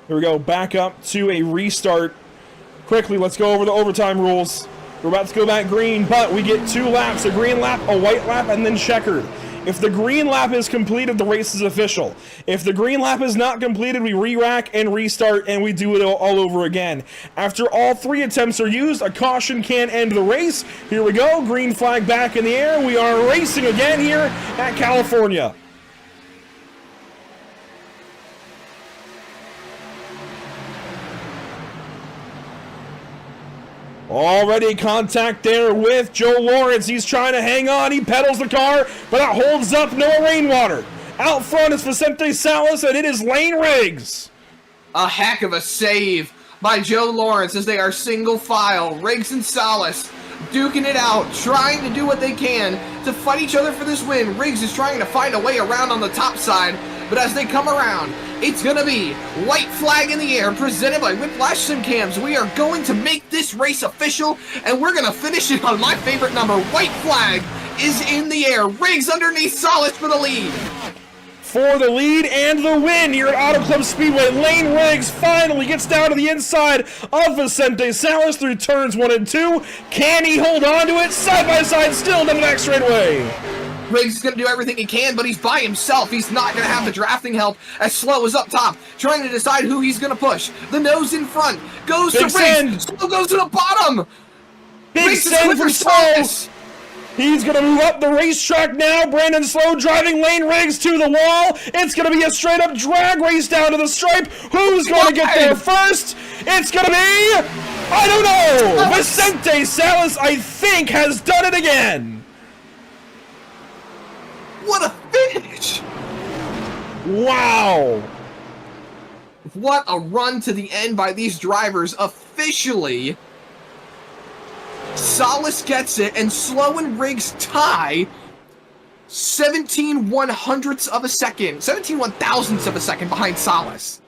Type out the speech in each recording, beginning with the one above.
Here we go, back up to a restart. Quickly, let's go over the overtime rules. We're about to go back green, but we get 2 laps, a green lap, a white lap, and then checkered. If the green lap is completed, the race is official. If the green lap is not completed, we re-rack and restart, and we do it all over again. After all 3 attempts are used, a caution can end the race. Here we go, green flag back in the air. We are racing again here at California. Already contact there with Joe Lawrence. He's trying to hang on. He pedals the car, but it holds up. No rainwater. Out front is Vicente Salas, and it is Lane Riggs. A heck of a save by Joe Lawrence as they are single file. Riggs and Salas duking it out, trying to do what they can to fight each other for this win. Riggs is trying to find a way around on the top side, but as they come around, it's going to be white flag in the air, presented by Whiplash Simcams. We are going to make this race official, and we're going to finish it on my favorite number. White flag is in the air. Riggs underneath Salas for the lead. For the lead and the win here at Auto Club Speedway, Lane Riggs finally gets down to the inside of Vicente Salas through turns 1 and 2. Can he hold on to it? Side by side still down the back straightaway. Riggs is going to do everything he can, but he's by himself. He's not going to have the drafting help as Slow is up top, trying to decide who he's going to push. The nose in front goes to Riggs. Slow goes to the bottom. Big send from Slow. He's going to move up the racetrack now. Brandon Slow driving Lane Riggs to the wall. It's going to be a straight-up drag race down to the stripe. Who's going to get there first? It's going to be, I don't know. Vicente Salas, I think, has done it again. What a finish! Wow! What a run to the end by these drivers. Officially, Salas gets it, and Slow and Riggs tie 17 1/100ths of a second, 17 1,000ths of a second behind Salas.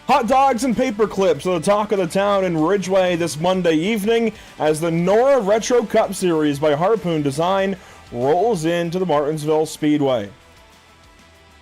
Hot dogs and paper clips are the talk of the town in Ridgeway this Monday evening as the NORA Retro Cup Series by Harpoon Design rolls into the Martinsville Speedway.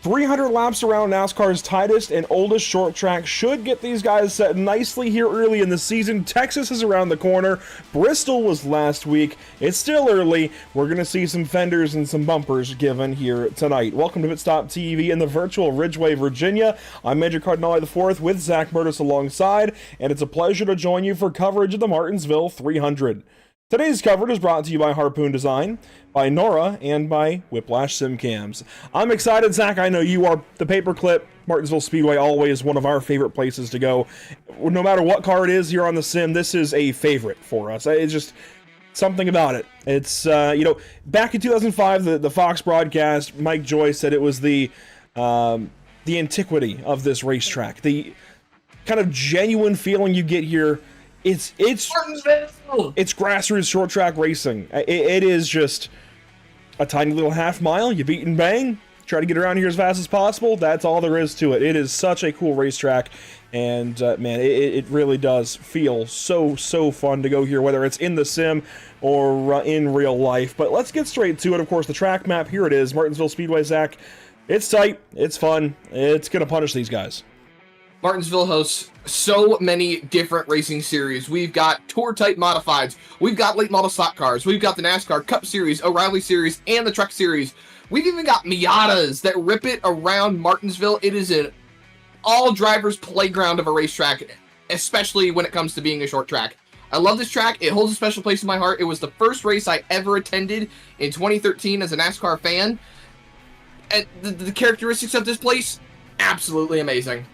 300 laps around NASCAR's tightest and oldest short track should get these guys set nicely here early in the season. Texas is around the corner. Bristol was last week. It's still early. We're going to see some fenders and some bumpers given here tonight. Welcome to Pit Stop TV in the virtual Ridgeway, Virginia. I'm Major Cardinale IV with Zach Murtis alongside, and it's a pleasure to join you for coverage of the Martinsville 300. Today's coverage is brought to you by Harpoon Design, by NORA, and by Whiplash Simcams. I'm excited, Zach. I know you are. The paperclip, Martinsville Speedway, always one of our favorite places to go. No matter what car it is here on the sim, this is a favorite for us. It's just something about it. It's, back in 2005, the Fox broadcast, Mike Joy said it was the antiquity of this racetrack. The kind of genuine feeling you get here. It's grassroots short track racing. It is just a tiny little half mile. You beat and bang. Try to get around here as fast as possible. That's all there is to it. It is such a cool racetrack, and man, it really does feel so fun to go here, whether it's in the sim or in real life. But let's get straight to it. Of course, the track map, here it is. Martinsville Speedway, Zach. It's tight. It's fun. It's gonna punish these guys. Martinsville hosts so many different racing series. We've got tour-type modifieds. We've got late model stock cars. We've got the NASCAR Cup Series, O'Reilly Series, and the Truck Series. We've even got Miatas that rip it around Martinsville. It is an all-drivers playground of a racetrack, especially when it comes to being a short track. I love this track. It holds a special place in my heart. It was the first race I ever attended in 2013 as a NASCAR fan. And the characteristics of this place, absolutely amazing.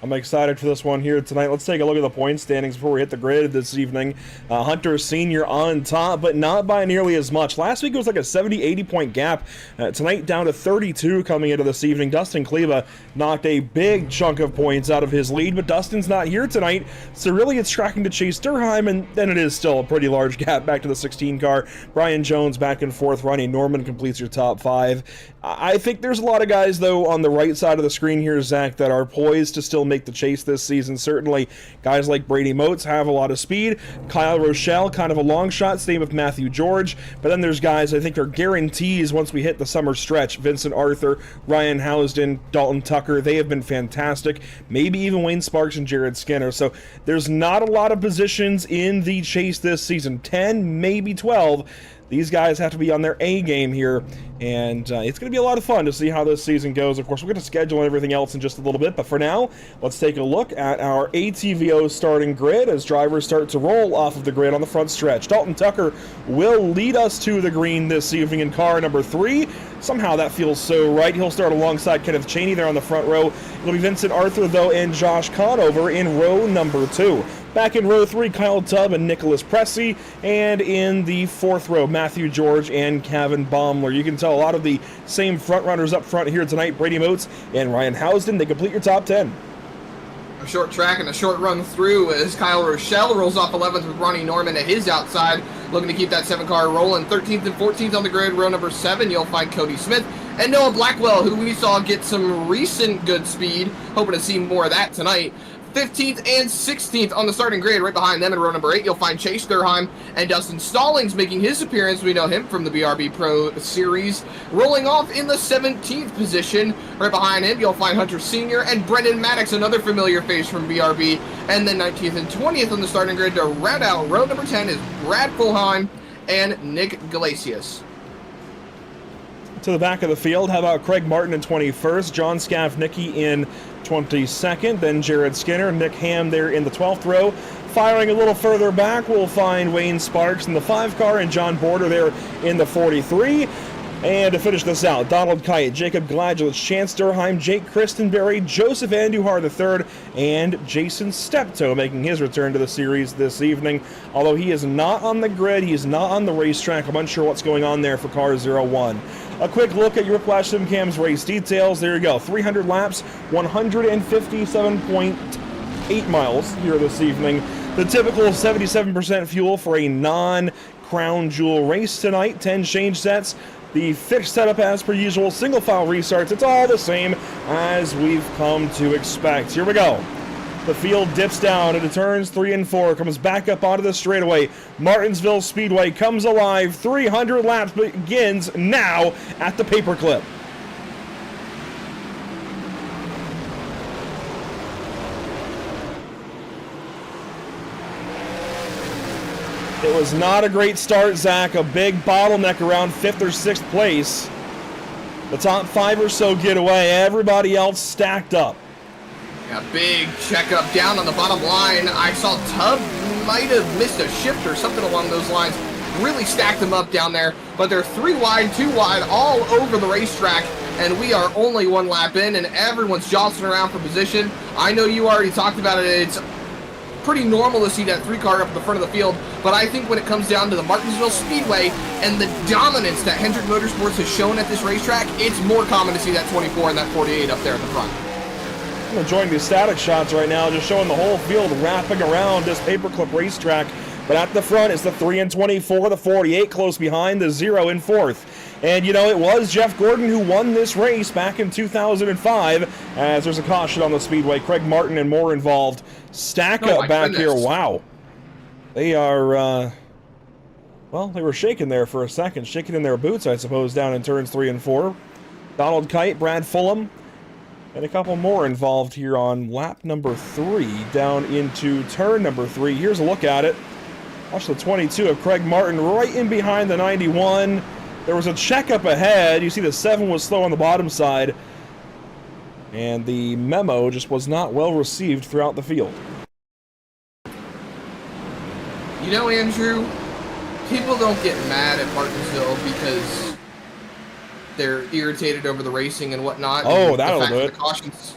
I'm excited for this one here tonight. Let's take a look at the point standings before we hit the grid this evening. Hunter Sr. on top, but not by nearly as much. Last week it was like a 70-80 point gap. Tonight down to 32 coming into this evening. Dustin Kleba knocked a big chunk of points out of his lead, but Dustin's not here tonight, so really it's tracking to Chase Durheim, and then it is still a pretty large gap back to the 16 car. Brian Jones back and forth. Ronnie Norman completes your top 5. I think there's a lot of guys, though, on the right side of the screen here, Zach, that are poised to still make the chase this season. Certainly, guys like Brady Motes have a lot of speed. Kyle Rochelle, kind of a long shot, same with Matthew George. But then there's guys I think are guarantees once we hit the summer stretch. Vincent Arthur, Ryan Housden, Dalton Tucker, they have been fantastic. Maybe even Wayne Sparks and Jared Skinner. So there's not a lot of positions in the chase this season. 10, maybe 12. These guys have to be on their A game here, and it's going to be a lot of fun to see how this season goes. Of course, we're going to schedule everything else in just a little bit, but for now, let's take a look at our ATVO starting grid as drivers start to roll off of the grid on the front stretch. Dalton Tucker will lead us to the green this evening in car number 3. Somehow that feels so right. He'll start alongside Kenneth Chaney there on the front row. It'll be Vincent Arthur, though, and Josh Conover in row number 2. Back in row 3, Kyle Tubb and Nicholas Pressey, and in the 4th row, Matthew George and Kevin Baumler. You can tell a lot of the same front runners up front here tonight. Brady Motes and Ryan Housden, they complete your top 10. A short track and a short run through as Kyle Rochelle rolls off 11th with Ronnie Norman at his outside, looking to keep that 7-car rolling. 13th and 14th on the grid, row number 7, you'll find Cody Smith and Noah Blackwell, who we saw get some recent good speed. Hoping to see more of that tonight. 15th and 16th on the starting grid. Right behind them in row number 8, you'll find Chase Durheim and Dustin Stallings making his appearance. We know him from the BRB Pro Series. Rolling off in the 17th position. Right behind him, you'll find Hunter Sr. and Brendan Maddox, another familiar face from BRB. And then 19th and 20th on the starting grid to round out row number 10 is Brad Fulheim and Nick Galasius. To the back of the field, how about Craig Martin in 21st, John Skavnicki in 22nd, then Jared Skinner, Nick Ham there in the 12th row. Firing a little further back, we'll find Wayne Sparks in the 5 car and John Border there in the 43. And to finish this out, Donald Kite, Jacob Gladulitz, Chance Durheim, Jake Christenberry, Joseph Andujar III, and Jason Steptoe making his return to the series this evening. Although he is not on the grid, he is not on the racetrack. I'm unsure what's going on there for car 01. A quick look at your Whiplash Simcams race details. There you go, 300 laps, 157.8 miles here this evening. The typical 77% fuel for a non-crown jewel race tonight. 10 change sets, The fixed setup as per usual, single file restarts. It's all the same as we've come to expect. Here we go. The field dips down into turns 3 and 4, comes back up onto the straightaway. Martinsville Speedway comes alive. 300 laps begins now at the paperclip. It was not a great start, Zach. A big bottleneck around 5th or 6th place. The top 5 or so get away. Everybody else stacked up. Yeah, big checkup down on the bottom line. I saw Tubb might have missed a shift or something along those lines. Really stacked them up down there. But they're 3 wide, 2 wide, all over the racetrack. And we are only 1 lap in, and everyone's jostling around for position. I know you already talked about it. It's pretty normal to see that 3 car up at the front of the field, but I think when it comes down to the Martinsville Speedway and the dominance that Hendrick Motorsports has shown at this racetrack, it's more common to see that 24 and that 48 up there at the front. I'm enjoying these static shots right now, just showing the whole field wrapping around this paperclip racetrack. But at the front is the 3 and 24, the 48 close behind, the 0 in 4th. And, you know, it was Jeff Gordon who won this race back in 2005, as there's a caution on the speedway. Craig Martin and more involved. Stack up back here. Wow. They are, well, they were shaking there for a second, shaking in their boots, I suppose, down in turns 3 and 4. Donald Kite, Brad Fulham, and a couple more involved here on lap number 3, down into turn number 3. Here's a look at it. Watch the 22 of Craig Martin right in behind the 91. There was a checkup ahead. You see the 7 was slow on the bottom side. And the memo just was not well received throughout the field. You know, Andrew, people don't get mad at Martinsville because they're irritated over the racing and whatnot. Oh, and that'll the do it. The cautions.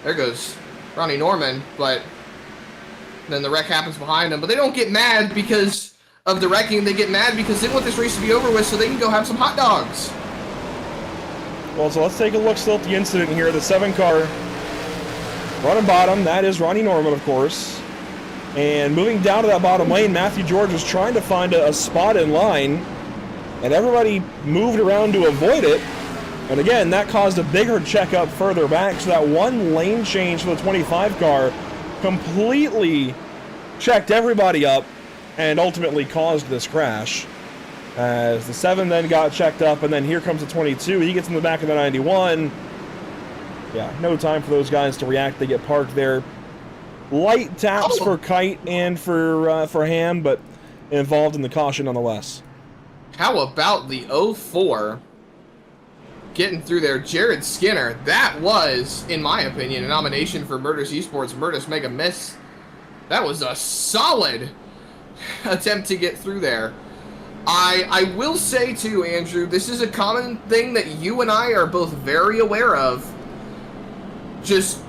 There goes Ronnie Norman, but then the wreck happens behind them. But they don't get mad because of the wrecking. They get mad because they want this race to be over with so they can go have some hot dogs. Well, so let's take a look still at the incident here. The 7 car running bottom. That is Ronnie Norman, of course. And moving down to that bottom lane, Matthew George was trying to find a spot in line. And everybody moved around to avoid it. And again, that caused a bigger checkup further back. So that one lane change for the 25 car completely checked everybody up and ultimately caused this crash. As the 7 then got checked up, and then here comes the 22. He gets in the back of the 91. Yeah, no time for those guys to react. They get parked there. Light taps for Kite and for Ham, but involved in the caution nonetheless. How about the 04 getting through there? Jared Skinner, that was, in my opinion, a nomination for Murders Esports Murders Mega Miss. That was a solid attempt to get through there. I will say too, Andrew, this is a common thing that you and I are both very aware of. Just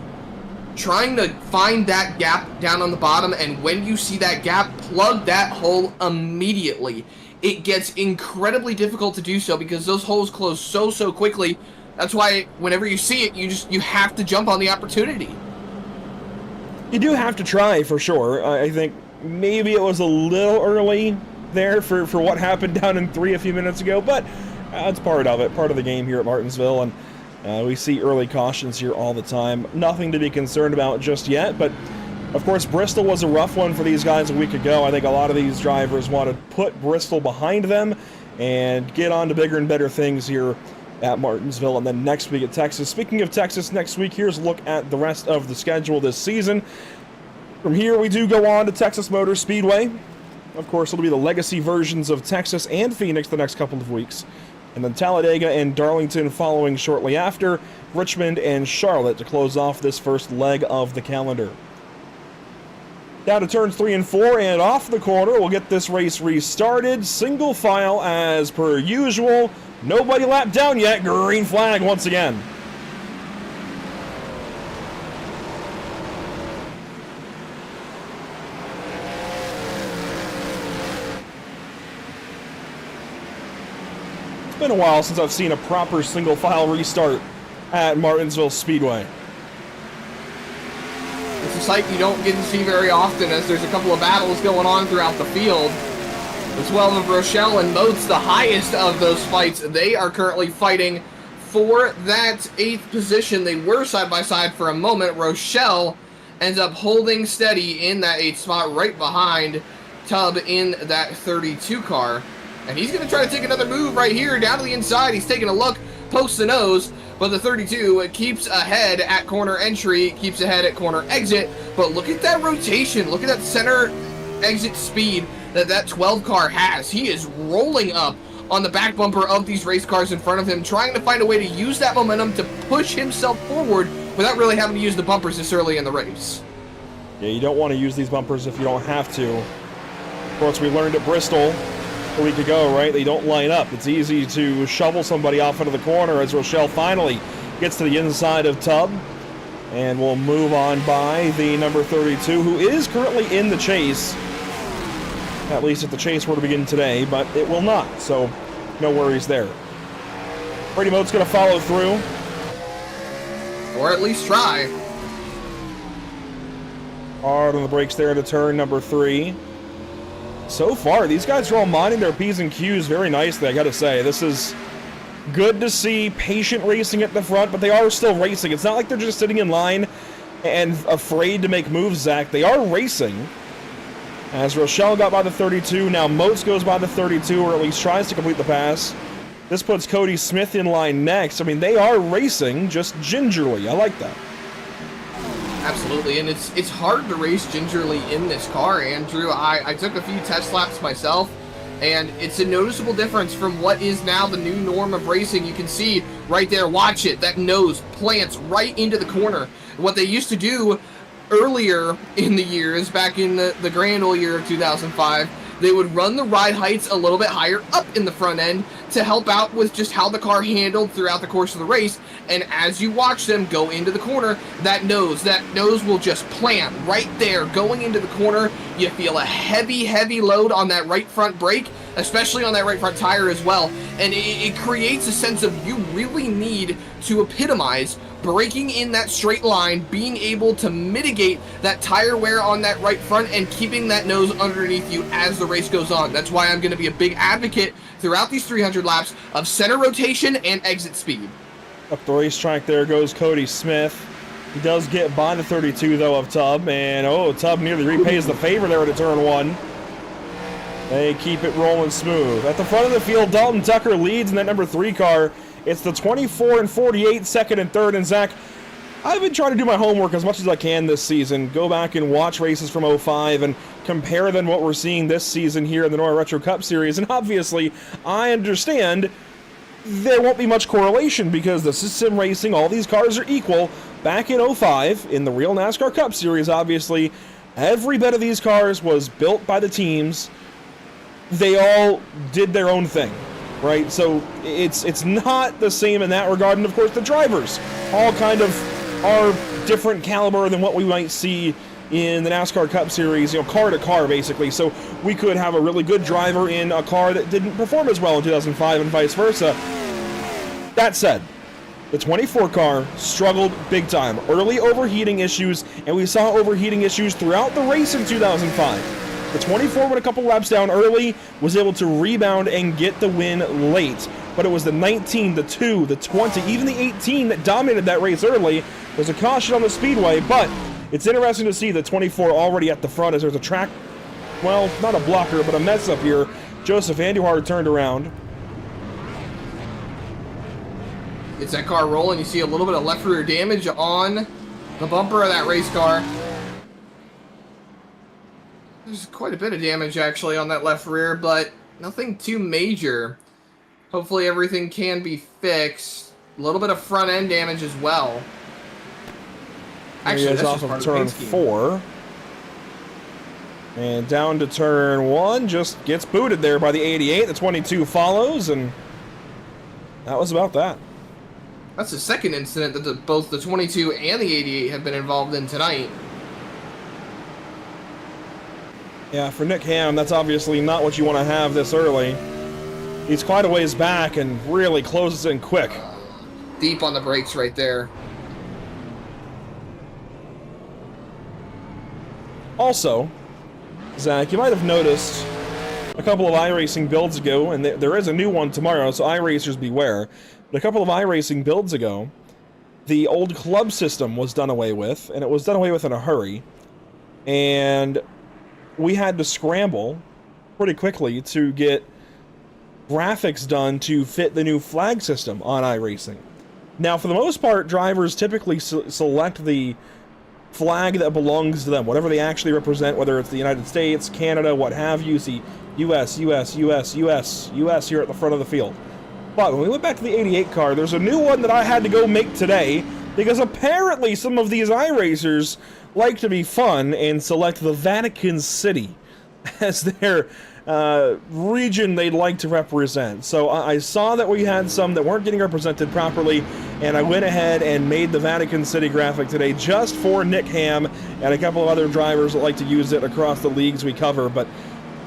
trying to find that gap down on the bottom, and when you see that gap, plug that hole immediately. It gets incredibly difficult to do so because those holes close so quickly. That's why whenever you see it, you have to jump on the opportunity. You do have to try, for sure. I think maybe it was a little early there for what happened down in 3 a few minutes ago, but that's part of it, part of the game here at Martinsville, and we see early cautions here all the time. Nothing to be concerned about just yet, but of course Bristol was a rough one for these guys a week ago. I think a lot of these drivers want to put Bristol behind them and get on to bigger and better things here at Martinsville, and then next week at Texas. Speaking of Texas, next week, here's a look at the rest of the schedule this season. From here, we do go on to Texas Motor Speedway. Of course, it'll be the legacy versions of Texas and Phoenix the next couple of weeks. And then Talladega and Darlington following shortly after, Richmond and Charlotte to close off this first leg of the calendar. Down to turns 3 and 4, and off the corner, we'll get this race restarted. Single file as per usual. Nobody lapped down yet. Green flag once again. It's been a while since I've seen a proper single file restart at Martinsville Speedway. It's a sight you don't get to see very often, as there's a couple of battles going on throughout the field. as well as Rochelle and Moats, the highest of those fights. They are currently fighting for that 8th position. They were side by side for a moment. Rochelle ends up holding steady in that 8th spot right behind Tubb in that 32 car. And he's going to try to take another move right here down to the inside. He's taking a look, pokes the nose, but the 32 keeps ahead at corner entry, keeps ahead at corner exit. But look at that rotation. Look at that center exit speed that 12 car has. He is rolling up on the back bumper of these race cars in front of him, trying to find a way to use that momentum to push himself forward without really having to use the bumpers this early in the race. Yeah, you don't want to use these bumpers if you don't have to. Of course, we learned at Bristol a week ago, right? They don't line up. It's easy to shovel somebody off into the corner as Rochelle finally gets to the inside of Tubb. And we'll move on by the number 32, who is currently in the chase. At least if the chase were to begin today, but it will not, so no worries there. Brady Moat's going to follow through. Or at least try. Hard on the brakes there to turn number 3. So far, these guys are all minding their P's and Q's very nicely, I gotta say. This is good to see patient racing at the front, but they are still racing. It's not like they're just sitting in line and afraid to make moves, Zach. They are racing. As Rochelle got by the 32, now Moats goes by the 32, or at least tries to complete the pass. This puts Cody Smith in line next. I mean, they are racing, just gingerly. I like that. Absolutely, and it's hard to race gingerly in this car, Andrew. I took a few test laps myself, and it's a noticeable difference from what is now the new norm of racing. You can see right there, watch it, that nose plants right into the corner. What they used to do earlier in the years, back in the grand old year of 2005, they would run the ride heights a little bit higher up in the front end to help out with just how the car handled throughout the course of the race. And as you watch them go into the corner, that nose will just plant right there going into the corner. You feel a heavy load on that right front brake, especially on that right front tire as well. And it creates a sense of you really need to epitomize braking in that straight line, being able to mitigate that tire wear on that right front and keeping that nose underneath you as the race goes on. That's why I'm going to be a big advocate throughout these 300 laps of center rotation and exit speed. Up the racetrack there goes Cody Smith. He does get by the 32 though of Tubb, and Tubb nearly repays the favor there to turn 1. They keep it rolling smooth. At the front of the field, Dalton Tucker leads in that number 3 car. It's the 24 and 48, second and third. And Zach, I've been trying to do my homework as much as I can this season. Go back and watch races from 05 and compare them what we're seeing this season here in the NORA Retro Cup Series. And obviously, I understand there won't be much correlation because this is sim racing. All these cars are equal. Back in 05, in the real NASCAR Cup Series, obviously, every bit of these cars was built by the teams. They all did their own thing. Right, so it's not the same in that regard, and of course the drivers all kind of are different caliber than what we might see in the NASCAR Cup Series, car to car basically. So we could have a really good driver in a car that didn't perform as well in 2005 and vice versa. That said, the 24 car struggled big time. Early overheating issues, and we saw overheating issues throughout the race in 2005. The 24 went a couple laps down early, was able to rebound and get the win late. But it was the 19, the 2, the 20, even the 18 that dominated that race early. There's a caution on the speedway, but it's interesting to see the 24 already at the front as there's a track, well, not a blocker, but a mess up here. Joseph Andujar turned around. It's that car rolling. You see a little bit of left rear damage on the bumper of that race car. There's quite a bit of damage actually on that left rear, but nothing too major. Hopefully everything can be fixed. A little bit of front end damage as well. Actually, that's off of turn 4. And down to turn 1, just gets booted there by the 88. The 22 follows, and that was about that. That's the second incident that both the 22 and the 88 have been involved in tonight. Yeah, for Nick Ham, that's obviously not what you want to have this early. He's quite a ways back and really closes in quick. Deep on the brakes right there. Also, Zach, you might have noticed a couple of iRacing builds ago, and there is a new one tomorrow, so iRacers beware. But a couple of iRacing builds ago, the old club system was done away with, and it was done away with in a hurry. And we had to scramble pretty quickly to get graphics done to fit the new flag system on iRacing. Now, for the most part, drivers typically select the flag that belongs to them, whatever they actually represent, whether it's the United States, Canada, what have you. See US, US, US, US, US here at the front of the field. But when we went back to the 88 car, there's a new one that I had to go make today, because apparently some of these iRacers like to be fun and select the Vatican City as their region they'd like to represent. So I saw that we had some that weren't getting represented properly, and I went ahead and made the Vatican City graphic today just for Nick Ham and a couple of other drivers that like to use it across the leagues we cover. But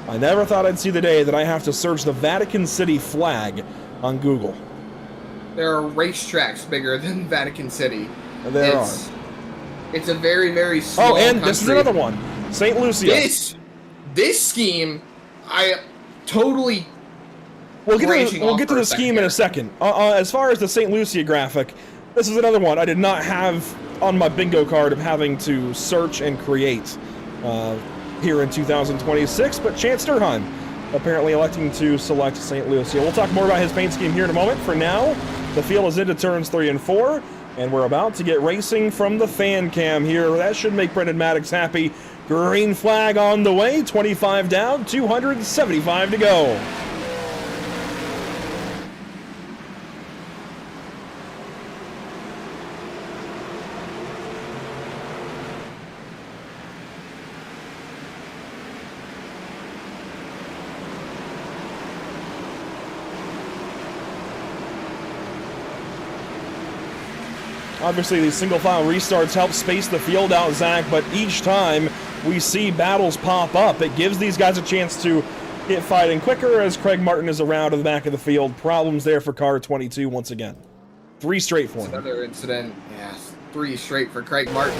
I never thought I'd see the day that I have to search the Vatican City flag on Google. There are racetracks bigger than Vatican City. There are. It's a very, very small and country. This is another one. St. Lucia. This scheme, I totally... We'll get to the scheme in a second. As far as the St. Lucia graphic, this is another one I did not have on my bingo card of having to search and create here in 2026, but Chance Sturheim apparently electing to select St. Lucia. We'll talk more about his paint scheme here in a moment. For now, the field is into turns 3 and 4, and we're about to get racing from the fan cam here. That should make Brendan Maddox happy. Green flag on the way, 25 down, 275 to go. Obviously, these single-file restarts help space the field out, Zach, but each time we see battles pop up, it gives these guys a chance to get fighting quicker as Craig Martin is around to the back of the field. Problems there for car 22 once again. 3 straight for him. Another incident. Yeah, 3 straight for Craig Martin.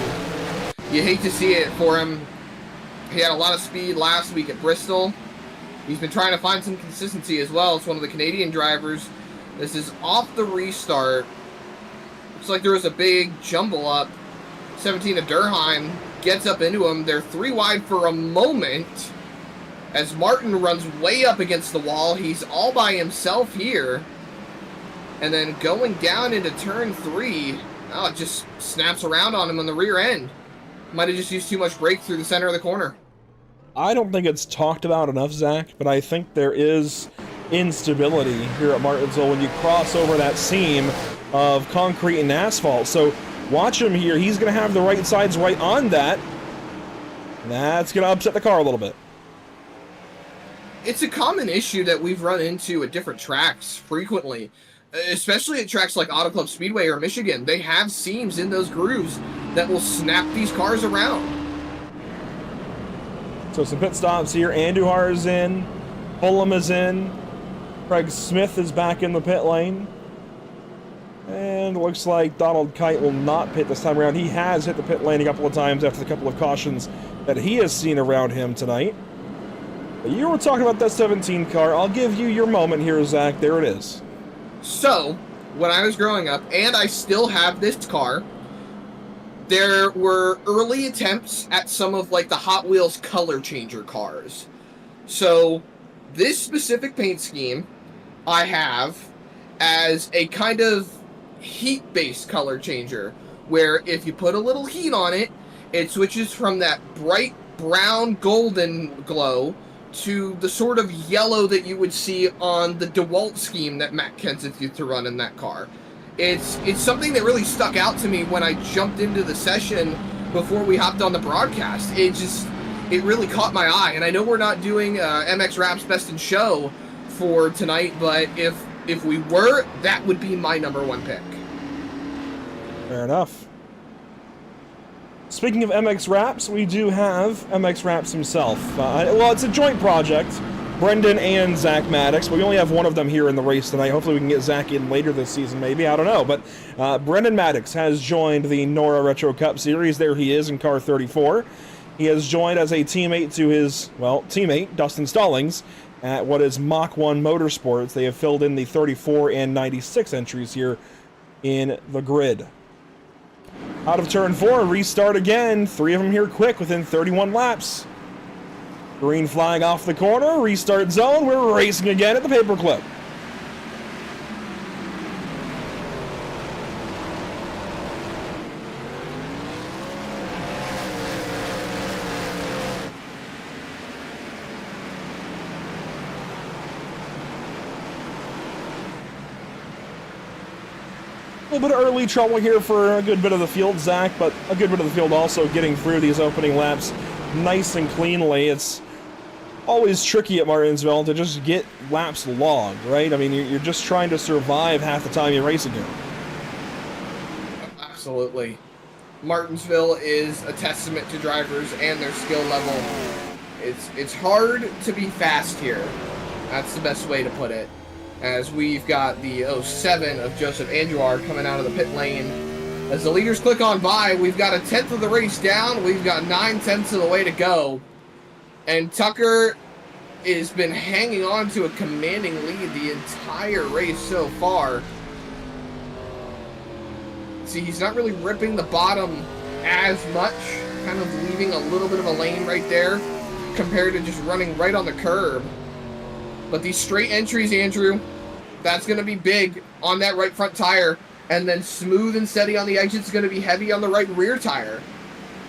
You hate to see it for him. He had a lot of speed last week at Bristol. He's been trying to find some consistency as well. It's one of the Canadian drivers. This is off the restart. Looks like there was a big jumble up. 17 of Durheim gets up into him. They're 3 wide for a moment as Martin runs way up against the wall. He's all by himself here. And then going down into turn 3, oh, it just snaps around on him on the rear end. Might have just used too much brake through the center of the corner. I don't think it's talked about enough, Zach, but I think there is instability here at Martinsville when you cross over that seam of concrete and asphalt. So watch him here. He's going to have the right sides right on that. That's going to upset the car a little bit. It's a common issue that we've run into at different tracks frequently, especially at tracks like Auto Club Speedway or Michigan. They have seams in those grooves that will snap these cars around. So some pit stops here. Andujar is in. Pullum is in. Craig Smith is back in the pit lane. And looks like Donald Kite will not pit this time around. He has hit the pit lane a couple of times after the couple of cautions that he has seen around him tonight. But you were talking about that 17 car. I'll give you your moment here, Zach. There it is. So, when I was growing up, and I still have this car, there were early attempts at some of like the Hot Wheels color changer cars. So, this specific paint scheme I have as a kind of heat-based color changer, where if you put a little heat on it, it switches from that bright brown golden glow to the sort of yellow that you would see on the DeWalt scheme that Matt Kenseth used to run in that car. It's something that really stuck out to me when I jumped into the session before we hopped on the broadcast. It really caught my eye, and I know we're not doing MX Rap's Best in Show for tonight, but if we were, that would be my #1 pick. Fair enough. Speaking of MX Raps, we do have MX Raps himself. Well, it's a joint project, Brendan and Zach Maddox. We only have one of them here in the race tonight. Hopefully we can get Zach in later this season, maybe. I don't know. But Brendan Maddox has joined the NORA Retro Cup Series. There he is in car 34. He has joined as a teammate to his, well, teammate, Dustin Stallings, at what is Mach 1 Motorsports. They have filled in the 34 and 96 entries here in the grid. Out of turn 4, restart again. 3 of them here quick within 31 laps. Green flag off the corner, restart zone. We're racing again at the paperclip. A little bit of early trouble here for a good bit of the field, Zach, but a good bit of the field also getting through these opening laps nice and cleanly. It's always tricky at Martinsville to just get laps logged, right? I mean, you're just trying to survive half the time you're racing here. Absolutely. Martinsville is a testament to drivers and their skill level. It's hard to be fast here. That's the best way to put it. As we've got the 07 of Joseph Andujar coming out of the pit lane. As the leaders click on by, we've got a 10th of the race down. We've got 9/10 of the way to go. And Tucker has been hanging on to a commanding lead the entire race so far. See, he's not really ripping the bottom as much, kind of leaving a little bit of a lane right there compared to just running right on the curb. But these straight entries, Andrew, that's going to be big on that right front tire. And then smooth and steady on the exit is going to be heavy on the right rear tire.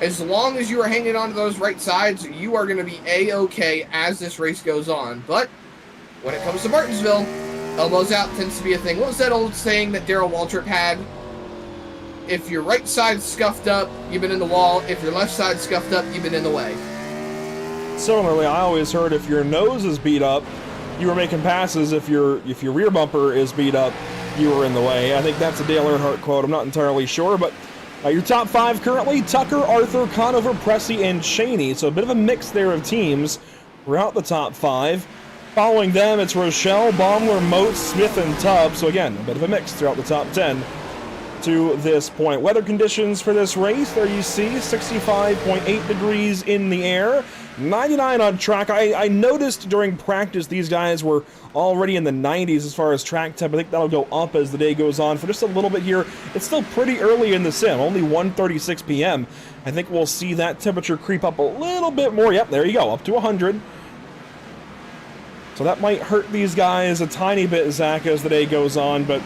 As long as you are hanging on to those right sides, you are going to be A-okay as this race goes on. But when it comes to Martinsville, elbows out tends to be a thing. What was that old saying that Darrell Waltrip had? If your right side's scuffed up, you've been in the wall. If your left side's scuffed up, you've been in the way. Similarly, I always heard if your nose is beat up, you were making passes. If your rear bumper is beat up, you were in the way. I think that's a Dale Earnhardt quote. I'm not entirely sure, but your top 5 currently, Tucker, Arthur, Conover, Pressey, and Cheney. So a bit of a mix there of teams throughout the top 5. Following them, it's Rochelle, Baumler, Moats, Smith, and Tubb. So again, a bit of a mix throughout the top 10 to this point. Weather conditions for this race, there you see, 65.8 degrees in the air. 99 on track. I noticed during practice these guys were already in the 90s as far as track temp. I think that'll go up as the day goes on for just a little bit here. It's still pretty early in the sim, only 1:36 p.m. I think we'll see that temperature creep up a little bit more. Yep, there you go, up to 100. So that might hurt these guys a tiny bit, Zach, as the day goes on, but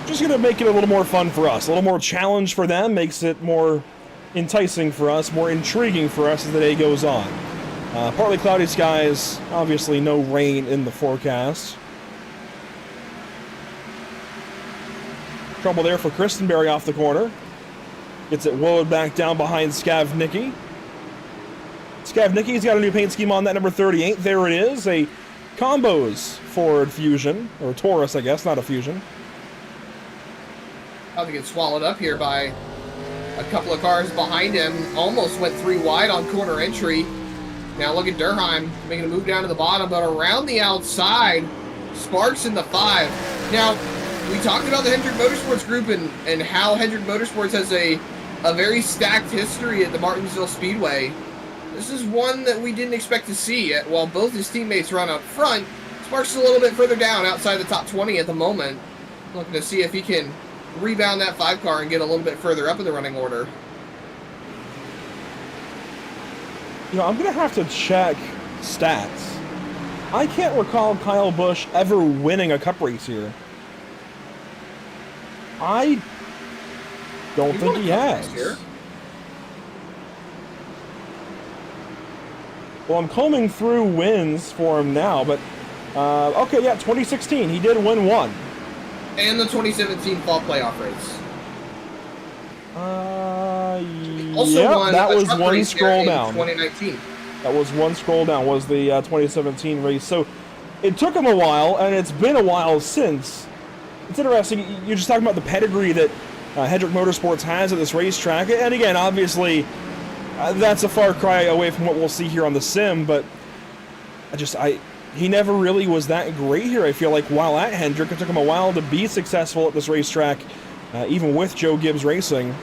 just going to make it a little more fun for us. A little more challenge for them, makes it more enticing for us, more intriguing for us as the day goes on. Partly cloudy skies, obviously no rain in the forecast. Trouble there for Christenberry off the corner. Gets it woed back down behind Skavnicki. Skavnicki's got a new paint scheme on that, number 38. There it is, a Combos Ford Fusion, or Taurus, I guess, not a Fusion. About to get swallowed up here by a couple of cars behind him. Almost went 3 wide on corner entry. Now look at Durheim making a move down to the bottom, but around the outside, Sparks in the 5. Now, we talked about the Hendrick Motorsports group and how Hendrick Motorsports has a very stacked history at the Martinsville Speedway. This is one that we didn't expect to see. While both his teammates run up front, Sparks is a little bit further down outside the top 20 at the moment. Looking to see if he can rebound that 5 car and get a little bit further up in the running order. You know, I'm going to have to check stats. I can't recall Kyle Busch ever winning a cup race here. I don't think he has. Here. Well, I'm combing through wins for him now, but okay, yeah, 2016, he did win 1. And the 2017 fall playoff race. Also yeah, that was one scroll down. 2019. That was one scroll down, was the 2017 race. So it took him a while, and it's been a while since. It's interesting, you're just talking about the pedigree that Hendrick Motorsports has at this racetrack. And again, obviously, that's a far cry away from what we'll see here on the sim, but he never really was that great here, I feel like, while at Hendrick. It took him a while to be successful at this racetrack, even with Joe Gibbs Racing.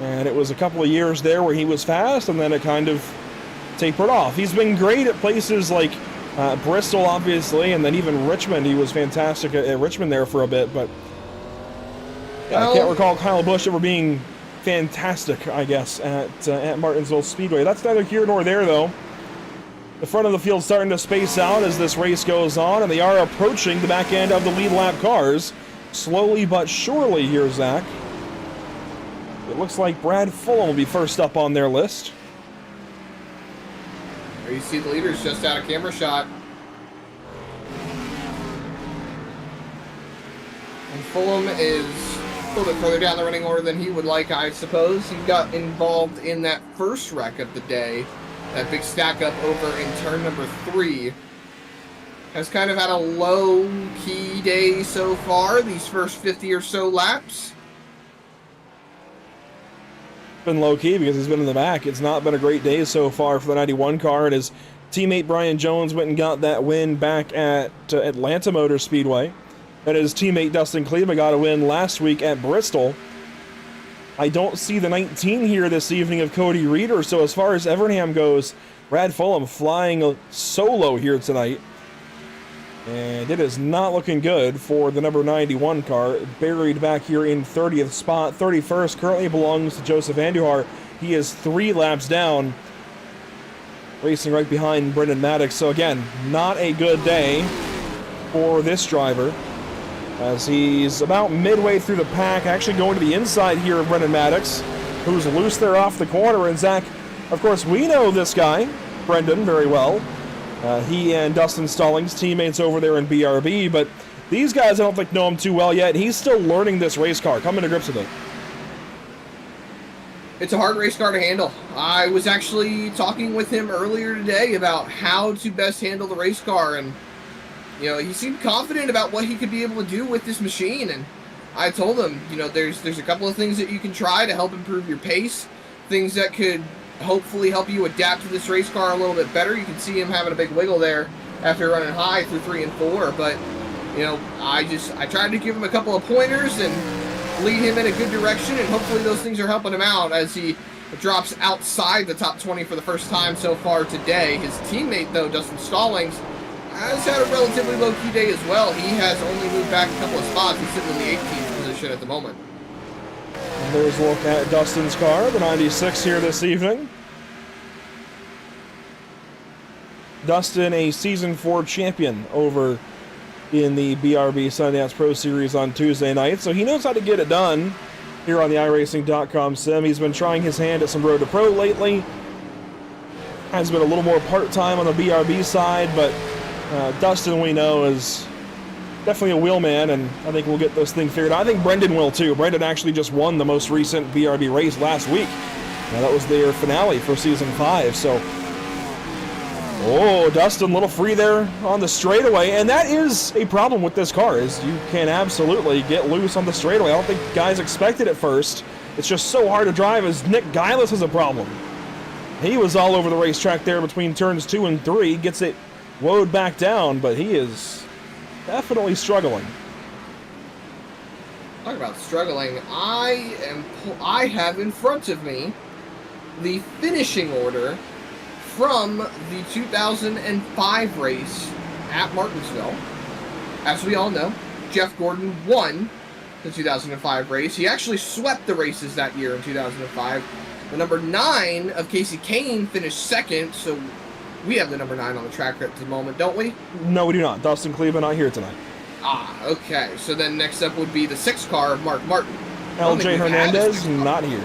And it was a couple of years there where he was fast, and then it kind of tapered off. He's been great at places like Bristol, obviously, and then even Richmond. He was fantastic at Richmond there for a bit, but yeah, I can't recall Kyle Busch ever being fantastic, I guess, at Martinsville Speedway. That's neither here nor there, though. The front of the field starting to space out as this race goes on, and they are approaching the back end of the lead lap cars. Slowly but surely here, Zach. It looks like Brad Fulham will be first up on their list. There you see the leaders just out of camera shot. And Fulham is a little bit further down the running order than he would like, I suppose. He got involved in that first wreck of the day. That big stack up over in turn number 3. Has kind of had a low-key day so far, these first 50 or so laps. Been low-key because he's been in the back. It's not been a great day so far for the 91 car, and his teammate Brian Jones went and got that win back at Atlanta Motor Speedway. And his teammate Dustin Kleba got a win last week at Bristol. I don't see the 19 here this evening of Cody Reeder, so as far as Evernham goes, Brad Fulham flying solo here tonight. And it is not looking good for the number 91 car, buried back here in 30th spot. 31st currently belongs to Joseph Andujar. He is 3 laps down, racing right behind Brendan Maddox. So again, not a good day for this driver, as he's about midway through the pack, actually going to the inside here of Brendan Maddox, who's loose there off the corner. And Zach, of course, we know this guy, Brendan, very well. He and Dustin Stallings, teammates over there in BRB, but these guys I don't think know him too well yet. He's still learning this race car, coming to grips with it. It's a hard race car to handle. I was actually talking with him earlier today about how to best handle the race car, and you know, he seemed confident about what he could be able to do with this machine. And I told him, you know, there's a couple of things that you can try to help improve your pace, things that could hopefully help you adapt to this race car a little bit better. You can see him having a big wiggle there after running high through 3 and 4, but you know, I tried to give him a couple of pointers and lead him in a good direction, and hopefully those things are helping him out as he drops outside the top 20 for the first time so far today. His teammate, though, Dustin Stallings, has had a relatively low-key day as well. He has only moved back a couple of spots. He's sitting in the 18th position at the moment. And there's a look at Dustin's car, the 96 here this evening. Dustin, a Season 4 champion over in the BRB Sundance Pro Series on Tuesday night, so he knows how to get it done here on the iRacing.com sim. He's been trying his hand at some Road to Pro lately. Has been a little more part-time on the BRB side, but Dustin, we know, is definitely a wheelman, and I think we'll get this thing figured out. I think Brendan will too. Brendan actually just won the most recent BRB race last week. Now, that was their finale for Season 5, so... Oh, Dustin, a little free there on the straightaway, and that is a problem with this car, is you can absolutely get loose on the straightaway. I don't think guys expected it first. It's just so hard to drive, as Nick Gillis has a problem. He was all over the racetrack there between turns 2 and 3, gets it woed back down, but he is definitely struggling. Talk about struggling. I have in front of me the finishing order from the 2005 race at Martinsville. As we all know, Jeff Gordon won the 2005 race. He actually swept the races that year in 2005. The number 9 of Casey Kane finished second, so we have the number 9 on the track at the moment, don't we? No, we do not. Dustin Kleba not here tonight. Ah, okay. So then next up would be the 6 car of Mark Martin. LJ Hernandez, not here.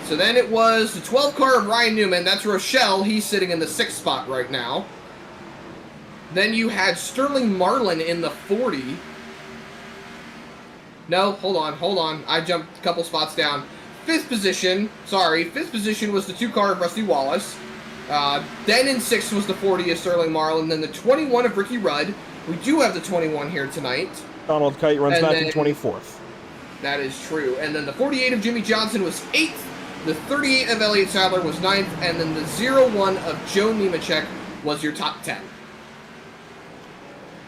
So then it was the 12 car of Ryan Newman. That's Rochelle. He's sitting in the 6th spot right now. Then you had Sterling Marlin in the 40. No, hold on. I jumped a couple spots down. 5th position was the 2 car of Rusty Wallace. Then in 6th was the 40 of Sterling Marlin. Then the 21 of Ricky Rudd. We do have the 21 here tonight. Donald Kite runs back in 24th. That is true. And then the 48 of Jimmy Johnson was 8th. The 38 of Elliott Sadler was 9th. And then the 01 of Joe Nemechek was your top 10.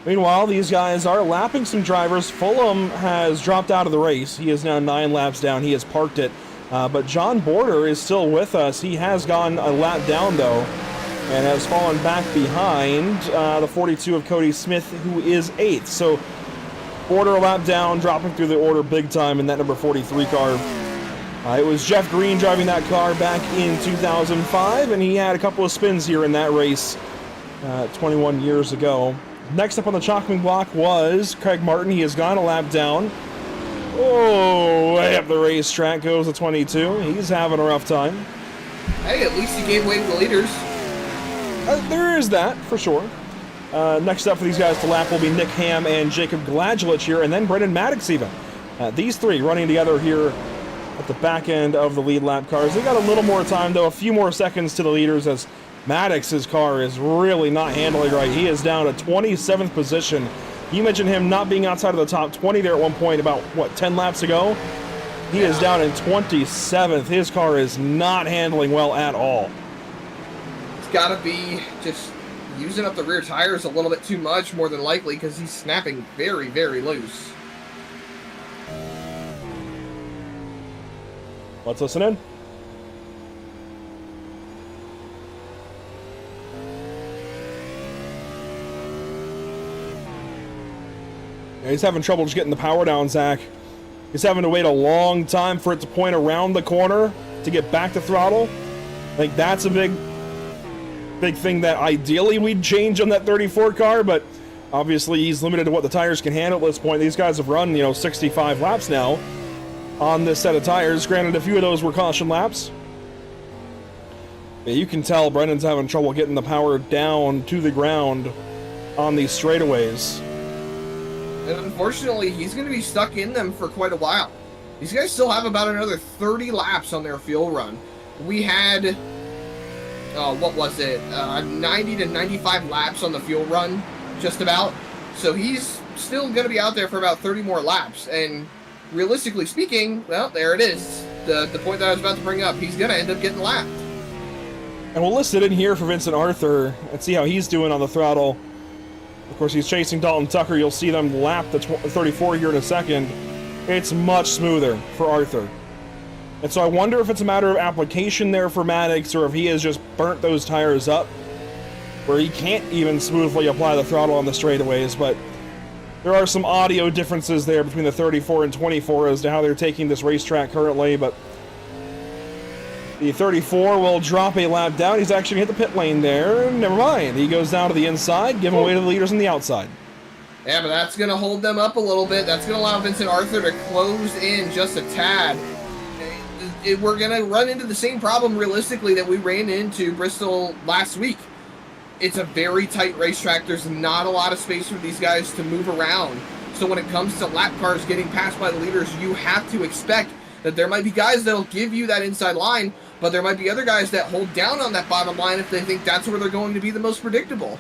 Meanwhile, these guys are lapping some drivers. Fulham has dropped out of the race. He is now 9 laps down. He has parked it. But John Border is still with us. He has gone a lap down, though, and has fallen back behind the 42 of Cody Smith, who is 8th. So Border a lap down, dropping through the order big time in that number 43 car. It was Jeff Green driving that car back in 2005, and he had a couple of spins here in that race 21 years ago. Next up on the chopping block was Craig Martin. He has gone a lap down. Oh, way up the racetrack goes the 22. He's having a rough time. Hey, at least he gave way to the leaders. There is that, for sure. Next up for these guys to lap will be Nick Ham and Jacob Gladgelich here, and then Brendan Maddox even. These three running together here at the back end of the lead lap cars. They got a little more time, though, a few more seconds to the leaders, as Maddox's car is really not handling right. He is down to 27th position. You mentioned him not being outside of the top 20 there at one point about, what, 10 laps ago? He is down in 27th. His car is not handling well at all. It's got to be just using up the rear tires a little bit too much, more than likely, because he's snapping very, very loose. Let's listen in. Yeah, he's having trouble just getting the power down, Zach. He's having to wait a long time for it to point around the corner to get back to throttle. I think that's a big thing that ideally we'd change on that 34 car, but obviously he's limited to what the tires can handle at this point. These guys have run, 65 laps now on this set of tires. Granted, a few of those were caution laps. Yeah, you can tell Brendan's having trouble getting the power down to the ground on these straightaways. And unfortunately, he's going to be stuck in them for quite a while. These guys still have about another 30 laps on their fuel run. We had, what was it, 90 to 95 laps on the fuel run, just about. So he's still going to be out there for about 30 more laps. And realistically speaking, well, there it is. The point that I was about to bring up. He's going to end up getting lapped. And we'll list it in here for Vincent Arthur and see how he's doing on the throttle. Of course, he's chasing Dalton Tucker. You'll see them lap the 34 here in a second. It's much smoother for Arthur. And so I wonder if it's a matter of application there for Maddox, or if he has just burnt those tires up, where he can't even smoothly apply the throttle on the straightaways. But there are some audio differences there between the 34 and 24 as to how they're taking this racetrack currently. But the 34 will drop a lap down. He's actually hit the pit lane there. Never mind. He goes down to the inside, giving way to the leaders on the outside. Yeah, but that's going to hold them up a little bit. That's going to allow Vincent Arthur to close in just a tad. We're going to run into the same problem, realistically, that we ran into Bristol last week. It's a very tight racetrack. There's not a lot of space for these guys to move around. So when it comes to lap cars getting passed by the leaders, you have to expect that there might be guys that'll give you that inside line, but there might be other guys that hold down on that bottom line if they think that's where they're going to be the most predictable.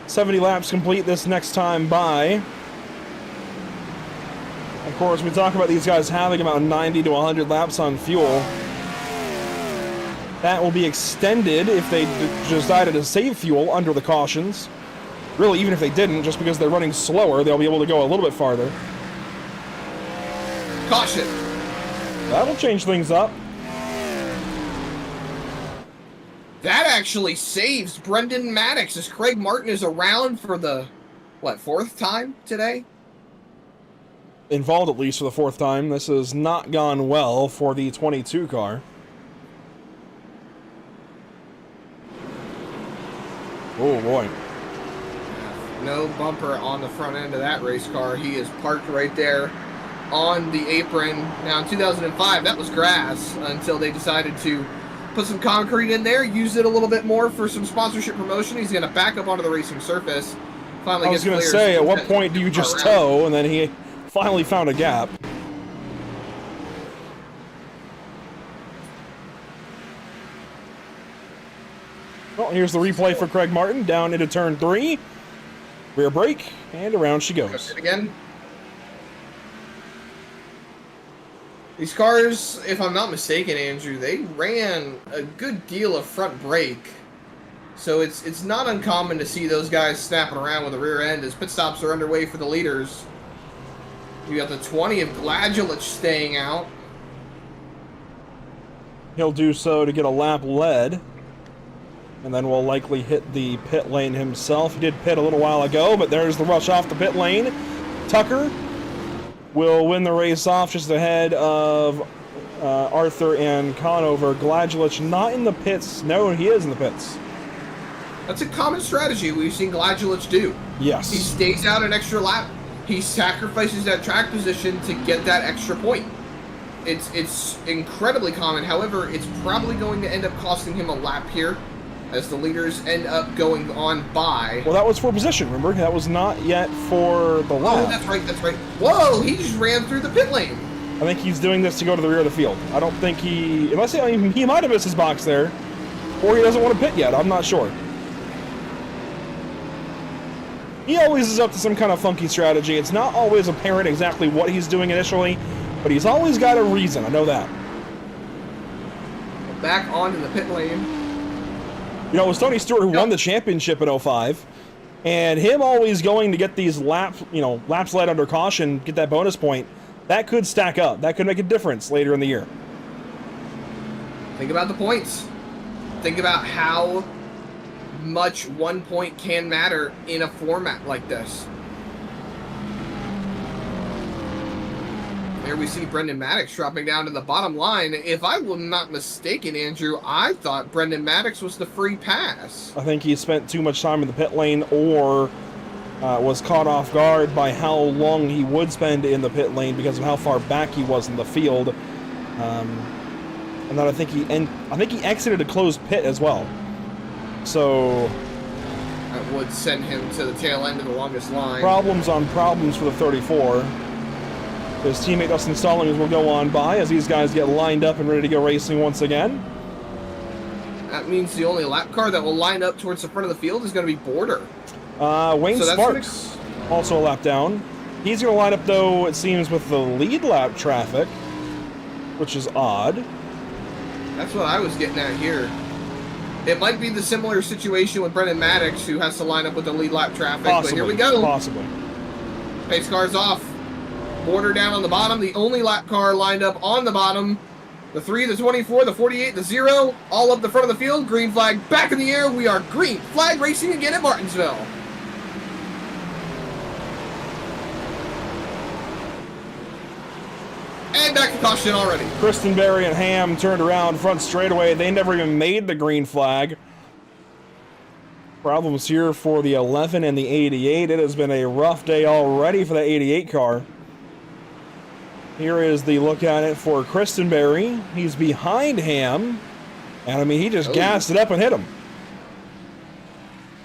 "70 laps complete this next time by." Of course, we talk about these guys having about 90 to 100 laps on fuel. That will be extended if they decided to save fuel under the cautions. Really, even if they didn't, just because they're running slower, they'll be able to go a little bit farther. Caution. That'll change things up. That actually saves Brendan Maddox as Craig Martin is around for the, fourth time today? Involved at least for the fourth time. This has not gone well for the 22 car. Oh boy. No bumper on the front end of that race car. He is parked right there on the apron. Now in 2005, that was grass until they decided to put some concrete in there, use it a little bit more for some sponsorship promotion. He's going to back up onto the racing surface. Finally, I was going to say, at what point do you just tow? And then he finally found a gap. Well, here's the replay for Craig Martin down into turn 3. Rear brake, and around she goes. Again. These cars, if I'm not mistaken, Andrew, they ran a good deal of front brake. So it's not uncommon to see those guys snapping around with the rear end as pit stops are underway for the leaders. You got the 20 of Gladulich staying out. He'll do so to get a lap led, and then will likely hit the pit lane himself. He did pit a little while ago, but there's the rush off the pit lane. Tucker will win the race off just ahead of Arthur and Conover. Gladulich not in the pits. No, he is in the pits. That's a common strategy we've seen Gladulich do. Yes. He stays out an extra lap. He sacrifices that track position to get that extra point. It's incredibly common. However, it's probably going to end up costing him a lap here as the leaders end up going on by. Well, that was for position, remember? That was not yet for the lap. Oh, that's right, that's right. Whoa, he just ran through the pit lane. I think he's doing this to go to the rear of the field. I don't think he... Unless he might have missed his box there. Or he doesn't want to pit yet. I'm not sure. He always is up to some kind of funky strategy. It's not always apparent exactly what he's doing initially, but he's always got a reason. I know that. Back onto the pit lane. You know, it was Tony Stewart who won the championship in 05, and him always going to get these laps led under caution, get that bonus point, that could stack up. That could make a difference later in the year. Think about the points. Think about how much 1 point can matter in a format like this. There we see Brendan Maddox dropping down to the bottom line. If I was not mistaken, Andrew, I thought Brendan Maddox was the free pass. I think he spent too much time in the pit lane or was caught off guard by how long he would spend in the pit lane because of how far back he was in the field. And then I think he exited a closed pit as well. So that would send him to the tail end of the longest line. Problems on problems for the 34. His teammate Dustin Stallings will go on by as these guys get lined up and ready to go racing once again. That means the only lap car that will line up towards the front of the field is going to be Border. Wayne Sparks also a lap down. He's going to line up, though, it seems, with the lead lap traffic, which is odd. That's what I was getting at here. It might be the similar situation with Brendan Maddox, who has to line up with the lead lap traffic. Possibly, but here we go. Possibly. Pace car's off. Border down on the bottom. The only lap car lined up on the bottom. The 3, the 24, the 48, the 0, all up the front of the field. Green flag back in the air. We are green flag racing again at Martinsville. And back to caution already. Kristen Berry and Ham turned around front straightaway. They never even made the green flag. Problems here for the 11 and the 88. It has been a rough day already for the 88 car. Here is the look at it for Kristen Berry. He's behind Ham. And, I mean, he just gassed it up and hit him.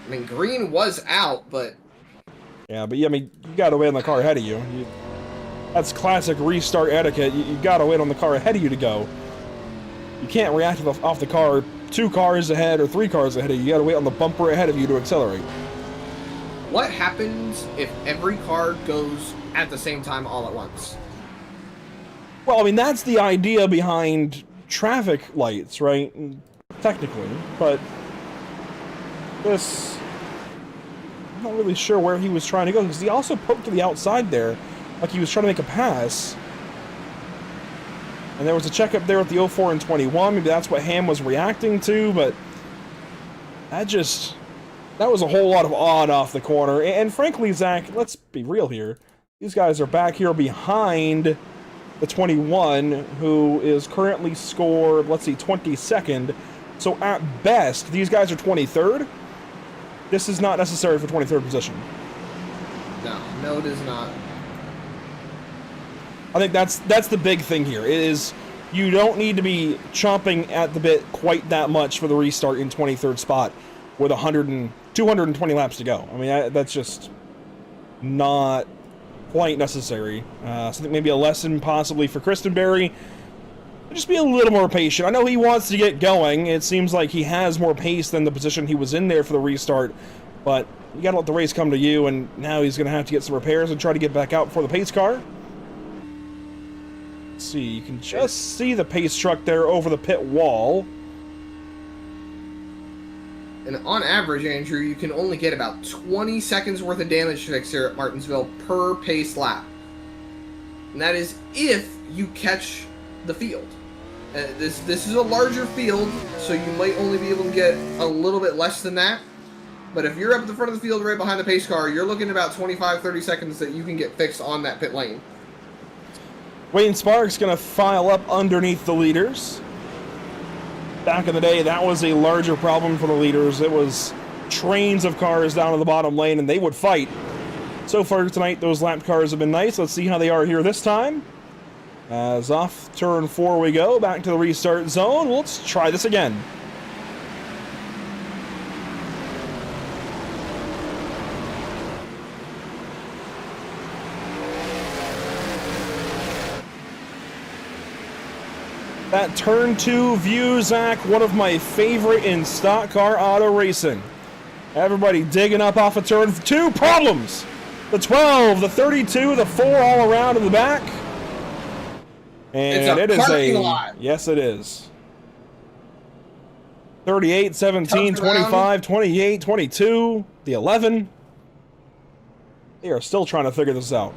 I mean, green was out, but... Yeah, but, I mean, you got to wait on the car ahead of you. That's classic restart etiquette. You got to wait on the car ahead of you to go. You can't react off the car 2 cars ahead or 3 cars ahead of you. You got to wait on the bumper ahead of you to accelerate. What happens if every car goes at the same time all at once? Well, I mean, that's the idea behind traffic lights, right? Technically, but this... I'm not really sure where he was trying to go, because he also poked to the outside there, like he was trying to make a pass. And there was a checkup there at the 04 and 21. Maybe that's what Ham was reacting to, but that was a whole lot of odd off the corner. And frankly, Zach, let's be real here. These guys are back here behind the 21, who is currently scored, let's see, 22nd. So at best, these guys are 23rd. This is not necessary for 23rd position. No, it is not. I think that's the big thing here, is you don't need to be chomping at the bit quite that much for the restart in 23rd spot with 220 laps to go. I mean, that's just not quite necessary. So I think maybe a lesson possibly for Kristen Berry. Just be a little more patient. I know he wants to get going. It seems like he has more pace than the position he was in there for the restart, but you got to let the race come to you, and now he's going to have to get some repairs and try to get back out before the pace car. Let's see, you can just see the pace truck there over the pit wall. And on average, Andrew, you can only get about 20 seconds worth of damage fixed here at Martinsville per pace lap. And that is if you catch the field. This is a larger field, so you might only be able to get a little bit less than that. But if you're up at the front of the field right behind the pace car, you're looking at about 25-30 seconds that you can get fixed on that pit lane. Wayne Sparks going to file up underneath the leaders. Back in the day, that was a larger problem for the leaders. It was trains of cars down to the bottom lane, and they would fight. So far tonight, those lapped cars have been nice. Let's see how they are here this time. As off turn 4 we go, back to the restart zone. Let's try this again. That turn 2 view, Zach, one of my favorite in stock car auto racing. Everybody digging up off of turn 2. Problems! The 12, the 32, the 4 all around in the back. And it's a parking lot. Yes, it is. 38, 17, 25, 28, 22, the 11. They are still trying to figure this out.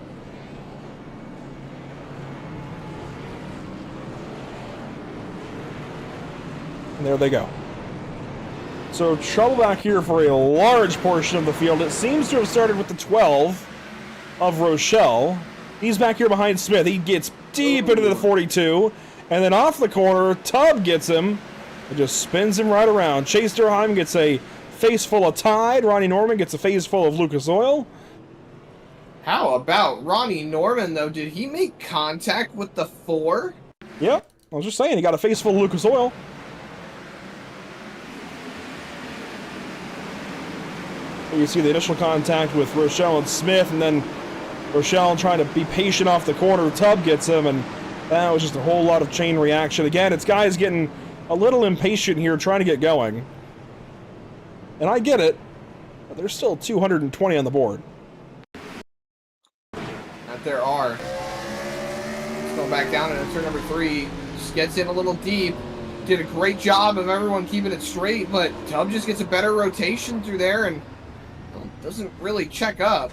And there they go. So trouble back here for a large portion of the field. It seems to have started with the 12 of Rochelle. He's back here behind Smith. He gets deep into the 42. And then off the corner, Tubb gets him. It just spins him right around. Chase Durheim gets a face full of Tide. Ronnie Norman gets a face full of Lucas Oil. How about Ronnie Norman, though? Did he make contact with the 4? Yep. I was just saying, he got a face full of Lucas Oil. You see the initial contact with Rochelle and Smith, and then Rochelle trying to be patient off the corner. Tubb gets him, and that was just a whole lot of chain reaction. Again, it's guys getting a little impatient here, trying to get going. And I get it, but there's still 220 on the board. That there are. Let's go back down into turn number 3. Just gets in a little deep. Did a great job of everyone keeping it straight, but Tubb just gets a better rotation through there and doesn't really check up.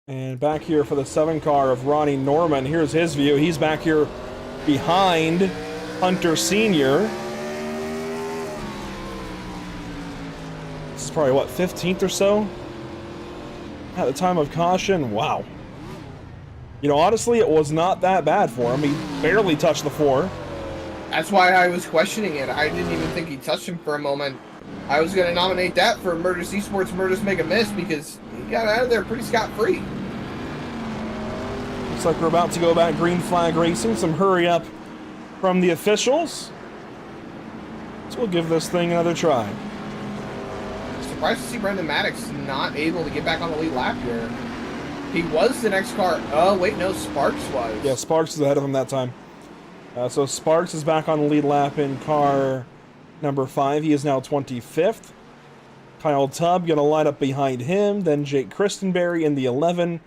And back here for the 7 car of Ronnie Norman. Here's his view. He's back here behind Hunter Sr. This is probably, what, 15th or so? At the time of caution, wow. You know, honestly, it was not that bad for him. He barely touched the 4. That's why I was questioning it. I didn't even think he touched him for a moment. I was going to nominate that for Murders Esports Murders Make a Miss because he got out of there pretty scot-free. Looks like we're about to go back green flag racing. Some hurry up from the officials. So we'll give this thing another try. Surprised to see Brendan Maddox not able to get back on the lead lap here. He was the next car. Oh, wait, no, Sparks was. Yeah, Sparks was ahead of him that time. So Sparks is back on the lead lap in car number 5. He is now 25th. Kyle Tubb going to line up behind him. Then Jake Christenberry in the 11.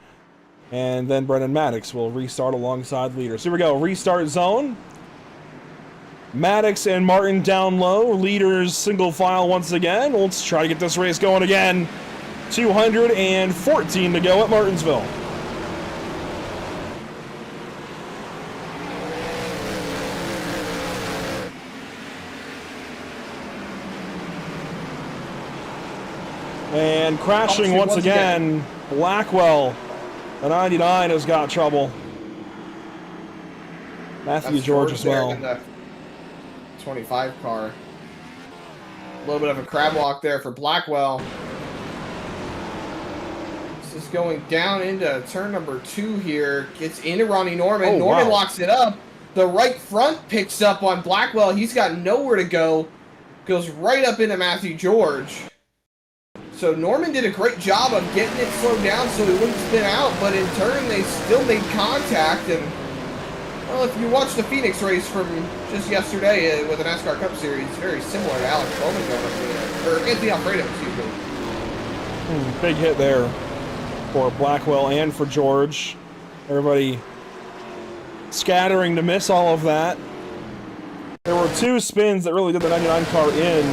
And then Brendan Maddox will restart alongside leaders. Here we go. Restart zone. Maddox and Martin down low. Leaders single file once again. Let's try to get this race going again. 214 to go at Martinsville. And crashing once again, Blackwell. The 99 has got trouble. Matthew George as well. In the 25 car. A little bit of a crab walk there for Blackwell. This is going down into turn number 2 here. Gets into Ronnie Norman. Oh, Norman wow. locks it up. The right front picks up on Blackwell. He's got nowhere to go. Goes right up into Matthew George. So Norman did a great job of getting it slowed down so he wouldn't spin out, but in turn they still made contact. And well, if you watch the Phoenix race from just yesterday with the NASCAR Cup Series, very similar to Alex Bowman going up there, or Anthony Alfredo, excuse me. Big hit there for Blackwell and for George. Everybody scattering to miss all of that. There were two spins that really did the 99 car in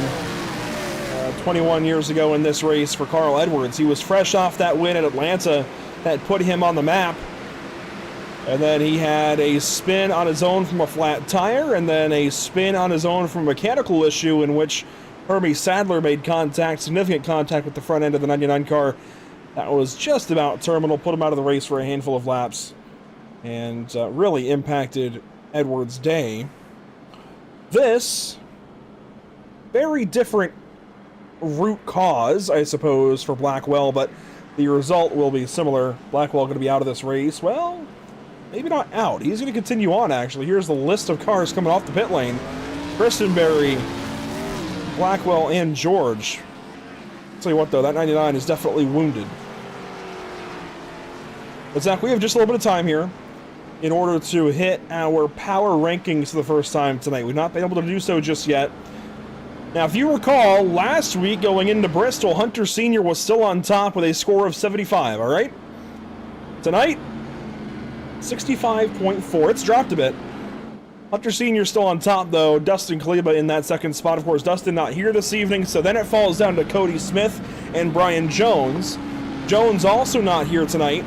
21 years ago in this race for Carl Edwards. He was fresh off that win at Atlanta that put him on the map. And then he had a spin on his own from a flat tire, and then a spin on his own from a mechanical issue in which Hermie Sadler made contact, significant contact with the front end of the 99 car. That was just about terminal, put him out of the race for a handful of laps, and really impacted Edwards' day. This, very different root cause, I suppose, for Blackwell, but the result will be similar. Blackwell going to be out of this race. Well, maybe not out. He's going to continue on, actually. Here's the list of cars coming off the pit lane. Christenberry, Blackwell, and George. I'll tell you what, though, that 99 is definitely wounded. But, Zach, we have just a little bit of time here in order to hit our power rankings for the first time tonight. We've not been able to do so just yet. Now, if you recall, last week going into Bristol, Hunter Sr. was still on top with a score of 75, all right? Tonight, 65.4. It's dropped a bit. Hunter Sr. still on top, though. Dustin Kaleba in that second spot. Of course, Dustin not here this evening, so then it falls down to Cody Smith and Brian Jones. Jones also not here tonight,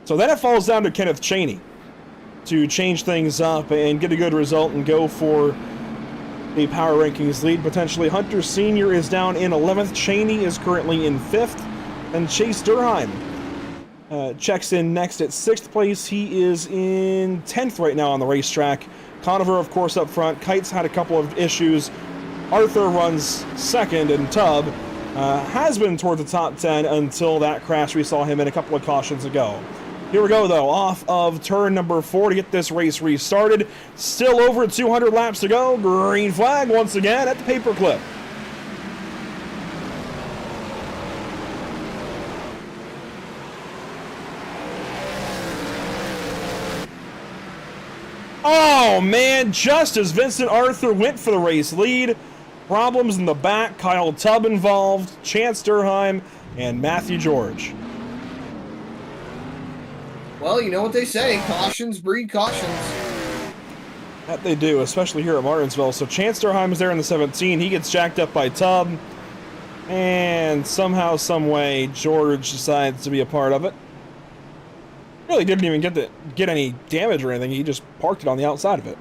so then it falls down to Kenneth Cheney to change things up and get a good result and go for the power rankings lead, potentially. Hunter Sr. is down in 11th. Cheney is currently in 5th. And Chase Durheim checks in next at 6th place. He is in 10th right now on the racetrack. Conover, of course, up front. Kites had a couple of issues. Arthur runs 2nd, and Tubb has been toward the top 10 until that crash we saw him in a couple of cautions ago. Here we go, though, off of turn number 4 to get this race restarted. Still over 200 laps to go. Green flag once again at the paperclip. Oh, man, just as Vincent Arthur went for the race lead. Problems in the back. Kyle Tubb involved, Chance Durheim, and Matthew George. Well, you know what they say, cautions breed cautions. That they do, especially here at Martinsville. So Chance Durheim is there in the 17. He gets jacked up by Tubb. And somehow, some way, George decides to be a part of it. Really didn't even get any damage or anything. He just parked it on the outside of it.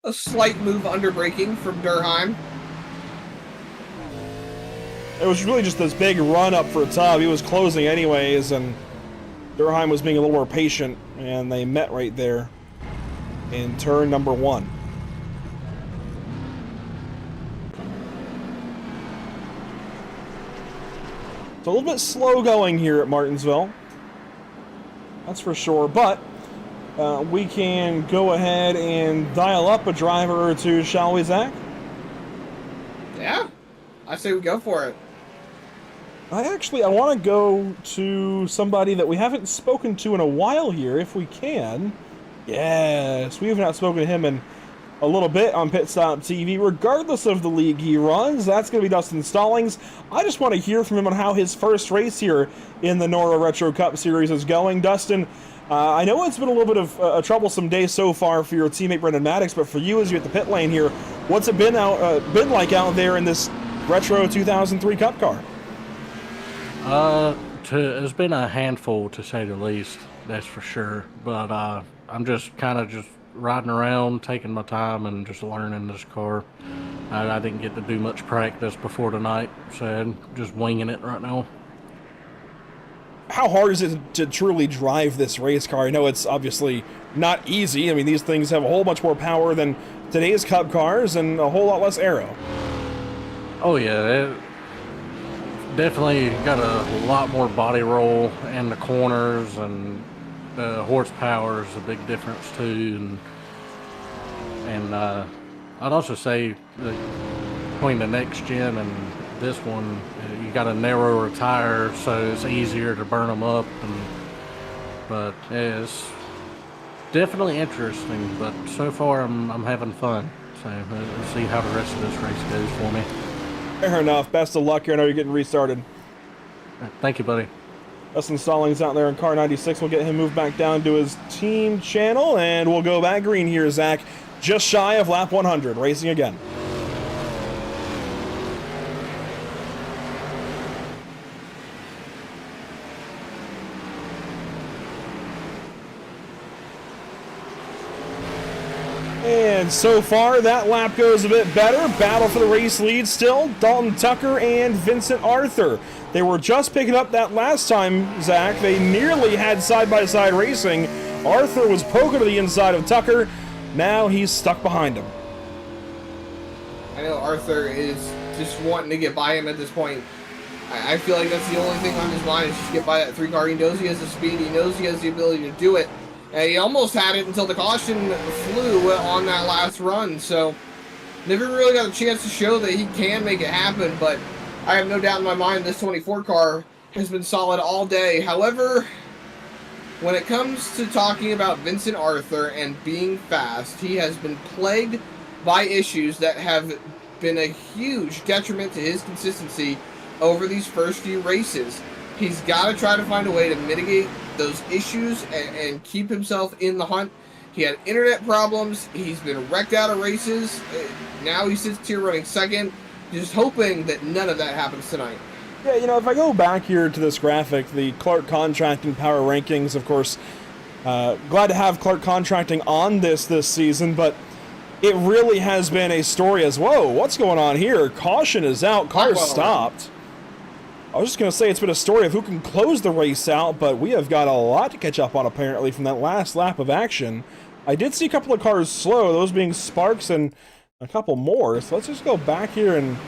A slight move under braking from Durheim. It was really just this big run up for Tubb. He was closing anyways, and Durheim was being a little more patient, and they met right there in turn number 1. It's a little bit slow going here at Martinsville. That's for sure, but we can go ahead and dial up a driver or two, shall we, Zach? Yeah, I say we go for it. I want to go to somebody that we haven't spoken to in a while here, if we can. Yes, we have not spoken to him in a little bit on Pit Stop TV, regardless of the league he runs. That's going to be Dustin Stallings. I just want to hear from him on how his first race here in the NORA Retro Cup Series is going. Dustin, I know it's been a little bit of a troublesome day so far for your teammate Brendan Maddox, but for you as you're at the pit lane here, what's it been like out there in this Retro 2003 Cup car? It's been a handful, to say the least, that's for sure. But I'm just kind of just riding around, taking my time, and just learning this car. I didn't get to do much practice before tonight, so I'm just winging it right now. How hard is it to truly drive this race car? I know it's obviously not easy. I mean, these things have a whole bunch more power than today's Cup cars and a whole lot less aero. Oh, yeah. Definitely got a lot more body roll in the corners, and the horsepower is a big difference too. And I'd also say that between the next gen and this one, you got a narrower tire, so it's easier to burn them up. But it's definitely interesting. But so far, I'm having fun. So we'll see how the rest of this race goes for me. Fair enough. Best of luck here. I know you're getting restarted. Thank you, buddy. Justin Stallings out there in car 96. We'll get him moved back down to his team channel, and we'll go back green here, Zach. Just shy of lap 100, racing again. And so far, that lap goes a bit better. Battle for the race lead still. Dalton Tucker and Vincent Arthur. They were just picking up that last time, Zach. They nearly had side-by-side racing. Arthur was poking to the inside of Tucker. Now he's stuck behind him. I know Arthur is just wanting to get by him at this point. I feel like that's the only thing on his mind is just get by that 3-car. He knows he has the speed. He knows he has the ability to do it. And he almost had it until the caution flew on that last run. So never really got a chance to show that he can make it happen. But I have no doubt in my mind this 24 car has been solid all day. However, when it comes to talking about Vincent Arthur and being fast, he has been plagued by issues that have been a huge detriment to his consistency over these first few races. He's got to try to find a way to mitigate those issues and keep himself in the hunt. He had internet problems. He's been wrecked out of races. Now he sits here running second, just hoping that none of that happens tonight. Yeah, you know, if I go back here to this graphic, the Clark Contracting Power Rankings, of course, glad to have Clark Contracting on this season, but it really has been a story as, whoa, what's going on here? Caution is out, car stopped. I was just going to say it's been a story of who can close the race out, but we have got a lot to catch up on, apparently, from that last lap of action. I did see a couple of cars slow, those being Sparks and a couple more. So let's just go back here and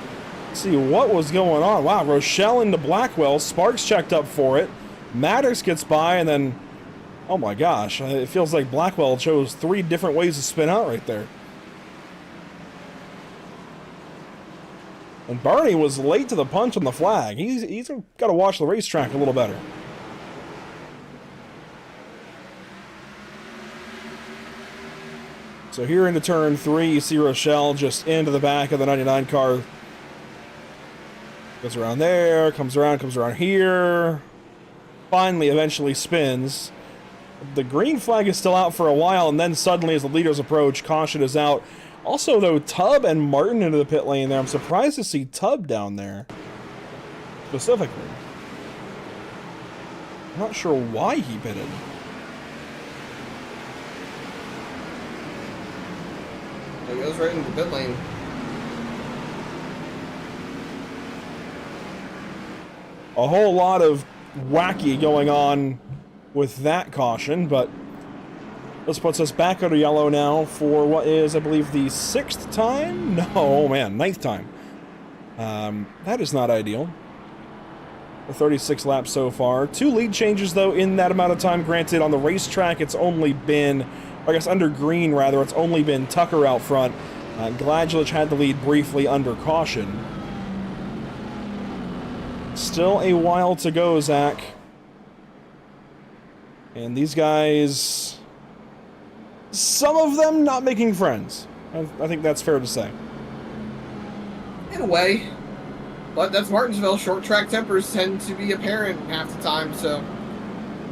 see what was going on. Wow, Rochelle into Blackwell. Sparks checked up for it. Maddox gets by, and then, oh my gosh, it feels like Blackwell chose 3 different ways to spin out right there. And Barney was late to the punch on the flag. He's got to watch the racetrack a little better. So here into turn 3, you see Rochelle just into the back of the 99 car. Goes around there, comes around here. Finally, eventually spins. The green flag is still out for a while, and then suddenly as the leaders approach, caution is out. Also, though, Tubb and Martin into the pit lane there. I'm surprised to see Tubb down there, specifically. I'm not sure why he pitted. He goes right into the pit lane. A whole lot of wacky going on with that caution, but this puts us back out of yellow now for what is, I believe, the 6th time? No, oh man, 9th time. That is not ideal. The 36 laps so far. 2 lead changes, though, in that amount of time. Granted, on the racetrack, it's only been, I guess under green, rather, it's only been Tucker out front. Gladjulich had the lead briefly under caution. Still a while to go, Zach. And these guys, some of them not making friends. I think that's fair to say. In a way. But that's Martinsville. Short track tempers tend to be apparent half the time, so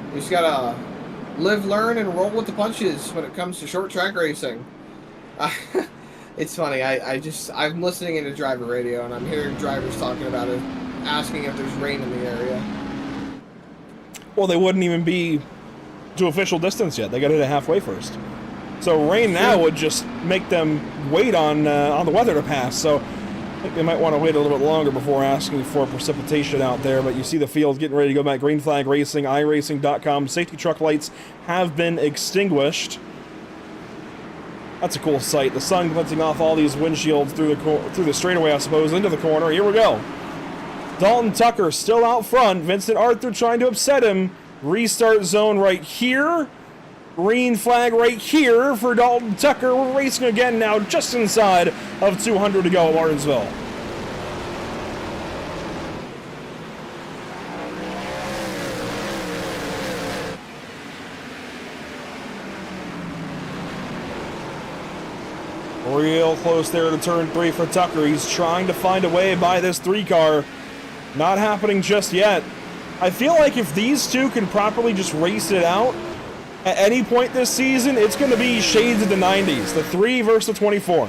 you just gotta live, learn, and roll with the punches when it comes to short track racing. It's funny, I'm listening into driver radio, and I'm hearing drivers talking about it, asking if there's rain in the area. Well, they wouldn't even be to official distance yet. They got to hit it halfway first. So rain now would just make them wait on the weather to pass. So I think they might want to wait a little bit longer before asking for precipitation out there. But you see the field getting ready to go back. Green flag racing, iRacing.com. Safety truck lights have been extinguished. That's a cool sight. The sun glancing off all these windshields through the straightaway, I suppose, into the corner. Here we go. Dalton Tucker still out front. Vincent Arthur trying to upset him. Restart zone right here. Green flag right here for Dalton Tucker. We're racing again now, just inside of 200 to go at Martinsville. Real close there to turn 3 for Tucker. He's trying to find a way by this 3 car. Not happening just yet. I feel like if these two can properly just race it out at any point this season, it's going to be shades of the 90s, the 3 versus the 24.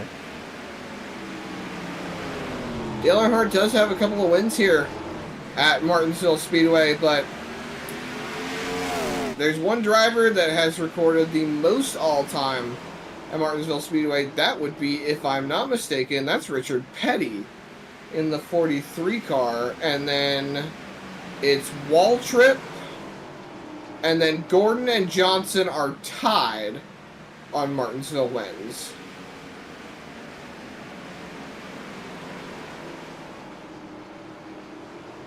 Dale Earnhardt does have a couple of wins here at Martinsville Speedway, but there's one driver that has recorded the most all-time at Martinsville Speedway. That would be, if I'm not mistaken, that's Richard Petty in the 43 car, and then it's Waltrip, and then Gordon and Johnson are tied on Martinsville wins.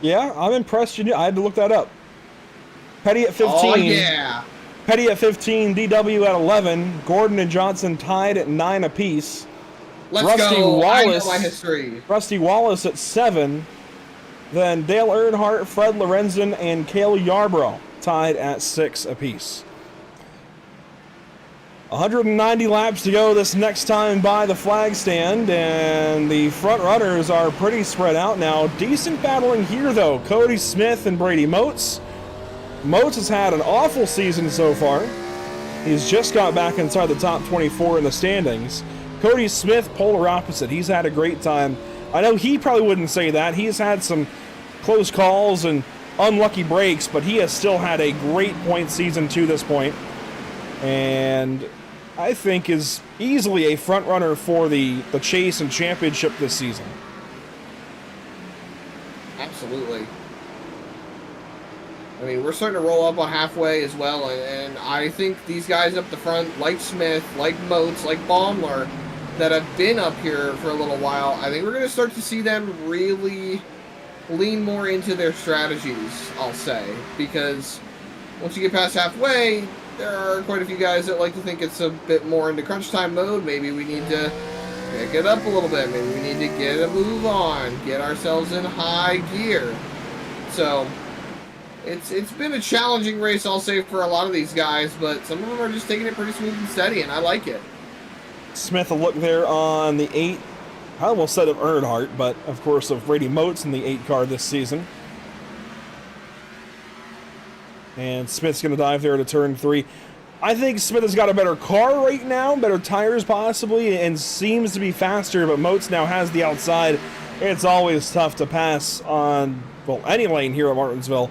Yeah, I'm impressed. I had to look that up. Petty at 15. Oh, yeah. Petty at 15, DW at 11, Gordon and Johnson tied at 9 apiece. Let's go. I know my history. Rusty Wallace at 7. Then Dale Earnhardt, Fred Lorenzen, and Cale Yarborough tied at 6 apiece. 190 laps to go this next time by the flag stand, and the front runners are pretty spread out now. Decent battling here, though. Cody Smith and Brady Motes. Motes has had an awful season so far. He's just got back inside the top 24 in the standings. Cody Smith, polar opposite. He's had a great time. I know he probably wouldn't say that. He's had some close calls and unlucky breaks, but he has still had a great point season to this point. And I think is easily a front runner for the chase and championship this season. Absolutely. I mean, we're starting to roll up on halfway as well, and I think these guys up the front, like Smith, like Motes, like Baumler, that have been up here for a little while, I think we're going to start to see them really lean more into their strategies, I'll say, because once you get past halfway, there are quite a few guys that like to think it's a bit more into crunch time mode. Maybe we need to pick it up a little bit. Maybe we need to get a move on, get ourselves in high gear. So it's been a challenging race, I'll say, for a lot of these guys, but some of them are just taking it pretty smooth and steady, and I like it. Smith a look there on the 8. I almost said of Earnhardt, but of course of Brady Motes in the 8 car this season. And Smith's going to dive there to turn 3. I think Smith has got a better car right now, better tires possibly, and seems to be faster, but Motes now has the outside. It's always tough to pass on, well, any lane here at Martinsville.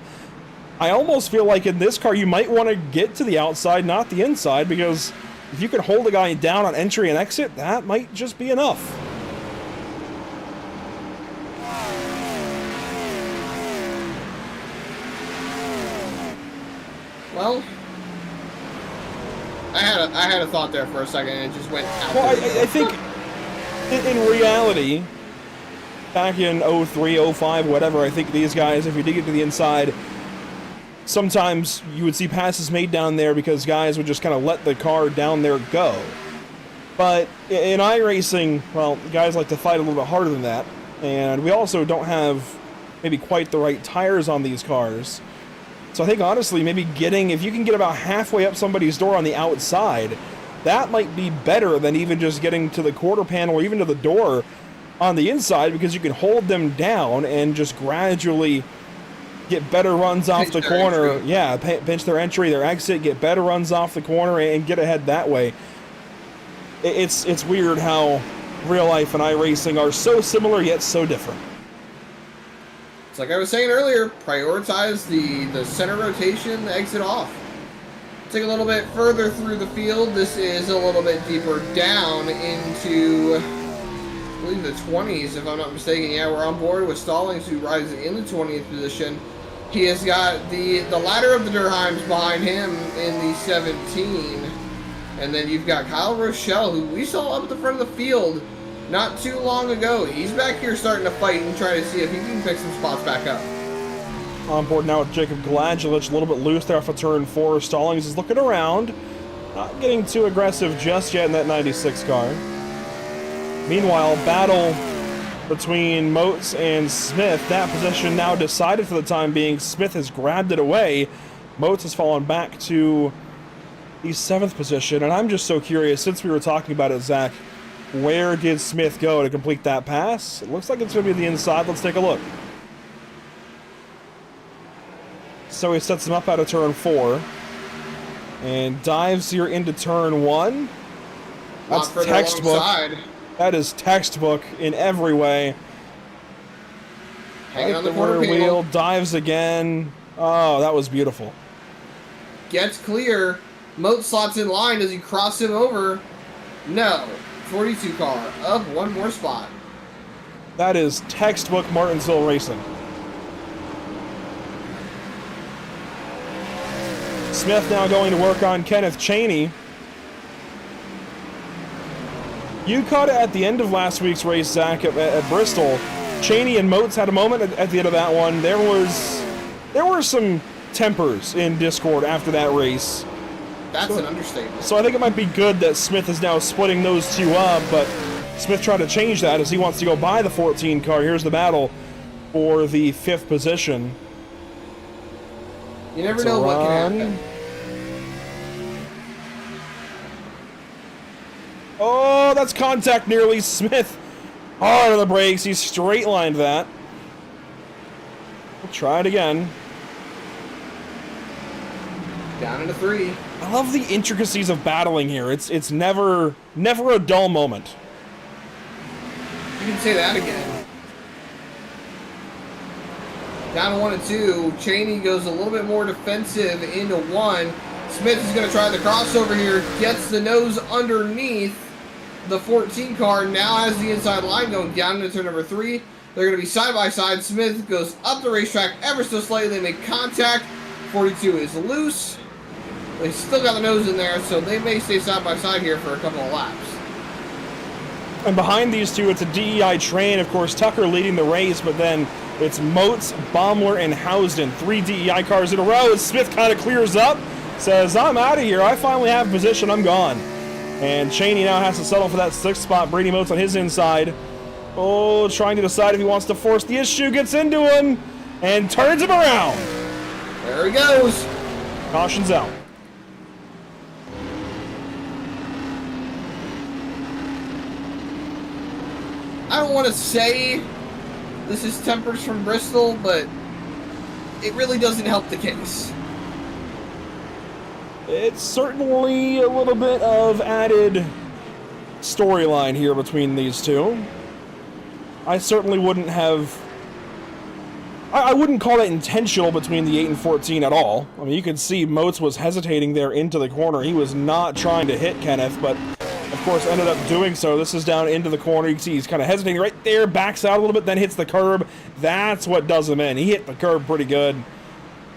I almost feel like in this car you might want to get to the outside, not the inside, because if you can hold a guy down on entry and exit, that might just be enough. Well, I had a thought there for a second, and it just went out. Well, I think in reality, back in 03, 05, whatever, I think these guys, if you did get to the inside, sometimes you would see passes made down there because guys would just kind of let the car down there go. But in iRacing, well, guys like to fight a little bit harder than that, and we also don't have maybe quite the right tires on these cars. So I think honestly, maybe if you can get about halfway up somebody's door on the outside, that might be better than even just getting to the quarter panel or even to the door on the inside, because you can hold them down and just gradually get better runs off the corner. Entry. Yeah, pinch their entry, their exit, get better runs off the corner and get ahead that way. It's weird how real life and iRacing are so similar yet so different. It's like I was saying earlier, prioritize the center rotation, the exit off. Take a little bit further through the field. This is a little bit deeper down into, I believe, the 20s, if I'm not mistaken. Yeah, we're on board with Stallings, who rides in the 20th position. He has got the ladder of the Durheims behind him in the 17. And then you've got Kyle Rochelle, who we saw up at the front of the field not too long ago. He's back here starting to fight and trying to see if he can pick some spots back up. On board now with Jacob Gladulich, a little bit loose there off of turn 4. Stallings is looking around, not getting too aggressive just yet in that 96 car. Meanwhile, battle between Motes and Smith. That position now decided for the time being. Smith has grabbed it away. Motes has fallen back to the 7th position, and I'm just so curious, since we were talking about it, Zach, where did Smith go to complete that pass? It looks like it's going to be the inside. Let's take a look. So he sets him up out of turn 4. And dives here into turn 1. That's textbook. That is textbook in every way. Hanging on the quarter wheel. Dives again. Oh, that was beautiful. Gets clear. Moat slots in line. Does he cross him over? No. 42 car up one more spot. That is textbook Martinsville racing. Smith now going to work on Kenneth Cheney. You caught it at the end of last week's race, Zach, at Bristol. Cheney and Moats had a moment at the end of that one. There were some tempers in Discord after that race. That's an understatement. So I think it might be good that Smith is now splitting those two up, but Smith tried to change that as he wants to go buy the 14 car. Here's the battle for the 5th position. You never know what can happen. Oh, that's contact nearly. Smith hard on the brakes. He straight lined that. We'll try it again. Down into 3. I love the intricacies of battling here. It's never a dull moment. You can say that again. Down to 1 and 2. Cheney goes a little bit more defensive into 1. Smith is going to try the crossover here. Gets the nose underneath the 14 car. Now has the inside line going down into turn number 3. They're going to be side by side. Smith goes up the racetrack ever so slightly. They make contact. 42 is loose. They still got the nose in there, so they may stay side by side here for a couple of laps. And behind these two, it's a DEI train. Of course, Tucker leading the race, but then it's Moats, Baumler, and Housden. 3 DEI cars in a row as Smith kind of clears up, says, I'm out of here. I finally have position. I'm gone. And Cheney now has to settle for that 6th spot. Brady Moats on his inside. Oh, trying to decide if he wants to force the issue. Gets into him and turns him around. There he goes. Caution's out. I don't want to say this is tempers from Bristol, but it really doesn't help the case. It's certainly a little bit of added storyline here between these two. I certainly wouldn't have... I wouldn't call it intentional between the 8 and 14 at all. I mean, you could see Moats was hesitating there into the corner. He was not trying to hit Kenneth, but of course ended up doing so. This is down into the corner. You can see he's kind of hesitating right there, backs out a little bit, then hits the curb. That's what does him in. He hit the curb pretty good.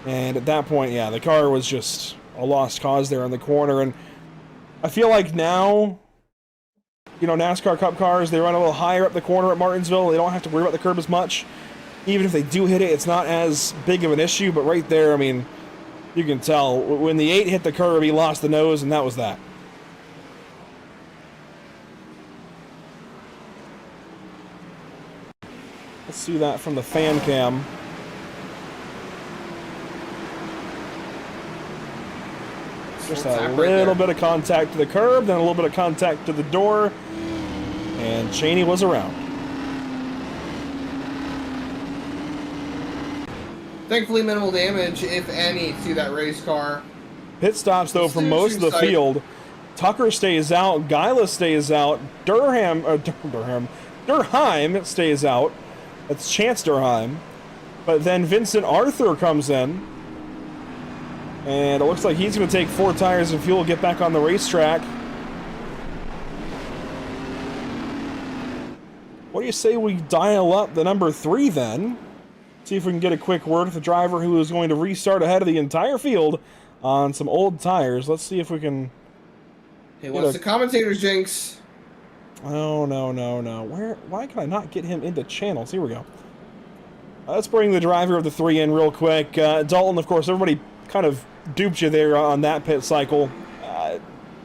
And at that point, yeah, the car was just a lost cause there in the corner. And I feel like now, you know, NASCAR Cup cars, they run a little higher up the corner at Martinsville. They don't have to worry about the curb as much. Even if they do hit it, it's not as big of an issue. But right there, I mean, you can tell. When the 8 hit the curb, he lost the nose, and that was that. Let's see that from the fan cam. Just a little bit of contact to the curb, then a little bit of contact to the door, and Cheney was around. Thankfully, minimal damage, if any, to that race car. Pit stops, though, for most of the field. Tucker stays out. Gila stays out. Durham stays out. That's Chance Durham. But then Vincent Arthur comes in. And it looks like he's going to take 4 tires of fuel, get back on the racetrack. What do you say we dial up the number 3 then? See if we can get a quick word with the driver who is going to restart ahead of the entire field on some old tires. Let's see if we can... Hey, what's the commentator's jinx? Oh, no. Why can I not get him into channels? Here we go. Let's bring the driver of the 3 in real quick. Dalton, of course, everybody kind of duped you there on that pit cycle.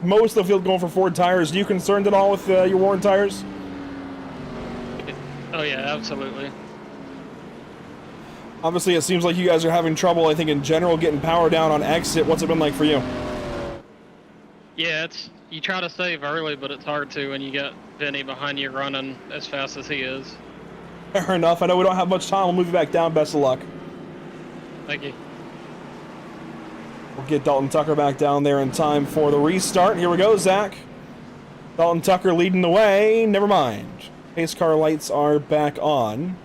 Most of the field going for Ford tires. Are you concerned at all with your Warren tires? Oh, yeah, absolutely. Obviously, it seems like you guys are having trouble, I think, in general, getting power down on exit. What's it been like for you? Yeah, you try to save early, but it's hard to when you got Vinny behind you running as fast as he is. Fair enough. I know we don't have much time. We'll move you back down. Best of luck. Thank you. We'll get Dalton Tucker back down there in time for the restart. Here we go, Zach. Dalton Tucker leading the way. Never mind. Pace car lights are back on.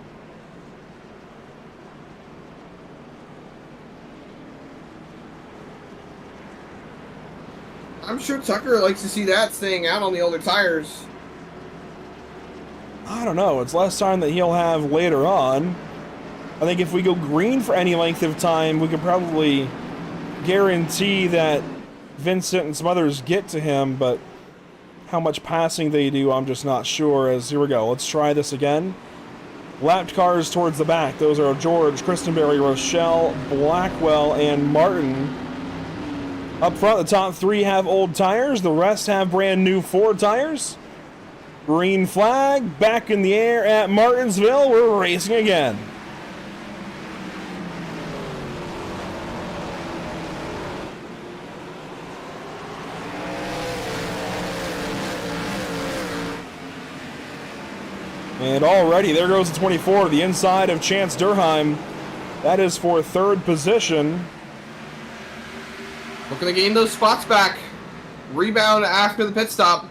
I'm sure Tucker likes to see that staying out on the older tires. I don't know. It's less time that he'll have later on. I think if we go green for any length of time, we could probably guarantee that Vincent and some others get to him, but how much passing they do, I'm just not sure. As here we go. Let's try this again. Lapped cars towards the back. Those are George, Christenberry, Rochelle, Blackwell, and Martin. Up front, the top three have old tires. The rest have brand new Ford tires. Green flag back in the air at Martinsville. We're racing again. And already there goes the 24 to the inside of Chance Durheim. That is for third position. Looking to gain those spots back. Rebound after the pit stop.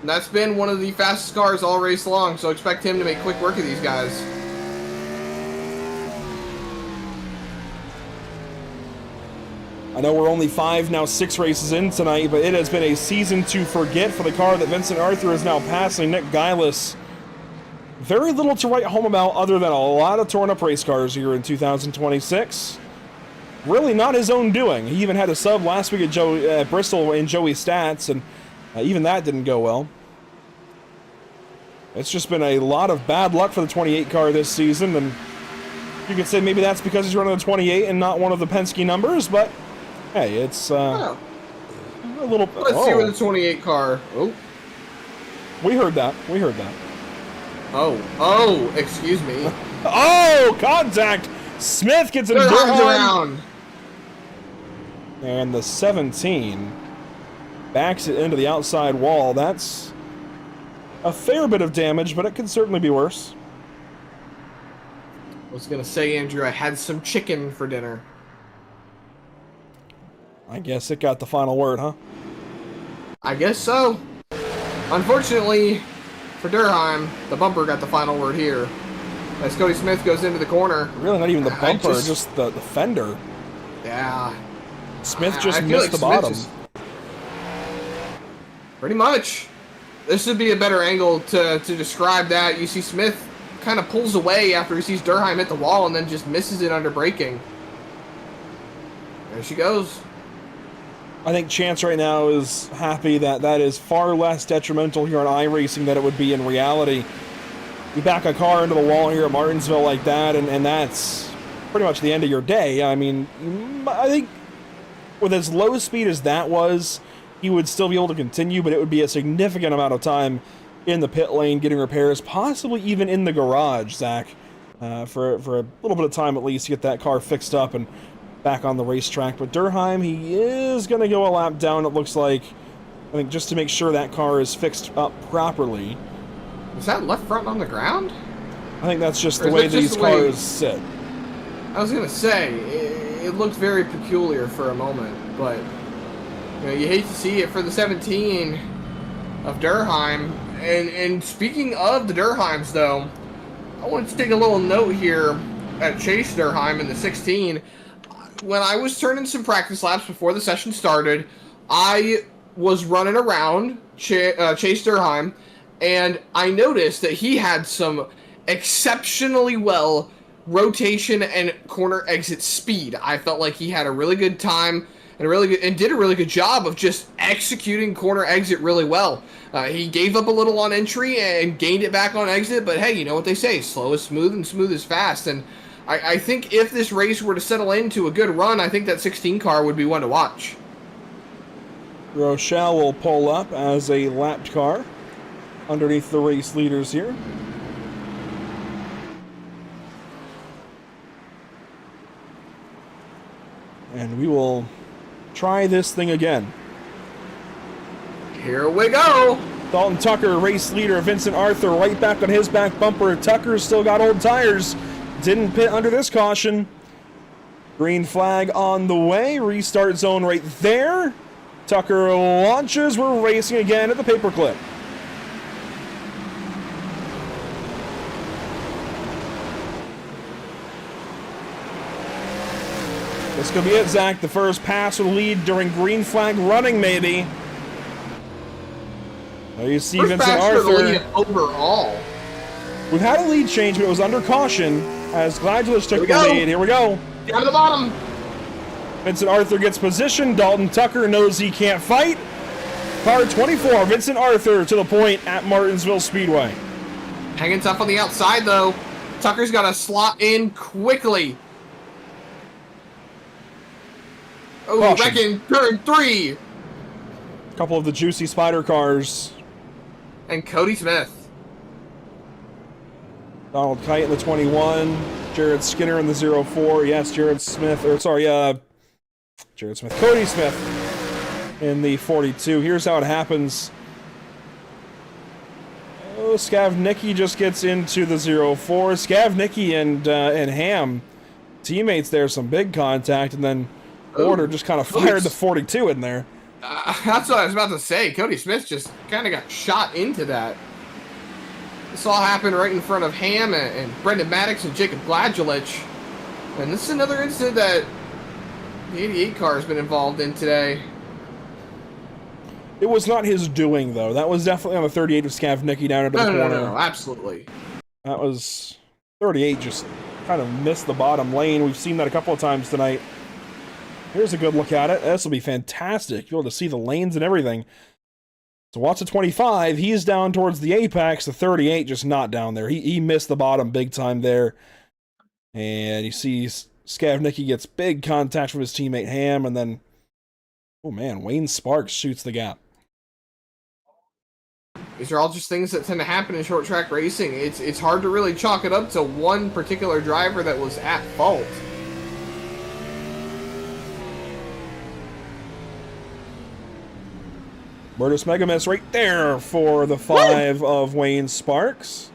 And that's been one of the fastest cars all race long, so expect him to make quick work of these guys. I know we're only 5, now 6 races in tonight, but it has been a season to forget for the car that Vincent Arthur is now passing, Nick Geilis. Very little to write home about other than a lot of torn up race cars here in 2026. Really not his own doing. He even had a sub last week at Bristol in Joey Stats, and even that didn't go well. It's just been a lot of bad luck for the 28 car this season, and you could say maybe that's because he's running the 28 and not one of the Penske numbers, but hey, it's a little... Let's see where the 28 car... Oh. We heard that. We heard that. Oh, excuse me. Oh, contact! Smith gets into around. And the 17 backs it into the outside wall. That's a fair bit of damage, but it could certainly be worse. I was going to say, Andrew, I had some chicken for dinner. I guess it got the final word, huh? I guess so. Unfortunately, for Durheim, the bumper got the final word here. As Cody Smith goes into the corner. Really not even the bumper, just the fender. Yeah. Smith just missed the bottom. Pretty much. This would be a better angle to describe that. You see Smith kind of pulls away after he sees Durheim hit the wall and then just misses it under braking. There she goes. I think Chance right now is happy that that is far less detrimental here on iRacing than it would be in reality. You back a car into the wall here at Martinsville like that, and that's pretty much the end of your day. I mean, I think with as low speed as that was, he would still be able to continue, but it would be a significant amount of time in the pit lane getting repairs, possibly even in the garage, Zach, for a little bit of time at least to get that car fixed up and back on the racetrack. But Durheim, he is going to go a lap down, it looks like, I think, just to make sure that car is fixed up properly. Is that left front on the ground? I think that's just the way these cars sit. I was going to say, it looked very peculiar for a moment, but you know, you hate to see it for the 17 of Durheim. And speaking of the Durheims, though, I wanted to take a little note here at Chase Durheim in the 16. When I was turning some practice laps before the session started, I was running around Chase Durheim, and I noticed that he had some exceptionally well rotation and corner exit speed. I felt like he had a really good time and did a really good job of just executing corner exit really well. He gave up a little on entry and gained it back on exit, but hey, you know what they say, slow is smooth and smooth is fast. And I think if this race were to settle into a good run, I think that 16 car would be one to watch. Rochelle will pull up as a lapped car underneath the race leaders here. And we will try this thing again. Here we go. Dalton Tucker, race leader. Vincent Arthur right back on his back bumper. Tucker's still got old tires. Didn't pit under this caution. Green flag on the way. Restart zone right there. Tucker launches. We're racing again at the paperclip. This could be it, Zach. The first pass with lead during green flag running, maybe. There you see First Vincent pass for the Arthur. lead overall. We've had a lead change, but it was under caution as Gladulus took the lead. Here we go. Down to the bottom. Vincent Arthur gets positioned. Dalton Tucker knows he can't fight. Car 24, Vincent Arthur to the point at Martinsville Speedway. Hanging tough on the outside, though. Tucker's got to slot in quickly. Oh, Caution. back in turn 3. A couple of the juicy spider cars. And Cody Smith. Donald Kite in the 21. Jared Skinner in the 04. Yes, Jared Smith. Jared Smith. Cody Smith in the 42. Here's how it happens. Oh, Skavnicki just gets into the 04. Skavnicki and Ham, teammates there, some big contact, and then Order just kind of fired the 42 in there. That's what I was about to say. Cody Smith just kind of got shot into that. This all happened right in front of Ham and Brendan Maddox and Jacob Gladulich. And this is another incident that the 88 car has been involved in today. It was not his doing, though. That was definitely on the 38 of Skavnicki down into the corner. No, absolutely. That was 38 just kind of missed the bottom lane. We've seen that a couple of times tonight. Here's a good look at it. This will be fantastic. You'll be able to see the lanes and everything. So watch the 25. He's down towards the apex. The 38 just not down there. He missed the bottom big time there. And you see Skavnicki gets big contact from his teammate Ham. And then, oh man, Wayne Sparks shoots the gap. These are all just things that tend to happen in short track racing. It's hard to really chalk it up to one particular driver that was at fault. Murderous Megamiss right there for the 5 of Wayne Sparks.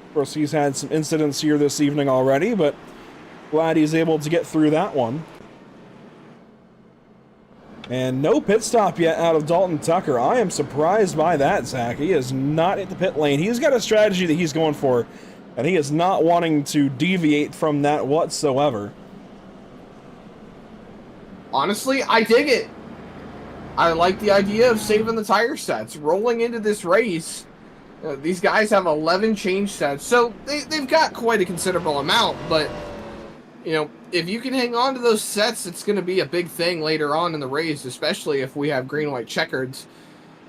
Of course, he's had some incidents here this evening already, but glad he's able to get through that one. And no pit stop yet out of Dalton Tucker. I am surprised by that, Zach. He is not at the pit lane. He's got a strategy that he's going for, and he is not wanting to deviate from that whatsoever. Honestly, I dig it. I like the idea of saving the tire sets. Rolling into this race, these guys have 11 change sets, so they've got quite a considerable amount, but, you know, if you can hang on to those sets, it's going to be a big thing later on in the race, especially if we have green-white checkers.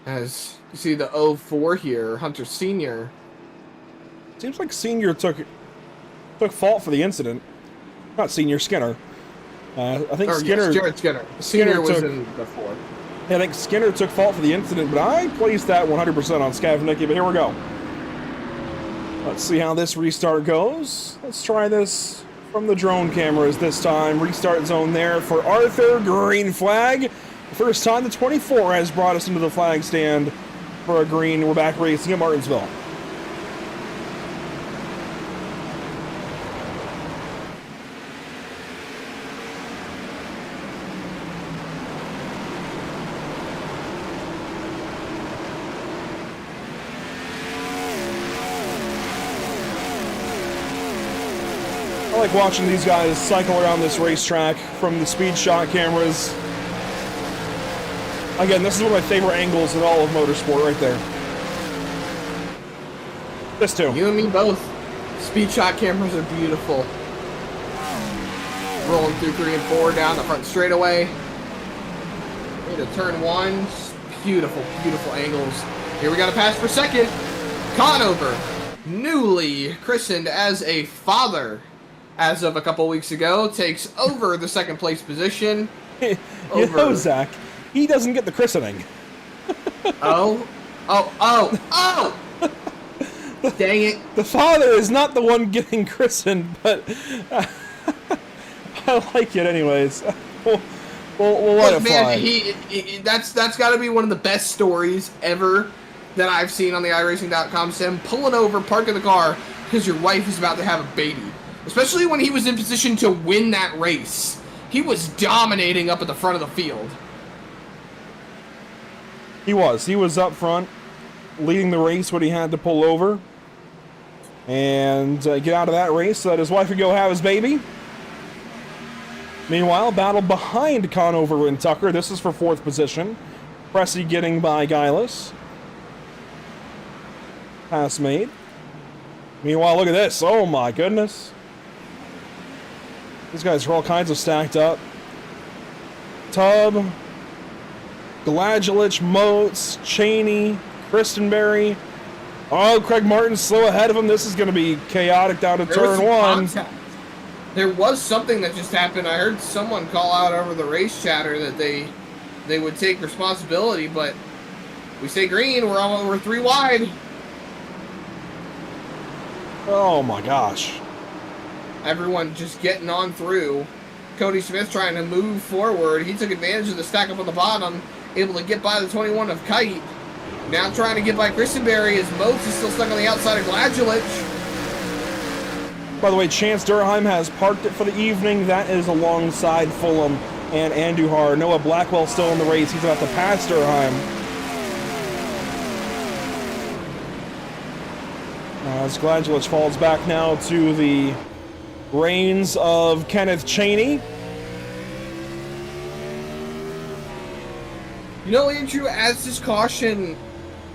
As you see the 04 here, Hunter Sr. Seems like Senior took fault for the incident. Not Senior, Skinner. I think Skinner... Yes, Jared Skinner. Senior was in the 4. I think Skinner took fault for the incident, but I placed that 100% on Skavnicki, but here we go. Let's see how this restart goes. Let's try this from the drone cameras this time. Restart zone there for Arthur. Green flag. The first time the 24 has brought us into the flag stand for a green. We're back racing at Martinsville. I like watching these guys cycle around this racetrack from the speed shot cameras. Again, this is one of my favorite angles in all of motorsport right there. This too. You and me both. Speed shot cameras are beautiful. Rolling through 3 and 4 down the front straightaway. Into turn 1. Beautiful, beautiful angles. Here we got a pass for second. Conover, newly christened as a father as of a couple weeks ago, takes over the second place position. You know, Zach, he doesn't get the christening. Oh! Dang it. The father is not the one getting christened, but I like it anyways. We'll let it fly. Man, that's got to be one of the best stories ever that I've seen on the iRacing.com sim. Pulling over, parking the car because your wife is about to have a baby. especially when he was in position to win that race. He was dominating up at the front of the field. He was up front, leading the race when he had to pull over and get out of that race so that his wife could go have his baby. Meanwhile, battle behind Conover and Tucker. This is for 4th position. Pressy getting by Guileless. Pass made. Meanwhile, look at this. Oh my goodness. These guys are all kinds of stacked up. Tubb, Gladulich, Moats, Cheney, Christenberry. Oh, Craig Martin slow ahead of him. This is going to be chaotic down to turn 1. Contact. There was something that just happened. I heard someone call out over the race chatter that they would take responsibility, but we stay green. We're 3 wide. Oh my gosh. Everyone just getting on through. Cody Smith trying to move forward. He took advantage of the stack up on the bottom, able to get by the 21 of Kite. Now trying to get by Christenberry as Moats is still stuck on the outside of Gladulich. By the way, Chance Durheim has parked it for the evening. That is alongside Fulham and Andujar. Noah Blackwell still in the race. He's about to pass Durheim. As Gladulich falls back now to the reins of Kenneth Cheney. You know, Andrew, as this caution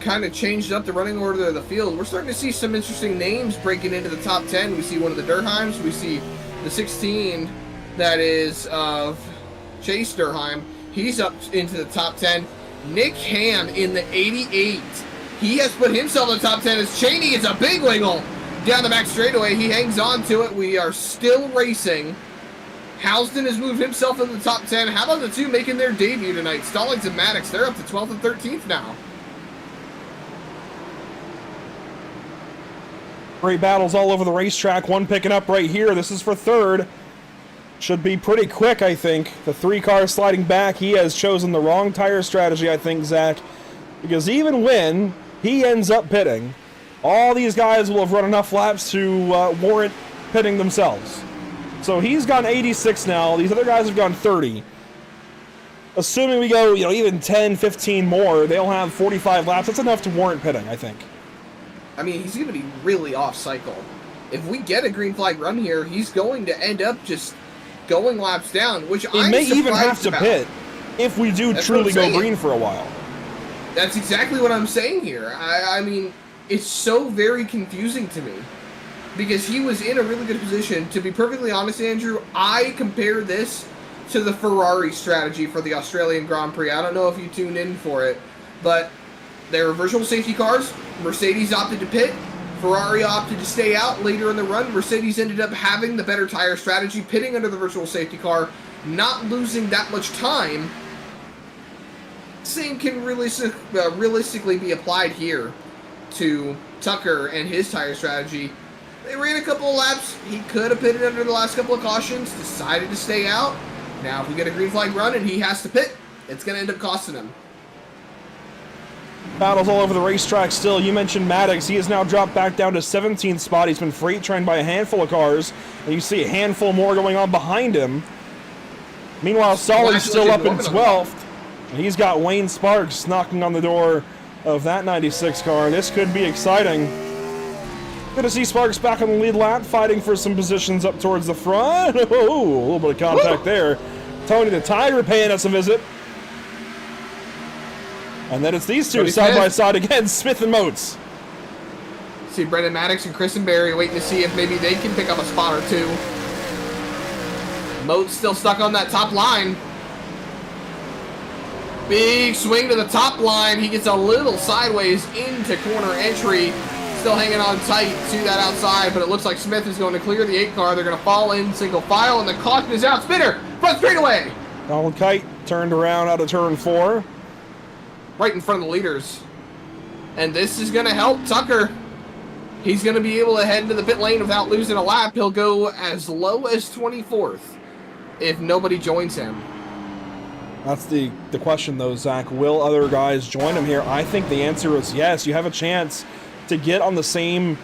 kind of changed up the running order of the field, we're starting to see some interesting names breaking into the top 10. We see one of the Durheims. We see the 16 that is of Chase Durheim. He's up into the top 10. Nick Ham in the 88. He has put himself in the top 10 as Cheney gets a big wiggle down the back straightaway. He hangs on to it. We are still racing. Housden has moved himself in the top 10. How about the 2 making their debut tonight? Stallings and Maddox, they're up to 12th and 13th now. Great battles all over the racetrack. One picking up right here. This is for 3rd. Should be pretty quick, I think. The 3 cars sliding back. He has chosen the wrong tire strategy, I think, Zach. Because even when he ends up pitting, all these guys will have run enough laps to warrant pitting themselves. So he's gone 86 now. These other guys have gone 30. Assuming we go, even 10, 15 more, they'll have 45 laps. That's enough to warrant pitting, I think. I mean, he's going to be really off cycle. If we get a green flag run here, he's going to end up just going laps down, which he may even have to pit if we do truly go green for a while. That's exactly what I'm saying here. I mean, it's so very confusing to me because he was in a really good position. To be perfectly honest, Andrew, I compare this to the Ferrari strategy for the Australian Grand Prix. I don't know if you tuned in for it, but they were virtual safety cars. Mercedes opted to pit. Ferrari opted to stay out later in the run. Mercedes ended up having the better tire strategy, pitting under the virtual safety car, not losing that much time. Same can realistically be applied here to Tucker and his tire strategy. They ran a couple of laps. He could have pitted under the last couple of cautions, decided to stay out. Now, if we get a green flag run and he has to pit, it's going to end up costing him. Battles all over the racetrack still. You mentioned Maddox. He has now dropped back down to 17th spot. He's been freight trained by a handful of cars, and you see a handful more going on behind him. Meanwhile, Stallings still up in 12th, and he's got Wayne Sparks knocking on the door of that 96 car. This could be exciting. Good to see Sparks back on the lead lap, fighting for some positions up towards the front. Oh, a little bit of contact there. Tony the Tiger paying us a visit. And then it's these two side by side again, Smith and Moats. See Brendan Maddox and Christenberry waiting to see if maybe they can pick up a spot or two. Moats still stuck on that top line. Big swing to the top line. He gets a little sideways into corner entry. Still hanging on tight to that outside, but it looks like Smith is going to clear the 8 car. They're going to fall in single file, and the caution is out. Spinner, front straightaway. Donald Kite turned around out of turn 4. Right in front of the leaders. And this is going to help Tucker. He's going to be able to head into the pit lane without losing a lap. He'll go as low as 24th if nobody joins him. That's the question, though, Zach. Will other guys join him here? I think the answer is yes. You have a chance to get on the same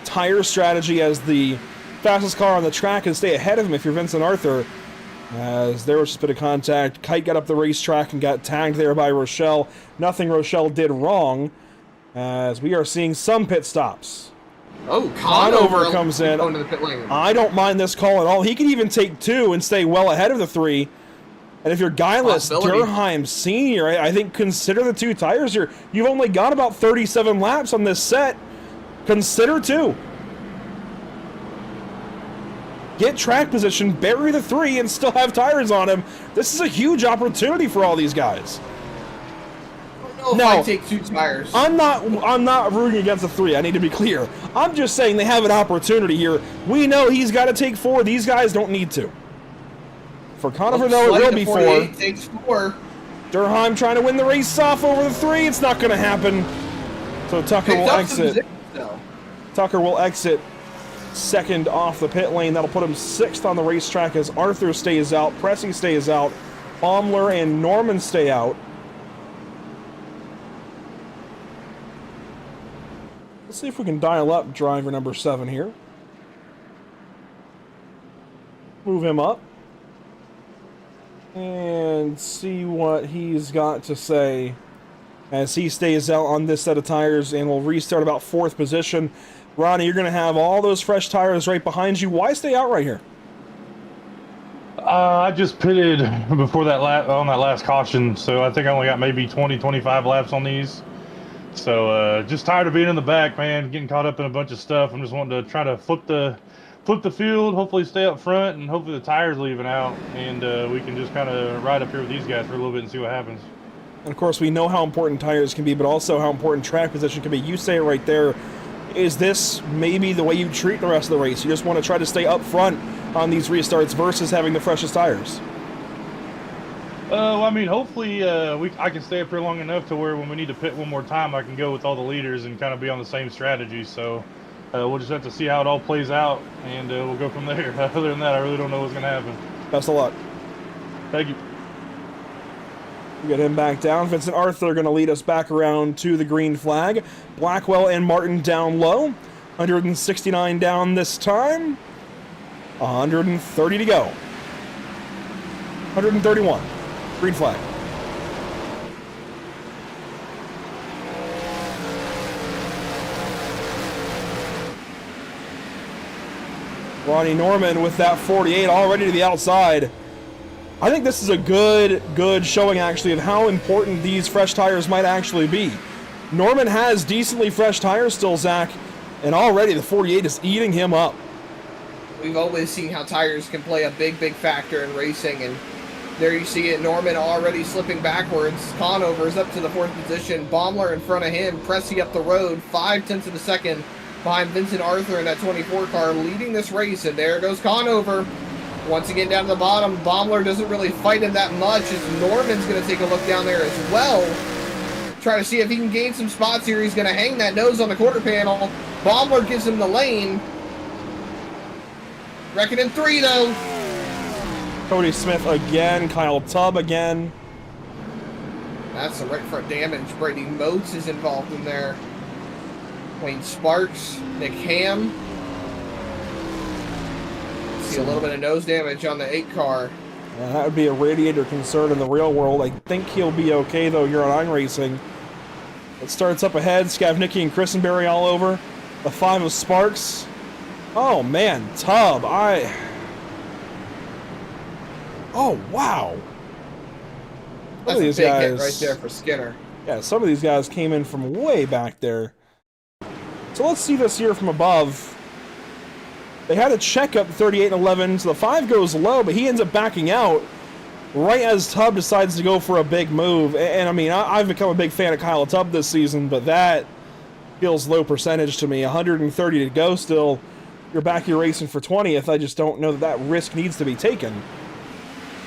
tire strategy as the fastest car on the track and stay ahead of him if you're Vincent Arthur. As there was just a bit of contact. Kite got up the racetrack and got tagged there by Rochelle. Nothing Rochelle did wrong, as we are seeing some pit stops. Oh, Conover comes in. Going to the pit lane. I don't mind this call at all. He could even take 2 and stay well ahead of the 3. And if you're guileless, Durheim Sr., I think consider the 2 tires here. You've only got about 37 laps on this set. Consider 2. Get track position, bury the 3, and still have tires on him. This is a huge opportunity for all these guys. I don't know if I take 2 tires. I'm not rooting against the 3. I need to be clear. I'm just saying they have an opportunity here. We know he's got to take 4. These guys don't need to. For Conover, though, it will be 4. Takes 4. Durheim trying to win the race off over the 3. It's not going to happen. So Tucker will exit. Tucker will exit second off the pit lane. That'll put him 6th on the racetrack as Arthur stays out, Pressey stays out, Baumler and Norman stay out. Let's see if we can dial up driver number 7 here. Move him up. And see what he's got to say as he stays out on this set of tires, and will restart about 4th position. Ronnie, you're going to have all those fresh tires right behind you. Why stay out right here? I just pitted before that on that last caution, so I think I only got maybe 20, 25 laps on these. So just tired of being in the back, man, getting caught up in a bunch of stuff. I'm just wanting to try to flip the field, hopefully stay up front, and hopefully the tires leaving out, and we can just kind of ride up here with these guys for a little bit and see what happens. And of course, we know how important tires can be, but also how important track position can be. You say it right there. Is this maybe the way you treat the rest of the race? You just want to try to stay up front on these restarts versus having the freshest tires? Well, I mean, hopefully I can stay up here long enough to where when we need to pit one more time, I can go with all the leaders and kind of be on the same strategy. So we'll just have to see how it all plays out, and we'll go from there. Other than that, I really don't know what's going to happen. Best of luck. Thank you. We get him back down. Vincent Arthur going to lead us back around to the green flag. Blackwell and Martin down low. 169 down this time. 130 to go. 131. Green flag. Ronnie Norman with that 48 already to the outside. I think this is a good showing, actually, of how important these fresh tires might actually be. Norman has decently fresh tires still, Zach, and already the 48 is eating him up. We've always seen how tires can play a big factor in racing, and there you see it. Norman already slipping backwards. Conover is up to the 4th position. Baumler in front of him. Pressey up the road, 5/10 of a second behind Vincent Arthur in that 24 car, leading this race, and there goes Conover. Once again down to the bottom. Baumler doesn't really fight him that much, as Norman's going to take a look down there as well. Try to see if he can gain some spots here. He's going to hang that nose on the quarter panel. Baumler gives him the lane. Reckoning 3, though. Cody Smith again. Kyle Tubb again. That's some right front damage. Brady Motes is involved in there. Wayne Sparks. Nick Ham. See a little bit of nose damage on the 8 car. Yeah, that would be a radiator concern in the real world. I think he'll be okay, though, here on iRacing. It starts up ahead. Skavnicki and Christenberry all over. The 5 of Sparks. Oh, man. Tubb. Oh, wow. That's a big hit right there for Skinner. Yeah, some of these guys came in from way back there. So let's see this here from above. They had a check up 38-11, so the 5 goes low, but he ends up backing out right as Tubb decides to go for a big move. And I mean, I've become a big fan of Kyle Tubb this season, but that feels low percentage to me. 130 to go still. You're back here racing for 20th. I just don't know that that risk needs to be taken.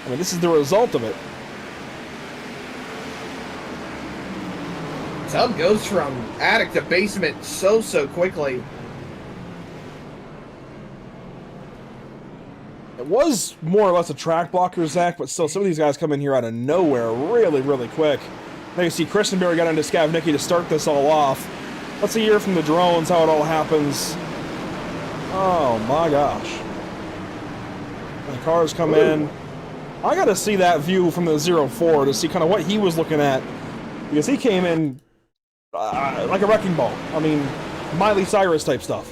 I mean, this is the result of it. Tubb goes from attic to basement so quickly. It was more or less a track blocker, Zach, but still, some of these guys come in here out of nowhere really quick. Now you see Christenberry got into Skavnicki to start this all off. Let's hear from the drones how it all happens. Oh my gosh. The cars come in. I gotta see that view from the 04 to see kind of what he was looking at. Because he came in like a wrecking ball. I mean, Miley Cyrus type stuff.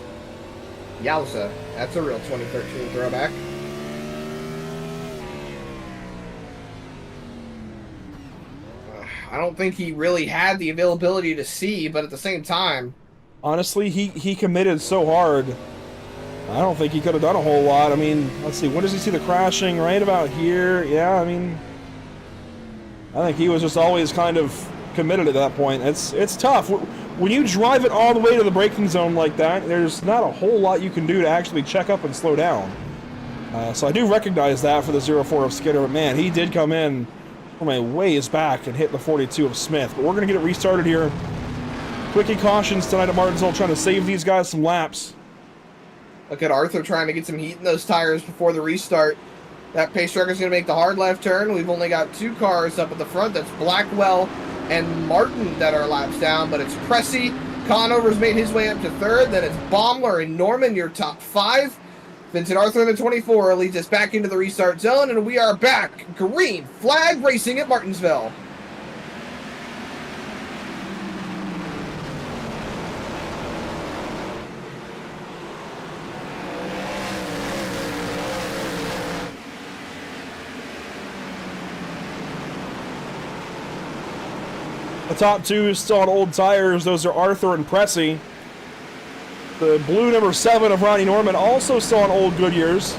Yowza. That's a real 2013 throwback. I don't think he really had the availability to see, but at the same time... Honestly, he committed so hard. I don't think he could have done a whole lot. I mean, let's see, when does he see the crashing? Right about here? Yeah, I mean... I think he was just always kind of committed at that point. It's tough. When you drive it all the way to the braking zone like that, there's not a whole lot you can do to actually check up and slow down. So I do recognize that for the 04 of Skinner, but man, he did come in from a ways back and hit the 42 of Smith. But we're going to get it restarted here. Quickie cautions tonight at Martinsville, trying to save these guys some laps. Look at Arthur trying to get some heat in those tires before the restart. That pace truck is going to make the hard left turn. We've only got 2 cars up at the front. That's Blackwell and Martin that are laps down, but it's Pressey. Conover's made his way up to 3rd. Then it's Baumler and Norman, your top 5. Vincent Arthur in the 24 leads us back into the restart zone, and we are back. Green flag racing at Martinsville. The top 2 still on old tires. Those are Arthur and Pressey. The blue number 7 of Ronnie Norman also still on old Goodyears.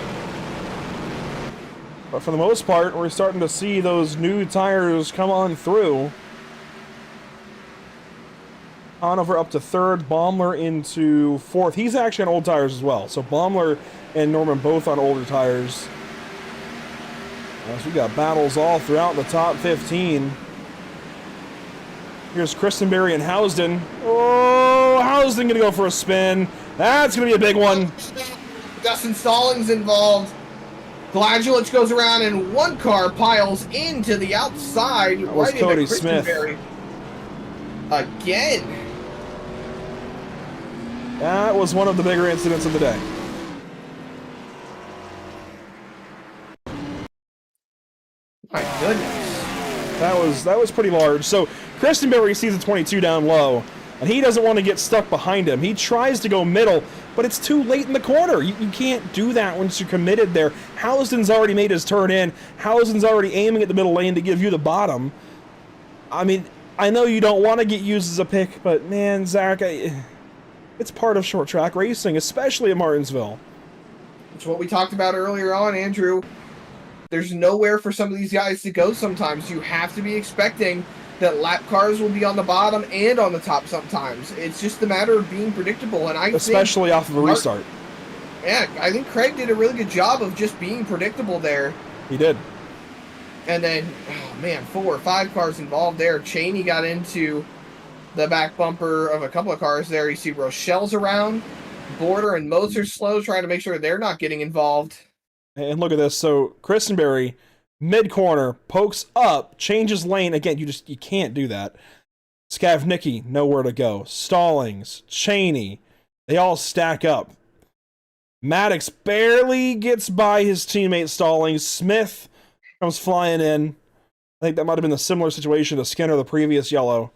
But for the most part, we're starting to see those new tires come on through. Conover up to 3rd, Baumler into 4th. He's actually on old tires as well. So Baumler and Norman both on older tires. So we got battles all throughout the top 15. Here's Christenberry and Housden. Oh, Housden gonna go for a spin. That's gonna be a big one. Dustin Stallings involved. Gladulich goes around and one car piles into the outside. That was Cody Smith. Again. That was one of the bigger incidents of the day. My goodness. That was pretty large. So Christenberry sees a 22 down low, and he doesn't want to get stuck behind him. He tries to go middle, but it's too late in the corner. You can't do that once you're committed there. Housden's already made his turn in. Housden's already aiming at the middle lane to give you the bottom. I mean, I know you don't want to get used as a pick, but man, Zach, it's part of short track racing, especially at Martinsville. It's what we talked about earlier on, Andrew. There's nowhere for some of these guys to go sometimes. You have to be expecting that lap cars will be on the bottom and on the top sometimes. It's just a matter of being predictable. And especially off of a restart. Yeah, I think Craig did a really good job of just being predictable there. He did. And then, oh man, 4 or 5 cars involved there. Cheney got into the back bumper of a couple of cars there. You see Rochelle's around. Border and Moser slow, trying to make sure they're not getting involved. And look at this. So Christenberry, mid-corner, pokes up, changes lane. Again, you can't do that. Skavnicki, nowhere to go. Stallings, Cheney, they all stack up. Maddox barely gets by his teammate Stallings. Smith comes flying in. I think that might have been a similar situation to Skinner, the previous yellow.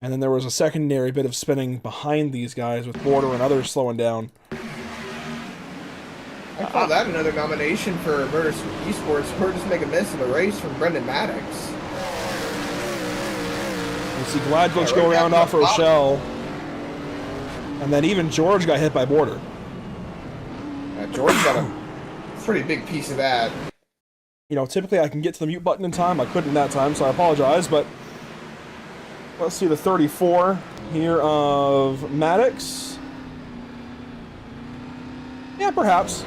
And then there was a secondary bit of spinning behind these guys with Border and others slowing down. I call that another nomination for Murder Esports. Just make a miss of a race from Brendan Maddox. You see Gladwich go around off Rochelle. And then even George got hit by Border. George got a pretty big piece of that. You know, typically I can get to the mute button in time. I couldn't that time, so I apologize. But let's see the 34 here of Maddox. Yeah, perhaps.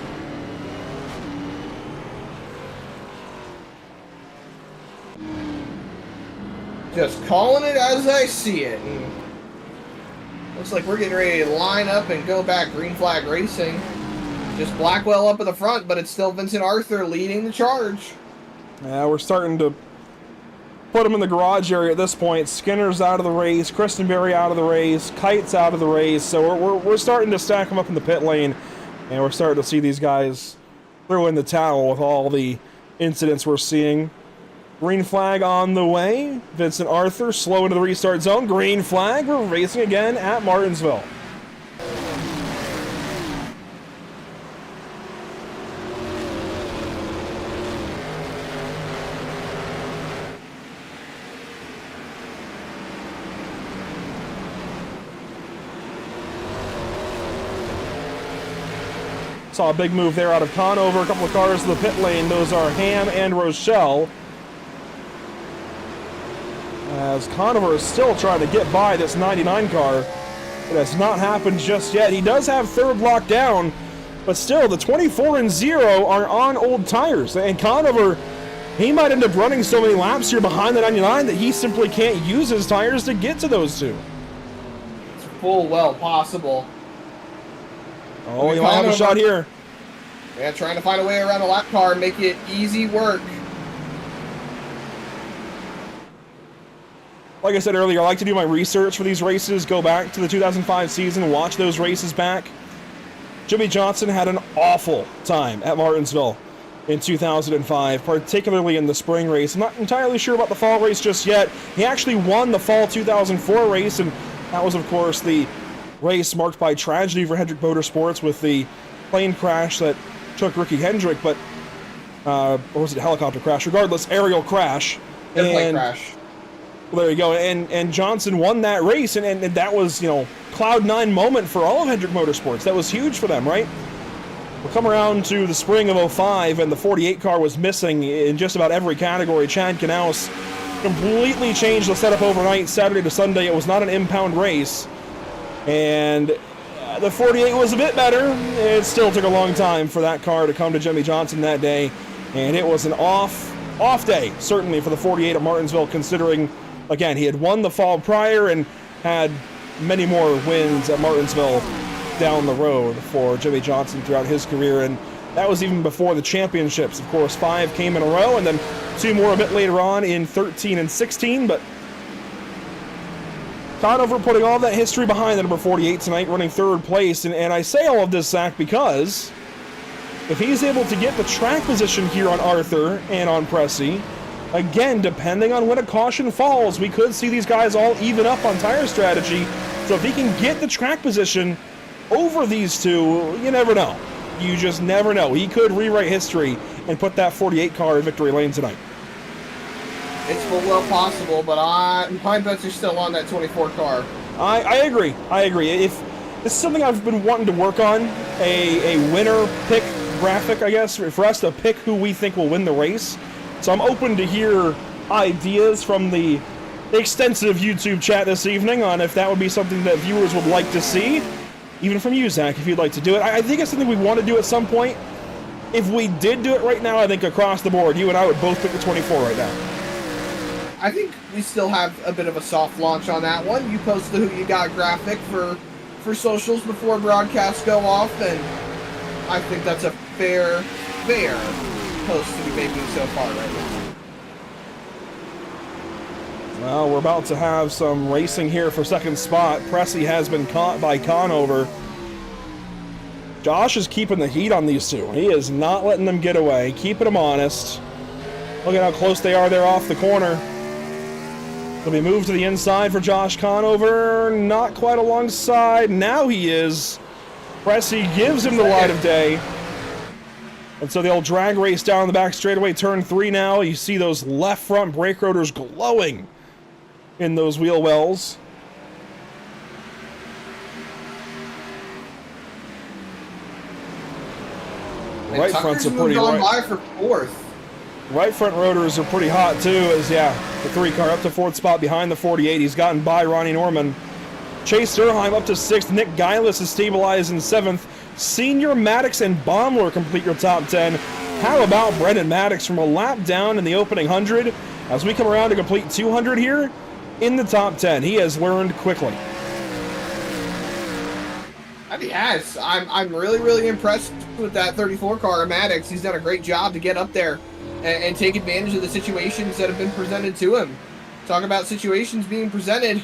Just calling it as I see it. And looks like we're getting ready to line up and go back green flag racing. Just Blackwell up at the front, but it's still Vincent Arthur leading the charge. Yeah, we're starting to put him in the garage area at this point. Skinner's out of the race, Christenberry out of the race, Kite's out of the race. So we're starting to stack him up in the pit lane. And we're starting to see these guys throw in the towel with all the incidents we're seeing. Green flag on the way. Vincent Arthur slow into the restart zone. Green flag. We're racing again at Martinsville. Saw a big move there out of Conover. A couple of cars to the pit lane. Those are Ham and Rochelle. As Conover is still trying to get by this 99 car. It has not happened just yet. He does have third lockdown, but still, the 24 and 0 are on old tires. And Conover, he might end up running so many laps here behind the 99 that he simply can't use his tires to get to those two. It's full well possible. Oh, he'll have a shot here. Yeah, trying to find a way around the lap car, make it easy work. Like I said earlier, I like to do my research for these races, go back to the 2005 season, watch those races back. Jimmy Johnson had an awful time at Martinsville in 2005, particularly in the spring race. I'm not entirely sure about the fall race just yet. He actually won the fall 2004 race, and that was, of course, the race marked by tragedy for Hendrick Motorsports with the plane crash that took Ricky Hendrick, but or was it a helicopter crash? Regardless, aerial crash. Airplane crash. Well, there you go. And Johnson won that race, and that was, you know, cloud nine moment for all of Hendrick Motorsports. That was huge for them, right? We'll come around to the spring of 05, and the 48 car was missing in just about every category. Chad Knaus completely changed the setup overnight, Saturday to Sunday. It was not an impound race. And the 48 was a bit better. It still took a long time for that car to come to Jimmy Johnson that day. And it was an off day, certainly, for the 48 at Martinsville, considering, again, he had won the fall prior and had many more wins at Martinsville down the road for Jimmy Johnson throughout his career. And that was even before the championships. Of course, 5 came in a row, and then 2 more a bit later on in 13 and 16. But Conover putting all that history behind the number 48 tonight, running third place. And I say all of this, Zach, because if he's able to get the track position here on Arthur and on Pressey, again, depending on when a caution falls, we could see these guys all even up on tire strategy. So if he can get the track position over these two, you never know. You just never know. He could rewrite history and put that 48 car in victory lane tonight. It's full well possible, but my bets are still on that 24 car. I agree. If this is something I've been wanting to work on, a winner pick graphic, I guess, for us to pick who we think will win the race. So I'm open to hear ideas from the extensive YouTube chat this evening on if that would be something that viewers would like to see. Even from you, Zach, if you'd like to do it. I think it's something we want to do at some point. If we did do it right now, I think across the board, you and I would both pick the 24 right now. I think we still have a bit of a soft launch on that one. You post the Who You Got graphic for socials before broadcasts go off, and I think that's a fair post to be making so far right now. Well, we're about to have some racing here for second spot. Pressey has been caught by Conover. Josh is keeping the heat on these two. He is not letting them get away, keeping them honest. Look at how close they are there off the corner. Will be moved to the inside for Josh Conover. Not quite alongside. Now he is. Pressey gives him the light of day. And so they'll drag race down the back straightaway. Turn 3 now. You see those left front brake rotors glowing in those wheel wells. Right fronts are pretty by for 4th. Right front rotors are pretty hot too, as the 3 car up to 4th spot behind the 48. He's gotten by Ronnie Norman. Chase Sturheim up to 6th. Nick Geilis is stabilized in 7th. Senior Maddox and Baumler complete your top 10. How about Brendan Maddox from a lap down in the opening 100? As we come around to complete 200 here in the top 10. He has learned quickly. He has. I'm really impressed with that 34 car of Maddox. He's done a great job to get up there and take advantage of the situations that have been presented to him. Talk about situations being presented.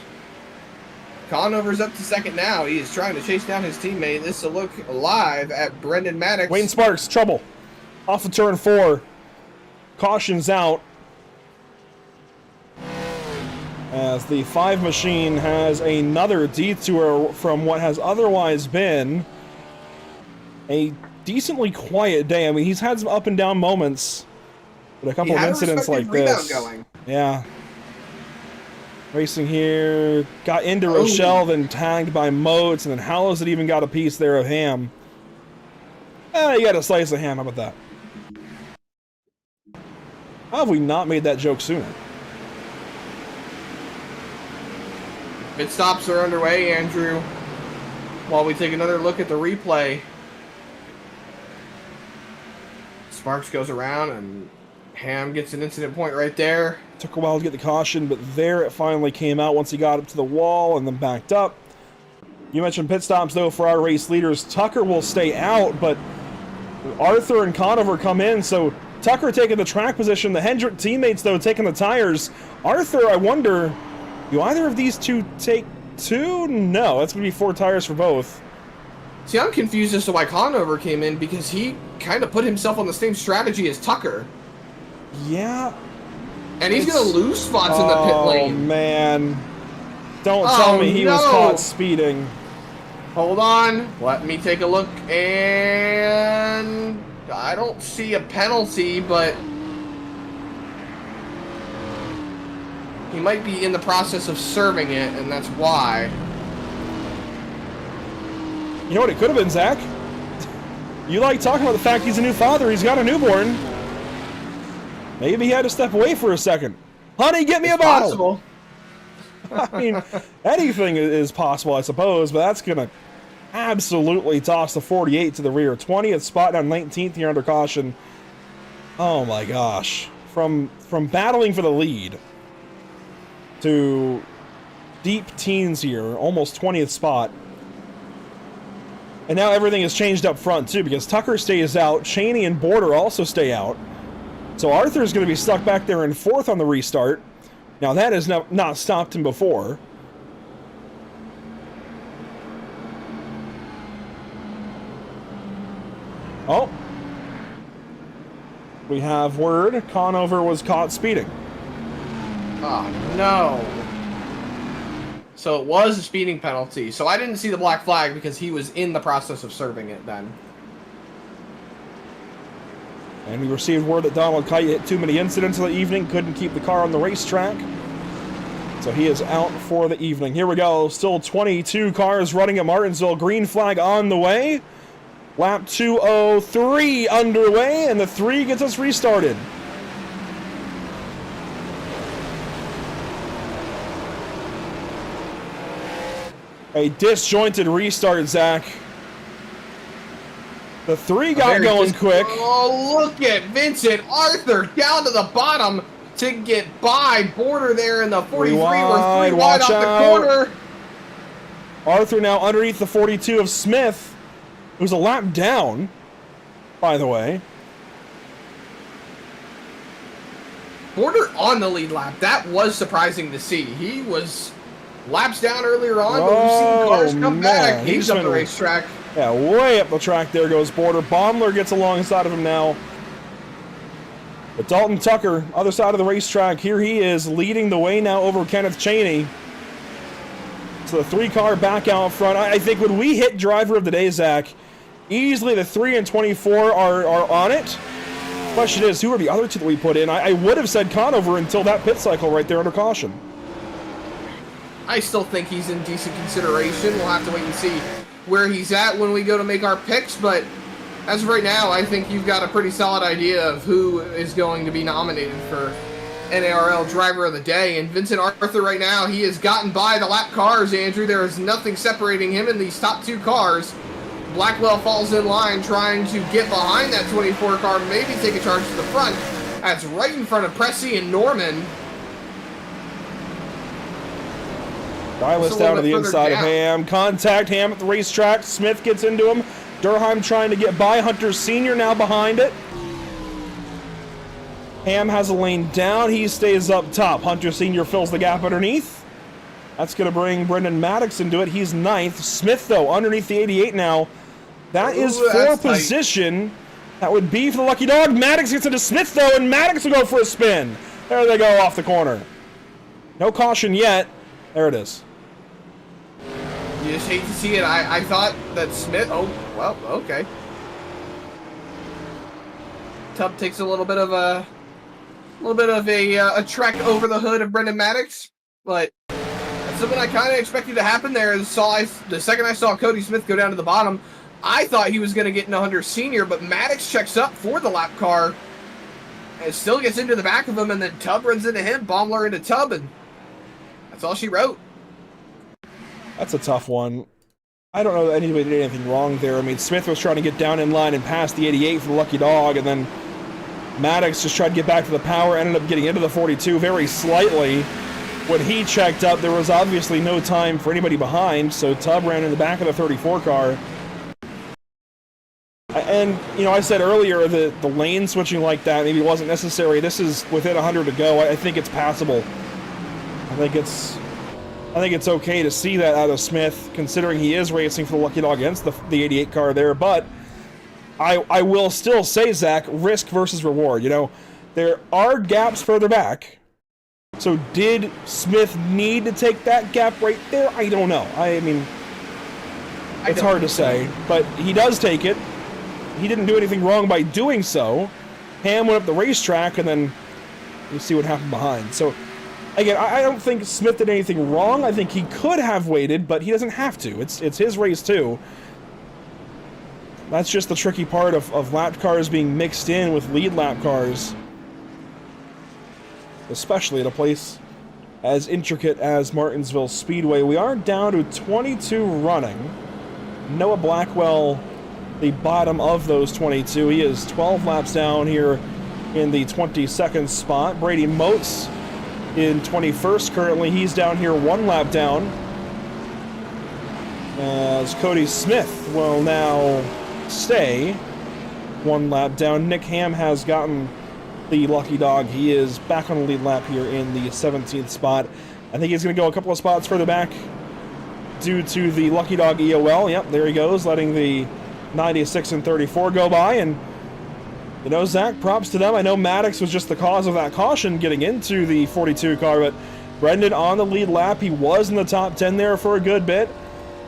Conover's up to second now. He is trying to chase down his teammate. This is a look live at Brendan Maddox. Wayne Sparks, trouble. Off of turn 4. Caution's out. As the 5 machine has another detour from what has otherwise been a decently quiet day. I mean, he's had some up and down moments, but a couple of incidents like this. Going. Yeah. Racing here, got into Rochelle, then tagged by Moats, and then Hallows had even got a piece there of Ham. You got a slice of Ham, how about that? How have we not made that joke sooner? Pit stops are underway, Andrew. While we take another look at the replay. Sparks goes around and Ham gets an incident point right there. Took a while to get the caution, but there it finally came out once he got up to the wall and then backed up. You mentioned pit stops, though, for our race leaders. Tucker will stay out, but Arthur and Conover come in, so Tucker taking the track position. The Hendrick teammates, though, taking the tires. Arthur, I wonder, do either of these two take 2? No, that's going to be 4 tires for both. See, I'm confused as to why Conover came in, because he kind of put himself on the same strategy as Tucker. Yeah. And he's going to lose spots in the pit lane. Oh, man. Don't tell me he was caught speeding. Hold on. Let me take a look. And I don't see a penalty, but he might be in the process of serving it, and that's why. You know what it could have been, Zach? You like talking about the fact he's a new father. He's got a newborn. Maybe he had to step away for a second. Honey, get me a bottle. I mean, anything is possible, I suppose, but that's going to absolutely toss the 48 to the rear. 20th spot, down 19th here under caution. Oh my gosh. From battling for the lead to deep teens here, almost 20th spot. And now everything has changed up front, too, because Tucker stays out. Cheney and Border also stay out. So Arthur's going to be stuck back there in 4th on the restart. Now, that has not stopped him before. Oh. We have word. Conover was caught speeding. Oh, no. So it was a speeding penalty. So I didn't see the black flag because he was in the process of serving it then. And we received word that Donald Kite hit too many incidents of the evening, couldn't keep the car on the racetrack. So he is out for the evening. Here we go. Still 22 cars running at Martinsville. Green flag on the way. Lap 203 underway, and the 3 gets us restarted. A disjointed restart, Zach. The 3 got going quick. Oh, look at Vincent Arthur down to the bottom to get by. Border there in the 43. We're 3 wide off the corner. Arthur now underneath the 42 of Smith, who's a lap down, by the way. Border on the lead lap. That was surprising to see. He was laps down earlier on, but we've seen cars come back. He's up the racetrack. Yeah, way up the track there goes Border. Baumler gets alongside of him now. But Dalton Tucker, other side of the racetrack, here he is leading the way now over Kenneth Cheney. So the 3 car back out front. I think when we hit driver of the day, Zach, easily the 3 and 24 are on it. Question is, who are the other 2 that we put in? I would have said Conover until that pit cycle right there under caution. I still think he's in decent consideration. We'll have to wait and see where he's at when we go to make our picks, but as of right now, I think you've got a pretty solid idea of who is going to be nominated for NARL Driver of the Day. And Vincent Arthur right now, he has gotten by the lap cars, Andrew. There is nothing separating him and these top 2 cars. Blackwell falls in line trying to get behind that 24 car, maybe take a charge to the front. That's right in front of Pressey and Norman. Dylas down to the inside of Ham. Contact Ham at the racetrack. Smith gets into him. Durheim trying to get by. Hunter Sr. now behind it. Ham has a lane down. He stays up top. Hunter Sr. fills the gap underneath. That's going to bring Brendan Maddox into it. He's 9th. Smith, though, underneath the 88 now. That is for position. That would be for the lucky dog. Maddox gets into Smith, though, and Maddox will go for a spin. There they go off the corner. No caution yet. There it is. You just hate to see it. I thought that Smith... Oh, well, okay. Tubb takes a little bit of a trek over the hood of Brendan Maddox, but that's something I kind of expected to happen there. The second I saw Cody Smith go down to the bottom, I thought he was going to get into Hunter Sr., but Maddox checks up for the lap car and still gets into the back of him, and then Tubb runs into him, Baumler into Tubb, and that's all she wrote. That's a tough one. I don't know that anybody did anything wrong there. I mean, Smith was trying to get down in line and past the 88 for the lucky dog, and then Maddox just tried to get back to the power, ended up getting into the 42 very slightly. When he checked up, there was obviously no time for anybody behind, so Tubb ran in the back of the 34 car. And, you know, I said earlier that the lane switching like that maybe wasn't necessary. This is within 100 to go. I think it's passable. I think it's okay to see that out of Smith, considering he is racing for the lucky dog against the 88 car there, but I will still say, Zach, risk versus reward. You know, there are gaps further back. So did Smith need to take that gap right there? I don't know. I mean, it's hard to say, but he does take it. He didn't do anything wrong by doing so. Ham went up the racetrack, and then you see what happened behind. So, again, I don't think Smith did anything wrong. I think he could have waited, but he doesn't have to. It's his race, too. That's just the tricky part of lap cars being mixed in with lead lap cars. Especially at a place as intricate as Martinsville Speedway. We are down to 22 running. Noah Blackwell, the bottom of those 22. He is 12 laps down here in the 22nd spot. Brady Motes in 21st currently. He's down here 1 lap down. As Cody Smith will now stay 1 lap down. Nick Ham has gotten the lucky dog. He is back on the lead lap here in the 17th spot. I think he's going to go a couple of spots further back due to the lucky dog EOL. Yep, there he goes, letting the 96 and 34 go by. And, you know, Zach, props to them. I know Maddox was just the cause of that caution getting into the 42 car, but Brendan on the lead lap. He was in the top 10 there for a good bit.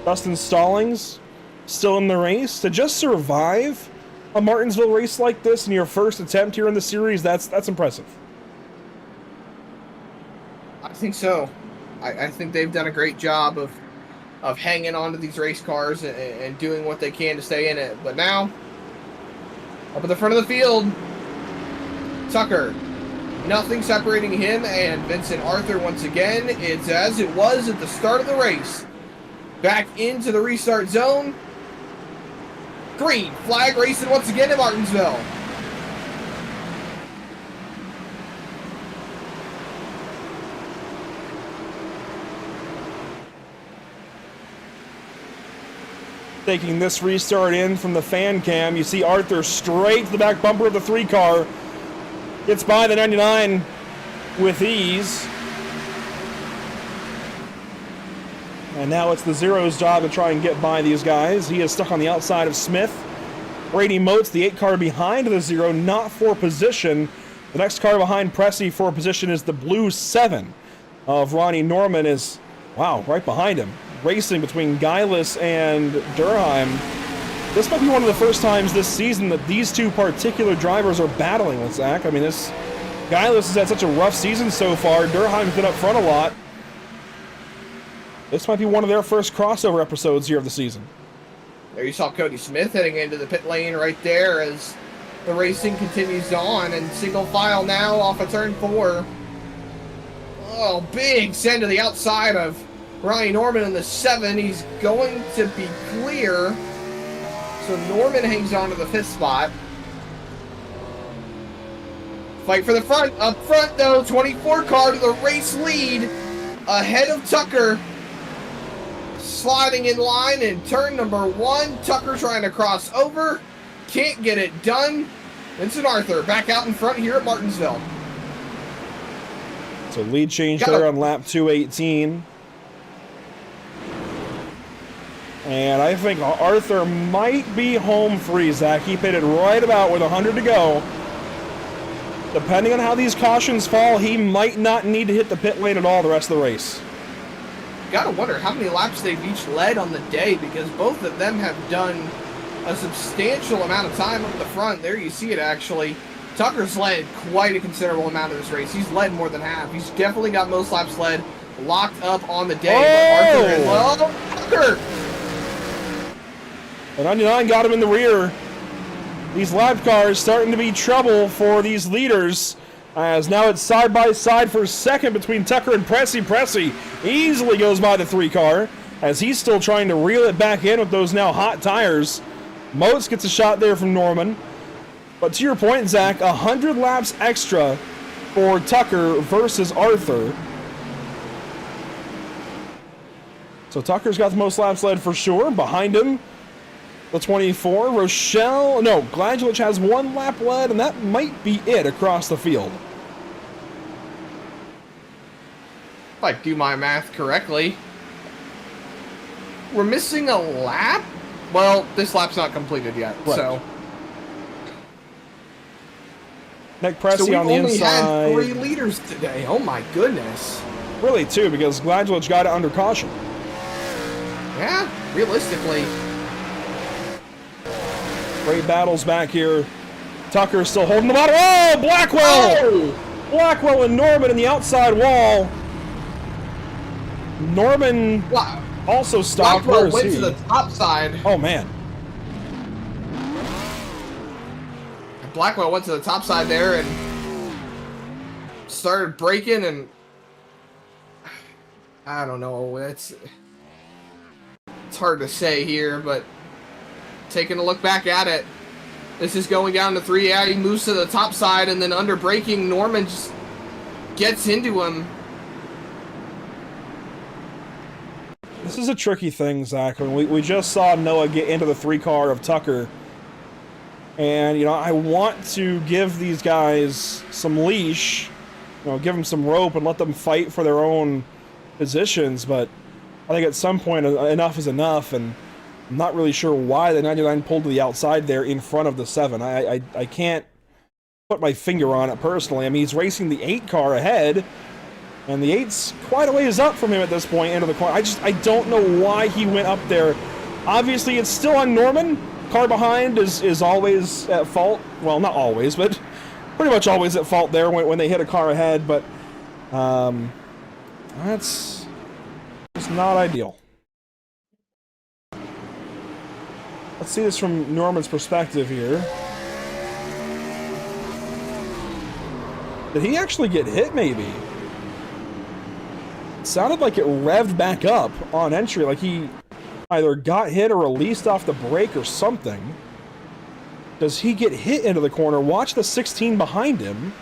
Dustin Stallings still in the race. To just survive a Martinsville race like this in your first attempt here in the series, that's impressive. I think so. I think they've done a great job of hanging on to these race cars and doing what they can to stay in it. But now, up at the front of the field, Tucker. Nothing separating him and Vincent Arthur once again. It's as it was at the start of the race. Back into the restart zone. Green flag racing once again in Martinsville. Taking this restart in from the fan cam, you see Arthur straight to the back bumper of the 3 car. Gets by the 99 with ease. And now it's the Zero's job to try and get by these guys. He is stuck on the outside of Smith. Brady Motes, the 8 car behind the Zero, not for position. The next car behind Pressey for position is the blue 7 of Ronnie Norman is, wow, right behind him. Racing between Guylis and Durheim. This might be one of the first times this season that these two particular drivers are battling with Zach. I mean, Guylis has had such a rough season so far. Durheim's been up front a lot. This might be one of their first crossover episodes here of the season. There you saw Cody Smith heading into the pit lane right there as the racing continues on, and single file now off of turn 4. Oh, big send to the outside of Ronnie Norman in the 7. He's going to be clear. So Norman hangs on to the 5th spot. Fight for the front. Up front, though, 24 car to the race lead. Ahead of Tucker. Sliding in line in turn number 1. Tucker trying to cross over. Can't get it done. Vincent Arthur back out in front here at Martinsville. So lead change there on lap 218. And I think Arthur might be home free, Zach. He pitted right about with 100 to go. Depending on how these cautions fall, he might not need to hit the pit lane at all the rest of the race. Gotta wonder how many laps they've each led on the day, because both of them have done a substantial amount of time up the front. There you see it, actually. Tucker's led quite a considerable amount of this race. He's led more than half. He's definitely got most laps led, locked up on the day. Oh! But Arthur and, well, Tucker! The 99 got him in the rear. These lap cars starting to be trouble for these leaders, as now it's side by side for second between Tucker and Pressey. Pressey easily goes by the 3 car as he's still trying to reel it back in with those now hot tires. Moats gets a shot there from Norman. But to your point, Zach, 100 laps extra for Tucker versus Arthur. So Tucker's got the most laps led for sure. Behind him, the 24, Gladulich has 1 lap led, and that might be it across the field. If I do my math correctly, we're missing a lap? Well, this lap's not completed yet, right. So... Nick Pressey so on the inside. We've only had 3 leaders today. Oh my goodness. Really, 2, because Gladulich got it under caution. Yeah, realistically. Great battles back here. Tucker still holding the bottom. Oh, Blackwell! Oh! Blackwell and Norman in the outside wall. Norman also stopped. Blackwell went to the top side. Oh, man. Blackwell went to the top side there and started braking, and I don't know. It's hard to say here, but taking a look back at it, this is going down to 3. Yeah, he moves to the top side, and then under braking, Norman just gets into him. This is a tricky thing, Zach. I mean, we just saw Noah get into the 3 car of Tucker. And, you know, I want to give these guys some leash, you know, give them some rope and let them fight for their own positions. But I think at some point enough is enough, and I'm not really sure why the 99 pulled to the outside there in front of the 7. I can't put my finger on it personally. I mean, he's racing the 8 car ahead, and the 8's quite a ways up from him at this point into the corner. I don't know why he went up there. Obviously, it's still on Norman. Car behind is always at fault. Well, not always, but pretty much always at fault there when they hit a car ahead. But that's just not ideal. Let's see this from Norman's perspective here. Did he actually get hit, maybe? It sounded like it revved back up on entry, like he either got hit or released off the brake or something. Does he get hit into the corner? Watch the 16 behind him.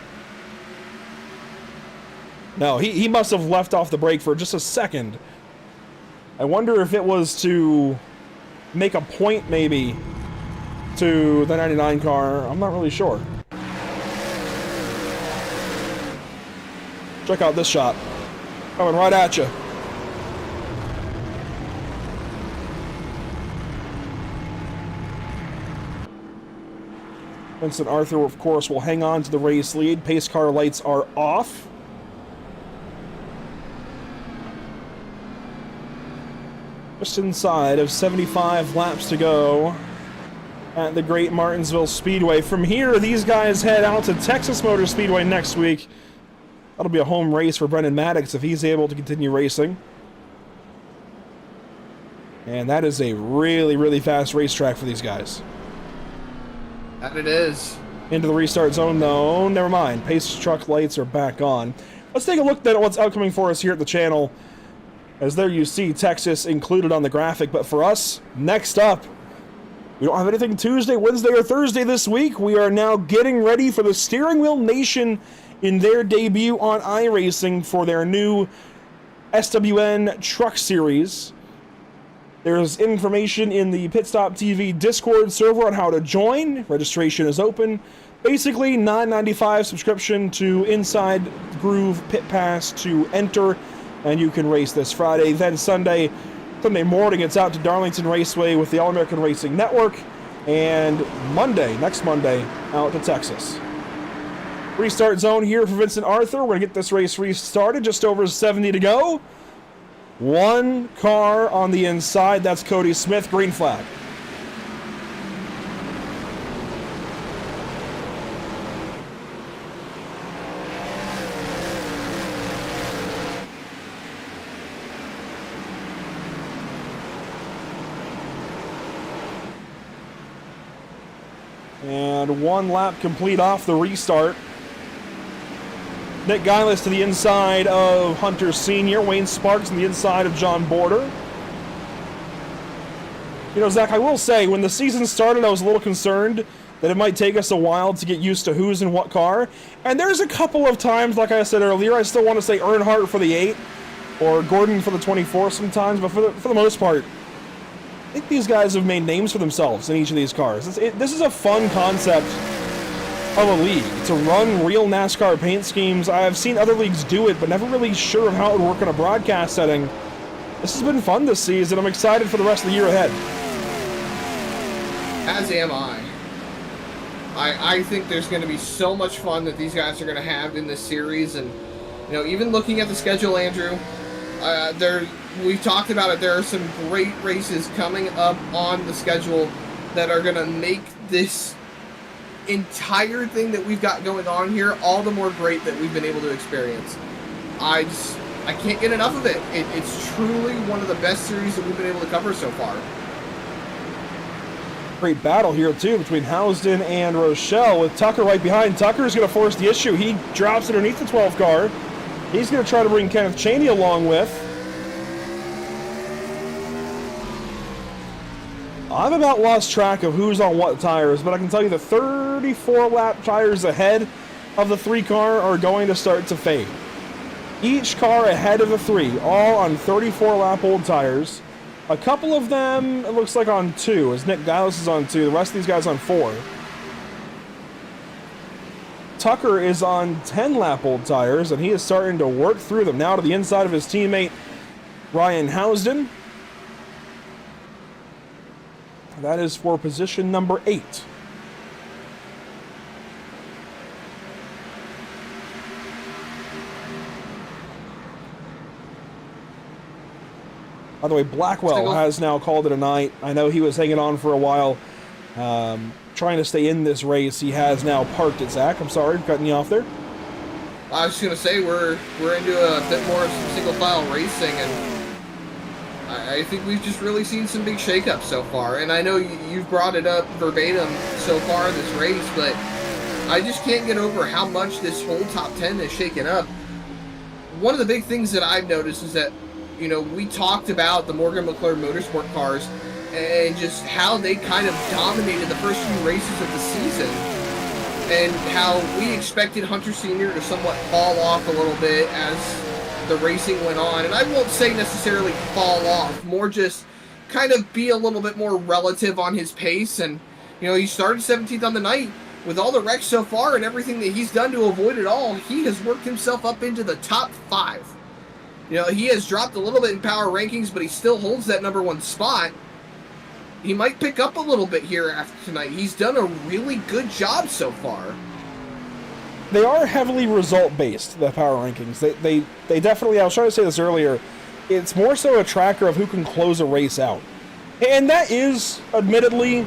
No, he must have left off the brake for just a second. I wonder if it was to make a point, maybe, to the 99 car. I'm not really sure. Check out this shot. Coming right at you. Vincent Arthur, of course, will hang on to the race lead. Pace car lights are off. Just inside of 75 laps to go at the Great Martinsville Speedway. From here, these guys head out to Texas Motor Speedway next week. That'll be a home race for Brendan Maddox if he's able to continue racing. And that is a really, really fast racetrack for these guys. That it is. Into the restart zone, though. Never mind. Pace truck lights are back on. Let's take a look then at what's outcoming for us here at the channel. As there you see Texas included on the graphic. But for us, next up, we don't have anything Tuesday, Wednesday, or Thursday this week. We are now getting ready for the Steering Wheel Nation in their debut on iRacing for their new SWN Truck Series. There's information in the Pit Stop TV Discord server on how to join. Registration is open. Basically, $9.95 subscription to Inside Groove Pit Pass to enter, and you can race this Friday. Then Sunday, Sunday morning, it's out to Darlington Raceway with the All-American Racing Network. And next Monday, out to Texas. Restart zone here for Vincent Arthur. We're going to get this race restarted. Just over 70 to go. One car on the inside. That's Cody Smith. Green flag. And one lap complete off the restart. Nick Geilis to the inside of Hunter Sr. Wayne Sparks on the inside of John Border. You know, Zach, I will say, when the season started, I was a little concerned that it might take us a while to get used to who's in what car. And there's a couple of times, like I said earlier, I still want to say Earnhardt for the 8 or Gordon for the 24 sometimes, but for the most part, I think these guys have made names for themselves in each of these cars. This is a fun concept of a league, to run real NASCAR paint schemes. I've seen other leagues do it, but never really sure of how it would work in a broadcast setting. This has been fun this season. I'm excited for the rest of the year ahead. As am I. I think there's going to be so much fun that these guys are going to have in this series. And, you know, even looking at the schedule, Andrew, we've talked about it. There are some great races coming up on the schedule that are going to make this entire thing that we've got going on here all the more great that we've been able to experience. I can't get enough of it. It's truly one of the best series that we've been able to cover so far. Great battle here, too, between Housden and Rochelle, with Tucker right behind. Tucker's going to force the issue. He drops underneath the 12 car. He's going to try to bring Kenneth Chaney along with. I've about lost track of who's on what tires, but I can tell you the 34-lap tires ahead of the 3 car are going to start to fade. Each car ahead of the 3, all on 34-lap old tires. A couple of them, it looks like on 2, as Nick Geilis is on 2. The rest of these guys on 4. Tucker is on 10-lap old tires, and he is starting to work through them. Now to the inside of his teammate, Ryan Housden. That is for position number 8. By the way, Blackwell has now called it a night. I know he was hanging on for a while, trying to stay in this race. He has now parked it, Zach. I'm sorry, I'm cutting you off there. I was just going to say, we're into a bit more single file racing, and I think we've just really seen some big shakeups so far. And I know you've brought it up verbatim so far in this race, but I just can't get over how much this whole top 10 is shaken up. One of the big things that I've noticed is that, you know, we talked about the Morgan McClure Motorsport cars and just how they kind of dominated the first few races of the season, and how we expected Hunter Sr. to somewhat fall off a little bit as the racing went on. And I won't say necessarily fall off, more just kind of be a little bit more relative on his pace. And, you know, he started 17th on the night. With all the wrecks so far and everything that he's done to avoid it all, he has worked himself up into the top 5. You know, he has dropped a little bit in power rankings, but he still holds that number 1 spot. He might pick up a little bit here after tonight. He's done a really good job so far. They are heavily result-based, the power rankings. They definitely, I was trying to say this earlier, it's more so a tracker of who can close a race out. And that is, admittedly,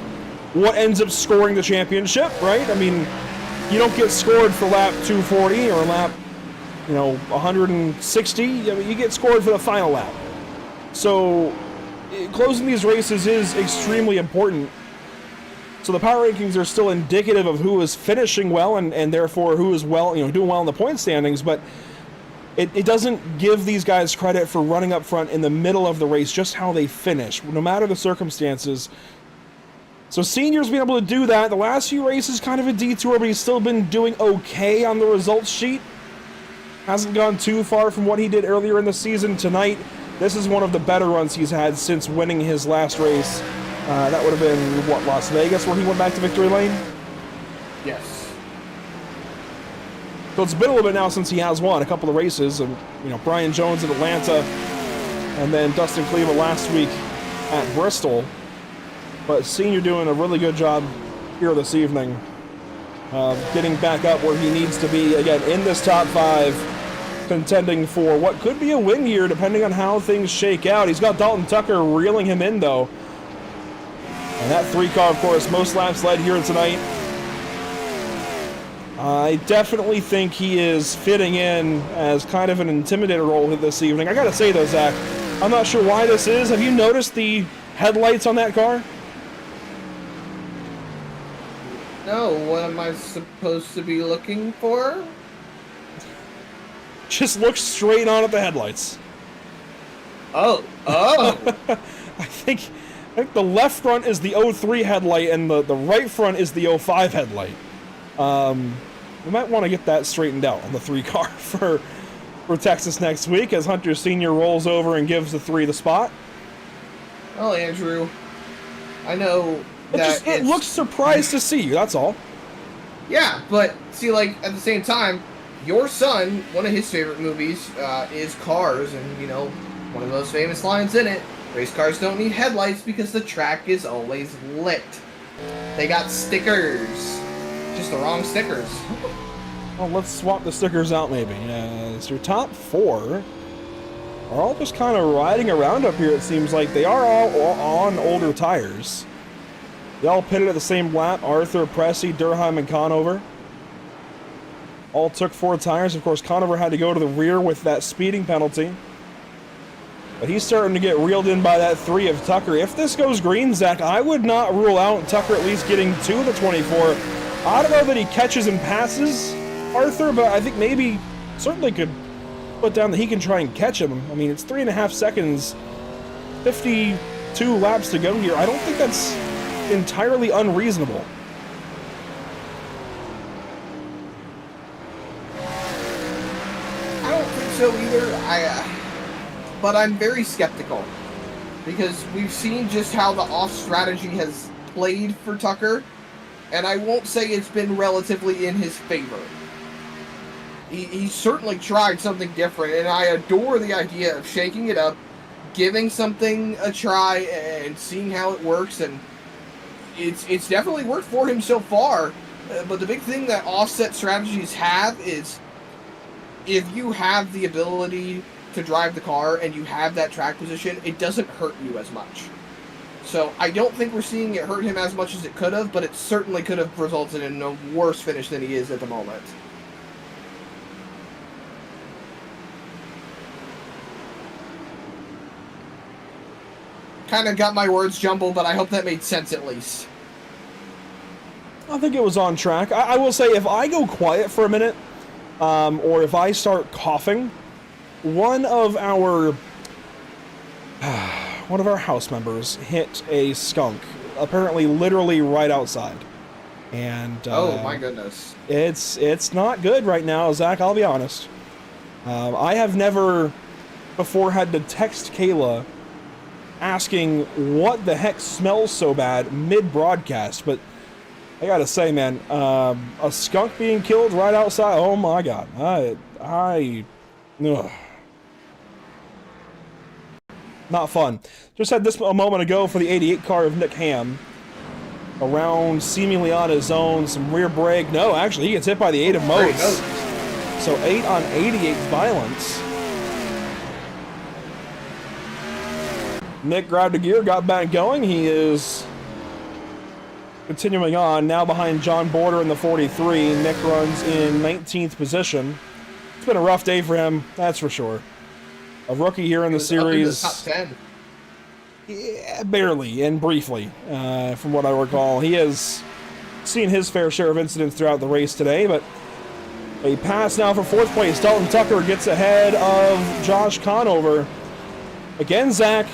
what ends up scoring the championship, right? I mean, you don't get scored for lap 240 or lap, 160. I mean, you get scored for the final lap. So, closing these races is extremely important. So the power rankings are still indicative of who is finishing well and therefore who is doing well in the point standings, but it doesn't give these guys credit for running up front in the middle of the race, just how they finish, no matter the circumstances. So Senior's been able to do that. The last few races, kind of a detour, but he's still been doing okay on the results sheet. Hasn't gone too far from what he did earlier in the season. Tonight, this is one of the better runs he's had since winning his last race. That would have been, Las Vegas, where he went back to victory lane? Yes. So it's been a little bit now since he has won a couple of races. And, Brian Jones in Atlanta and then Dustin Cleaver last week at Bristol. But Senior doing a really good job here this evening, getting back up where he needs to be, again, in this top 5, contending for what could be a win here, depending on how things shake out. He's got Dalton Tucker reeling him in, though. And that 3 car, of course, most laps led here tonight. I definitely think he is fitting in as kind of an intimidator role this evening. I gotta say, though, Zach, I'm not sure why this is. Have you noticed the headlights on that car? No, what am I supposed to be looking for? Just look straight on at the headlights. Oh. I think the left front is the 03 headlight and the right front is the 05 headlight. We might want to get that straightened out on the 3 car for Texas next week as Hunter Sr. rolls over and gives the 3 the spot. Well, Andrew, I know it looks surprised to see you, that's all. Yeah, but see, like, at the same time, your son, one of his favorite movies is Cars, and, you know, one of the most famous lines in it, race cars don't need headlights because the track is always lit. They got stickers. Just the wrong stickers. Well, let's swap the stickers out, maybe. So your top 4 are all just kind of riding around up here, it seems like. They are all on older tires. They all pitted at the same lap. Arthur, Pressey, Durham, and Conover. All took 4 tires. Of course, Conover had to go to the rear with that speeding penalty. But he's starting to get reeled in by that 3 of Tucker. If this goes green, Zach, I would not rule out Tucker at least getting to the 24. I don't know that he catches and passes Arthur, but I think maybe certainly could put down that he can try and catch him. I mean, it's 3.5 seconds, 52 laps to go here. I don't think that's entirely unreasonable. I don't think so either. But I'm very skeptical because we've seen just how the off strategy has played for Tucker, and I won't say it's been relatively in his favor. He certainly tried something different, and I adore the idea of shaking it up, giving something a try, and seeing how it works, and it's definitely worked for him so far. But the big thing that offset strategies have is if you have the ability to drive the car and you have that track position, it doesn't hurt you as much. So I don't think we're seeing it hurt him as much as it could have, but it certainly could have resulted in a worse finish than he is at the moment. Kind of got my words jumbled, but I hope that made sense at least. I think it was on track. I will say, if I go quiet for a minute, or if I start coughing, one of our house members hit a skunk, apparently literally right outside. And oh my goodness. It's not good right now, Zach, I'll be honest. I have never before had to text Kayla asking what the heck smells so bad mid-broadcast, but I gotta say, man, a skunk being killed right outside, oh my god. Ugh. Not fun. Just had this a moment ago for the 88 car of Nick Ham. Around seemingly on his own, some rear brake. No, actually, he gets hit by the 8 of Moats. So 8 on 88 violence. Nick grabbed a gear, got back going. He is continuing on, now behind John Border in the 43. Nick runs in 19th position. It's been a rough day for him, that's for sure. A rookie here in the series. Up into the top 10. Yeah, barely and briefly, from what I recall. He has seen his fair share of incidents throughout the race today, but a pass now for 4th place. Dalton Tucker gets ahead of Josh Conover. Again, Zach,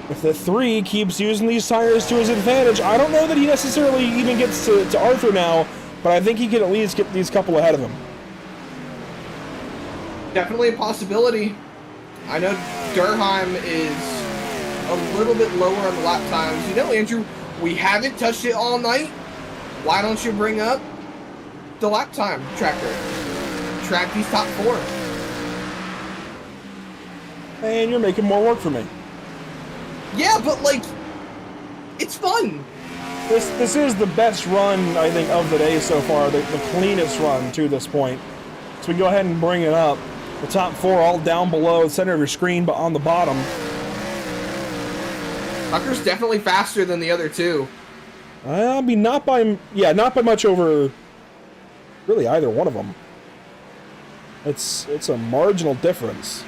if the 3 keeps using these tires to his advantage, I don't know that he necessarily even gets to Arthur now, but I think he can at least get these couple ahead of him. Definitely a possibility. I know Durham is a little bit lower on the lap times. You know, Andrew, we haven't touched it all night. Why don't you bring up the lap time tracker? Track these top 4. And you're making more work for me. Yeah, but like, it's fun. This is the best run, I think, of the day so far, the cleanest run to this point. So we can go ahead and bring it up. The top 4 all down below the center of your screen, but on the bottom. Tucker's definitely faster than the other two. I mean, not by much over really either one of them. It's a marginal difference.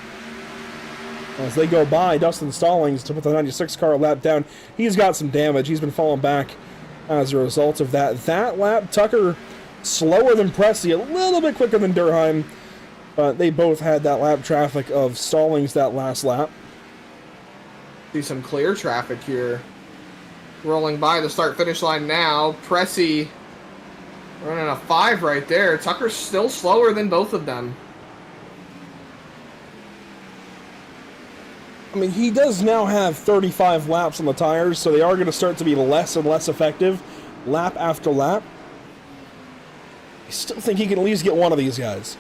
As they go by, Dustin Stallings to put the 96 car lap down. He's got some damage. He's been falling back as a result of that. That lap, Tucker slower than Pressy, a little bit quicker than Durheim, but they both had that lap traffic of Stallings that last lap. See some clear traffic here. Rolling by the start-finish line now. Pressy running a 5 right there. Tucker's still slower than both of them. I mean, he does now have 35 laps on the tires, so they are going to start to be less and less effective lap after lap. I still think he can at least get one of these guys.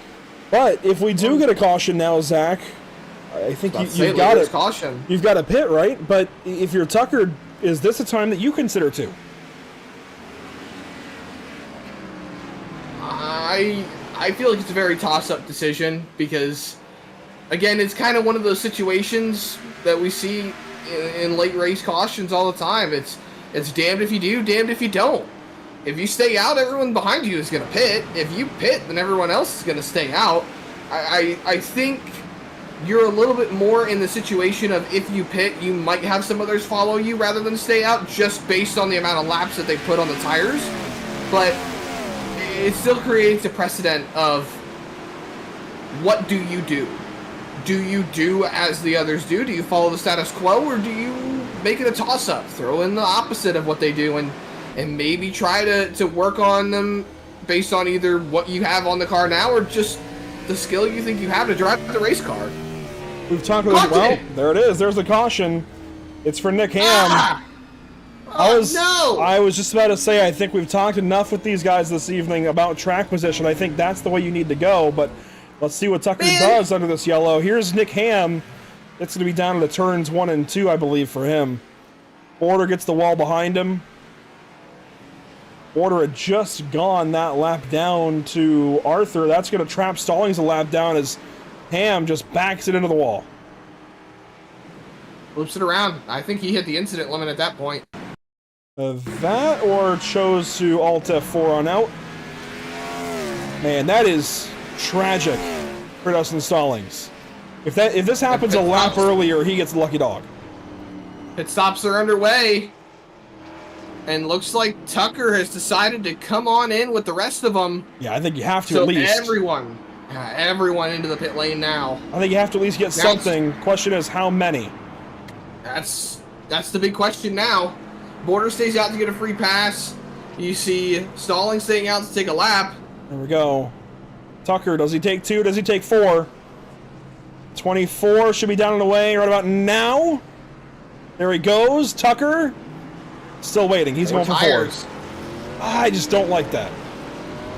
But if we do get a caution now, Zach, I think you've got it. Caution. You've got a pit, right? But if you're Tucker, is this a time that you consider too? I feel like it's a very toss-up decision because, again, it's kind of one of those situations that we see in late race cautions all the time. It's damned if you do, damned if you don't. If you stay out, everyone behind you is going to pit. If you pit, then everyone else is going to stay out. I think you're a little bit more in the situation of if you pit, you might have some others follow you rather than stay out just based on the amount of laps that they put on the tires. But it still creates a precedent of what do you do? Do you do as the others do? Do you follow the status quo, or do you make it a toss-up? Throw in the opposite of what they do and maybe try to work on them based on either what you have on the car now or just the skill you think you have to drive the race car. We've talked about well, there it is. There's the caution. It's for Nick Ham. Ah! I was just about to say, I think we've talked enough with these guys this evening about track position. I think that's the way you need to go, but let's see what Tucker does under this yellow. Here's Nick Ham. It's going to be down to the turns 1 and 2, I believe, for him. Border gets the wall behind him. Border had just gone that lap down to Arthur. That's going to trap Stallings a lap down as Ham just backs it into the wall. Loops it around. I think he hit the incident limit at that point. That or chose to Alt F4 on out. Man, that is tragic for Dustin Stallings. If this happens a lap earlier, he gets the lucky dog. Pit stops are underway. And looks like Tucker has decided to come on in with the rest of them. Yeah, I think you have to at least. Everyone into the pit lane now. I think you have to at least get something. Question is, how many? That's the big question now. Border stays out to get a free pass. You see Stallings staying out to take a lap. There we go. Tucker, does he take 2? Does he take 4? 24 should be down and away right about now. There he goes. Tucker. Still waiting. He's going for 4. I just don't like that.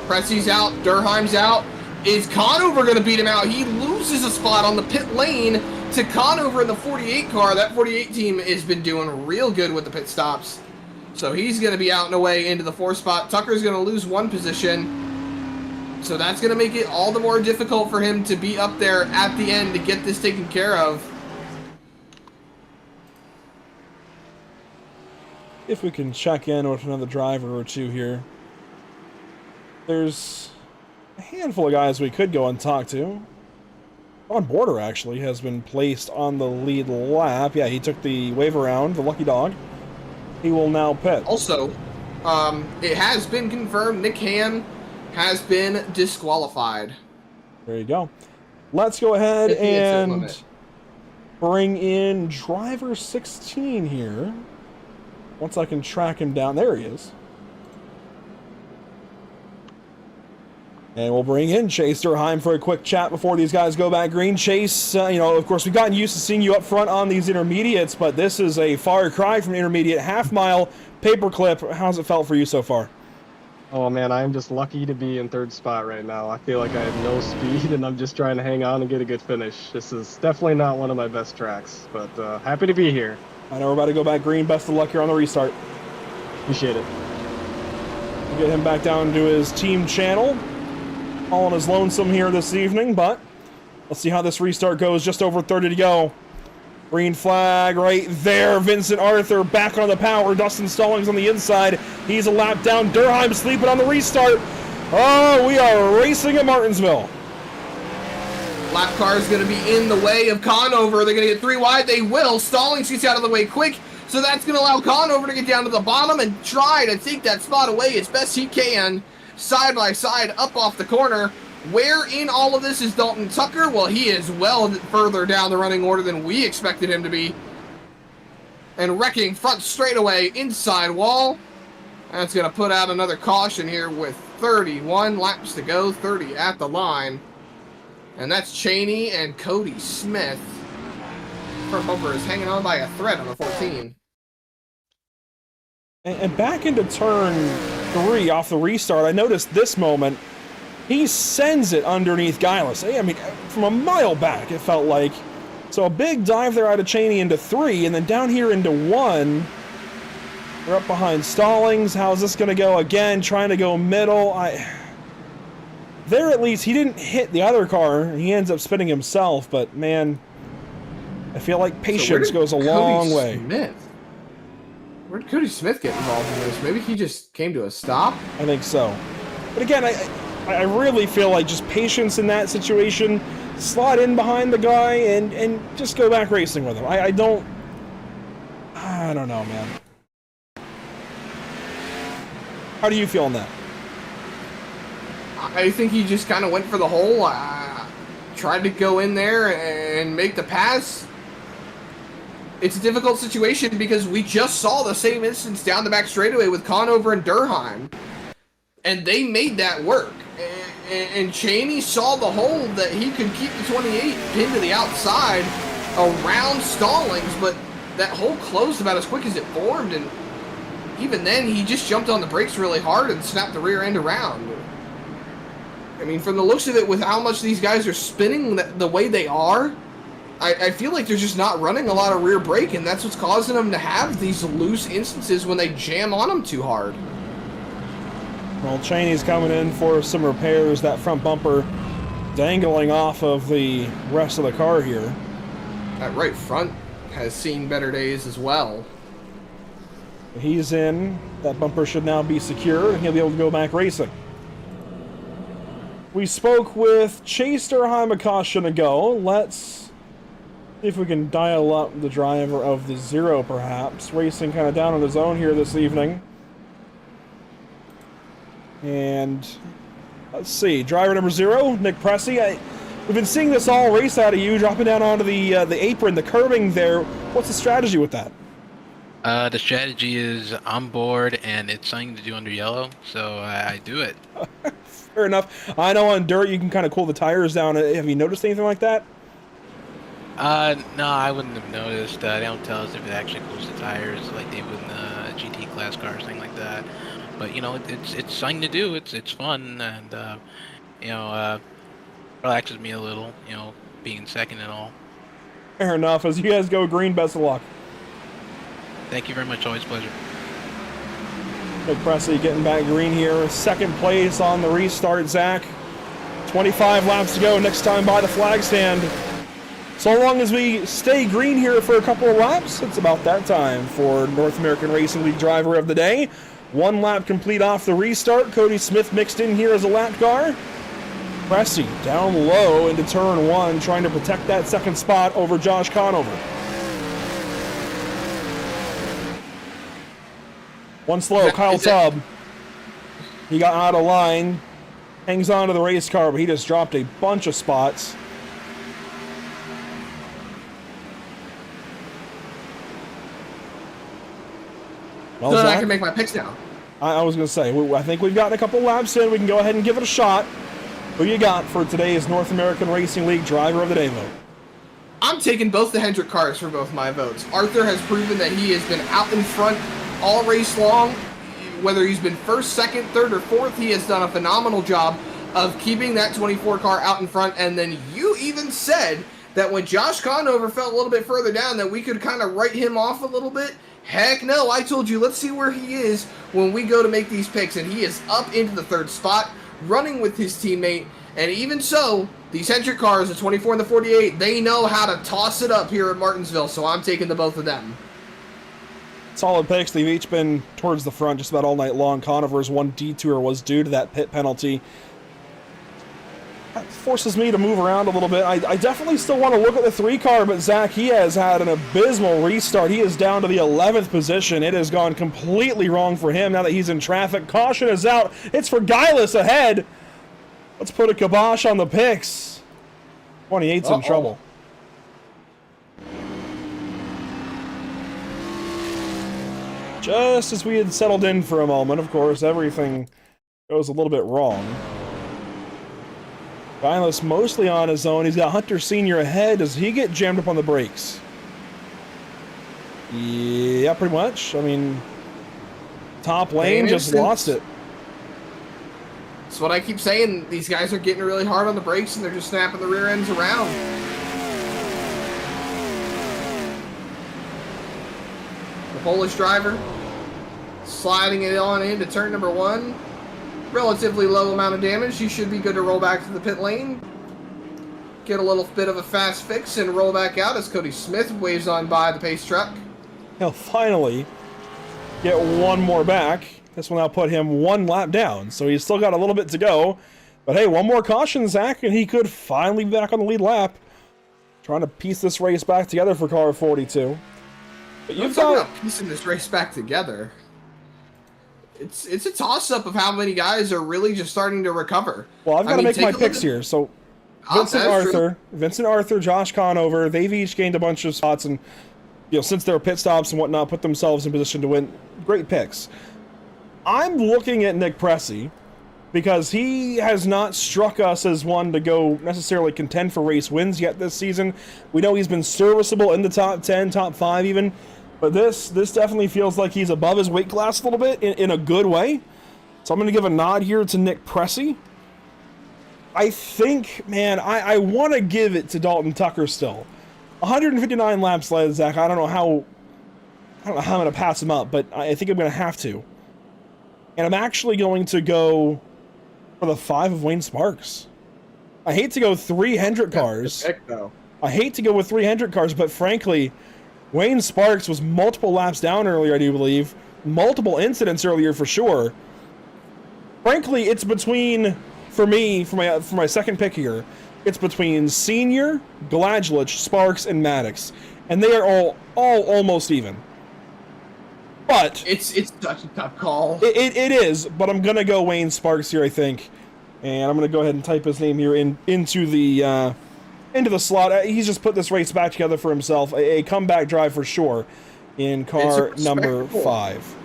Pressy's out. Durheim's out. Is Conover going to beat him out? He loses a spot on the pit lane to Conover in the 48 car. That 48 team has been doing real good with the pit stops. So he's going to be out and away into the 4 spot. Tucker's going to lose 1 position. So that's going to make it all the more difficult for him to be up there at the end to get this taken care of. If we can check in with another driver or two here. There's a handful of guys we could go and talk to. On Border, actually, has been placed on the lead lap. Yeah, he took the wave around, the lucky dog. He will now pit. Also, it has been confirmed Nick Ham has been disqualified. There you go. Let's go ahead and bring in driver 16 here. Once I can track him down. There he is. And we'll bring in Chase Durheim for a quick chat before these guys go back green. Chase, of course, we've gotten used to seeing you up front on these intermediates, but this is a far cry from intermediate. Half-mile paperclip. How's it felt for you so far? Oh man, I am just lucky to be in third spot right now. I feel like I have no speed and I'm just trying to hang on and get a good finish. This is definitely not one of my best tracks, but happy to be here. I know we're about to go back green. Best of luck here on the restart. Appreciate it. We'll get him back down to his team channel. All on his lonesome here this evening, but let's see how this restart goes. Just over 30 to go. Green flag right there. Vincent Arthur back on the power. Dustin Stallings on the inside. He's a lap down. Durheim sleeping on the restart. Oh, we are racing at Martinsville. Lap car is going to be in the way of Conover. They're going to get 3 wide. They will. Stallings gets out of the way quick, so that's going to allow Conover to get down to the bottom and try to take that spot away as best he can. Side by side, up off the corner. Where in all of this is Dalton Tucker? Well, he is well further down the running order than we expected him to be. And wrecking front straightaway, inside wall. That's going to put out another caution here with 31 laps to go, 30 at the line. And that's Cheney and Cody Smith. Front bumper is hanging on by a thread on the 14. And back into turn 3 off the restart, I noticed this moment. He sends it underneath Gillis. I mean, from a mile back, it felt like. So a big dive there out of Cheney into 3, and then down here into 1. We're up behind Stallings. How's this going to go again? Trying to go middle. There at least, he didn't hit the other car. He ends up spinning himself, but man, I feel like patience goes a long way. Where did Cody Smith get involved in this? Maybe he just came to a stop? I think so. But again, I really feel like just patience in that situation. Slide in behind the guy and just go back racing with him. I don't know, man. How do you feel on that? I think he just kind of went for the hole. Tried to go in there and make the pass. It's a difficult situation because we just saw the same instance down the back straightaway with Conover and Durheim. And they made that work. And Cheney saw the hole that he could keep the 28 pinned to the outside around Stallings, but that hole closed about as quick as it formed, and even then he just jumped on the brakes really hard and snapped the rear end around. I mean, from the looks of it, with how much these guys are spinning the way they are, I feel like they're just not running a lot of rear brake, and that's what's causing them to have these loose instances when they jam on them too hard. Well, Cheney's coming in for some repairs. That front bumper dangling off of the rest of the car here. That right front has seen better days as well. He's in. That bumper should now be secure, and he'll be able to go back racing. We spoke with Chase Durheim a caution ago. Let's see if we can dial up the driver of the 0, perhaps. Racing kind of down on his own here this evening. And let's see, driver number 0, Nick Pressey. We've been seeing this all race out of you, dropping down onto the apron, the curbing there. What's the strategy with that? The strategy is I'm bored and it's something to do under yellow, so I do it. Fair enough. I know on dirt you can kind of cool the tires down. Have you noticed anything like that? No, I wouldn't have noticed. They don't tell us if it actually cools the tires like they would in a GT class car or something like that. But you know, it's something to do. It's fun, and you know, relaxes me a little. You know, being second and all. Fair enough. As you guys go green, best of luck. Thank you very much. Always a pleasure. Nick Pressey getting back green here. Second place on the restart, Zach. 25 laps to go. Next time by the flag stand. So long as we stay green here for a couple of laps, it's about that time for North American Racing League Driver of the Day. 1 lap complete off the restart. Cody Smith mixed in here as a lap car. Pressey down low into turn 1, trying to protect that second spot over Josh Conover. One slow, Kyle Tubb. He got out of line, hangs on to the race car, but he just dropped a bunch of spots. Well, So Zach, I can make my picks now. I was going to say, I think we've gotten a couple laps in. We can go ahead and give it a shot. Who you got for today's North American Racing League Driver of the Day vote? I'm taking both the Hendrick cars for both my votes. Arthur has proven that he has been out in front all race long. whether he's been first, second, third, or fourth, he has done a phenomenal job of keeping that 24 car out in front. And then you even said that when Josh Conover fell a little bit further down that we could kind of write him off a little bit. Heck no, I told you, let's see where he is when we go to make these picks. And he is up into the third spot, running with his teammate. And even so, these Hendrick cars, the 24 and the 48, they know how to toss it up here at Martinsville, so I'm taking the both of them. Solid picks. They've each been towards the front just about all night long. Conover's one detour was due to that pit penalty. That forces me to move around a little bit. I definitely still want to look at the 3 car, but Zach, he has had an abysmal restart. He is down to the 11th position. It has gone completely wrong for him now that he's in traffic. Caution is out. It's for Guileless ahead. Let's put a kibosh on the picks. 28's in trouble. Just as we had settled in for a moment, of course, everything goes a little bit wrong. Guileless mostly on his own. He's got Hunter Sr. ahead. Does he get jammed up on the brakes? Yeah, pretty much. I mean, top lane just lost it. That's what I keep saying. These guys are getting really hard on the brakes, and they're just snapping the rear ends around. The Polish driver sliding it on into turn number 1. Relatively low amount of damage. He should be good to roll back to the pit lane. Get a little bit of a fast fix and roll back out as Cody Smith waves on by the pace truck. He'll finally get one more back. This will now put him 1 lap down, so he's still got a little bit to go. But hey, one more caution, Zach, and he could finally be back on the lead lap. Trying to piece this race back together for car 42. But you've got piecing this race back together. It's a toss-up of how many guys are really just starting to recover. Well, I've got to make my picks here. So Vincent Arthur, Josh Conover, they've each gained a bunch of spots, and since their pit stops and whatnot, put themselves in position to win. Great picks. I'm looking at Nick Pressey because he has not struck us as one to go necessarily contend for race wins yet this season. We know he's been serviceable in the top 10, top 5 even, but this definitely feels like he's above his weight class a little bit in a good way. So I'm going to give a nod here to Nick Pressey. I think, man, I want to give it to Dalton Tucker still. 159 laps led, Zach. I don't know how I'm going to pass him up, but I think I'm going to have to. And I'm actually going to go for the 5 of Wayne Sparks. I hate to go 3 Hendrick cars. I hate to go with 3 Hendrick cars, but frankly, Wayne Sparks was multiple laps down earlier, I do believe. Multiple incidents earlier for sure. Frankly, it's between, for me, for my second pick here, it's between Senior, Gladgelich, Sparks, and Maddox. And they are all almost even. But it's such a tough call. It is, but I'm gonna go Wayne Sparks here, I think, and I'm gonna go ahead and type his name here into the slot. He's just put this race back together for himself. A comeback drive for sure in car number 5.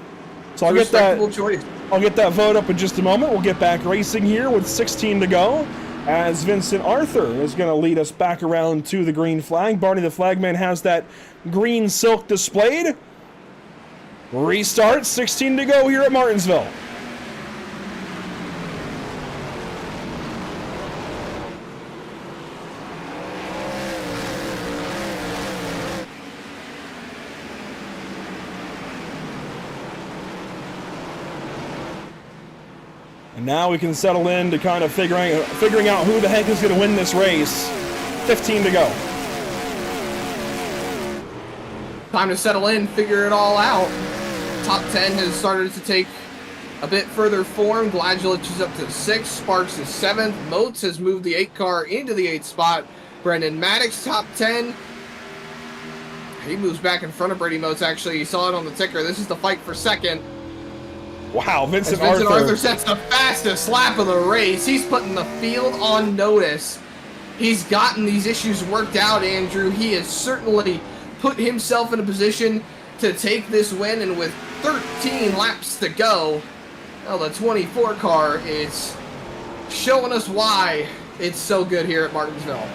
So I'll get that vote up in just a moment. We'll get back racing here with 16 to go, as Vincent Arthur is going to lead us back around to the green flag. Barney the flagman has that green silk displayed. Restart, 16 to go here at Martinsville. And now we can settle in to kind of figuring out who the heck is going to win this race. 15 to go. Time to settle in, figure it all out. Top 10 has started to take a bit further form. Gladgelich is up to 6. Sparks is 7th. Motes has moved the 8 car into the 8th spot. Brendan Maddox, top 10. He moves back in front of Brady Motes, actually. You saw it on the ticker. This is the fight for second. Wow, Vincent Arthur sets the fastest lap of the race. He's putting the field on notice. He's gotten these issues worked out, Andrew. He has certainly put himself in a position to take this win, and with 13 laps to go, well, the 24 car is showing us why it's so good here at Martinsville.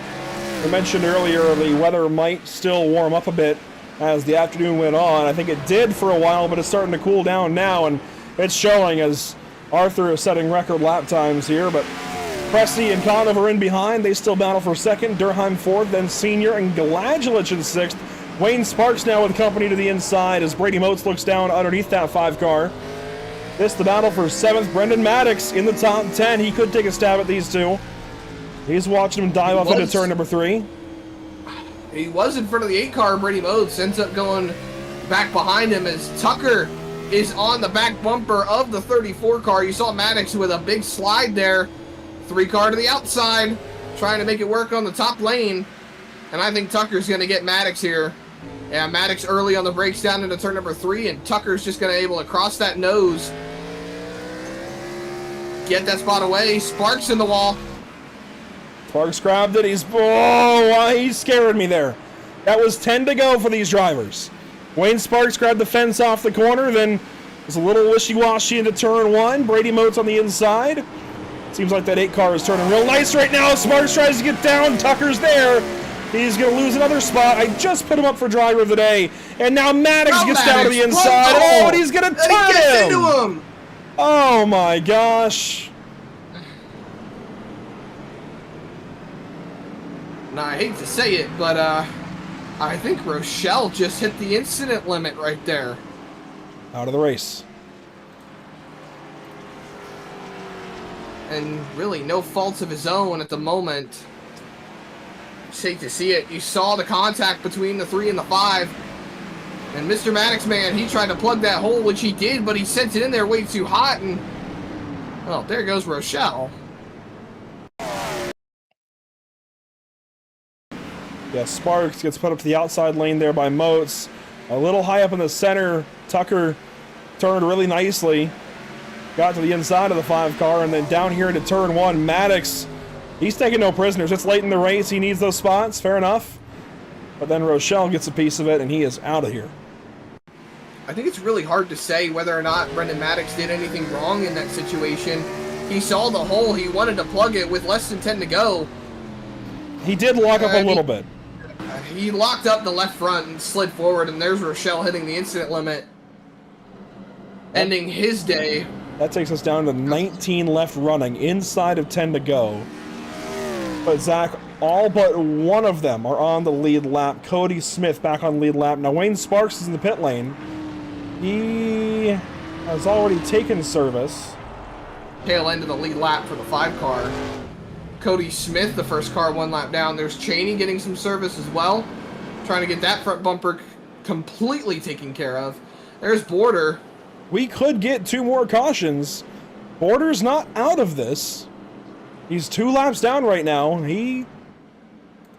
I mentioned earlier the weather might still warm up a bit as the afternoon went on. I think it did for a while, but it's starting to cool down now, and it's showing as Arthur is setting record lap times here, but Pressy and Conover in behind. They still battle for second. Durheim fourth, then Senior and Gladulich in sixth. Wayne Sparks now with company to the inside as Brady Motes looks down underneath that 5 car. This the battle for 7th. Brendan Maddox in the top 10. He could take a stab at these two. He's watching him dive off into turn number 3. He was in front of the 8 car. Brady Motes ends up going back behind him as Tucker is on the back bumper of the 34 car. You saw Maddox with a big slide there. 3 car to the outside, trying to make it work on the top lane. And I think Tucker's going to get Maddox here. Yeah, Maddox early on the brakes down into turn number 3, and Tucker's just going to able to cross that nose. Get that spot away. Sparks in the wall. Sparks grabbed it. He scared me there. That was 10 to go for these drivers. Wayne Sparks grabbed the fence off the corner, then was a little wishy-washy into turn 1. Brady Motes on the inside. Seems like that 8 car is turning real nice right now. Sparks tries to get down. Tucker's there. He's going to lose another spot. I just put him up for driver of the day. And now Maddox gets down to the inside. Oh, and he's going to turn he gets into him. Oh, my gosh. Now, I hate to say it, but I think Rochelle just hit the incident limit right there. Out of the race. And really no faults of his own at the moment. Just hate to see it. You saw the contact between the 3 and the 5. And Mr. Maddox, man, he tried to plug that hole, which he did, but he sent it in there way too hot. And, well, there goes Rochelle. Yeah, Sparks gets put up to the outside lane there by Motes. A little high up in the center. Tucker turned really nicely. Got to the inside of the 5 car, and then down here into turn 1, Maddox, he's taking no prisoners. It's late in the race. He needs those spots. Fair enough. But then Rochelle gets a piece of it, and he is out of here. I think it's really hard to say whether or not Brendan Maddox did anything wrong in that situation. He saw the hole. He wanted to plug it with less than 10 to go. He did lock up a little bit. He locked up the left front and slid forward, and there's Rochelle hitting the incident limit, ending his day. That takes us down to 19 left running, inside of 10 to go. But Zach, all but one of them are on the lead lap. Cody Smith back on lead lap. Now Wayne Sparks is in the pit lane. He has already taken service. Tail end of the lead lap for the 5 car. Cody Smith, the first car, 1 lap down. There's Cheney getting some service as well. Trying to get that front bumper completely taken care of. There's Border. We could get 2 more cautions. Border's not out of this. He's 2 laps down right now.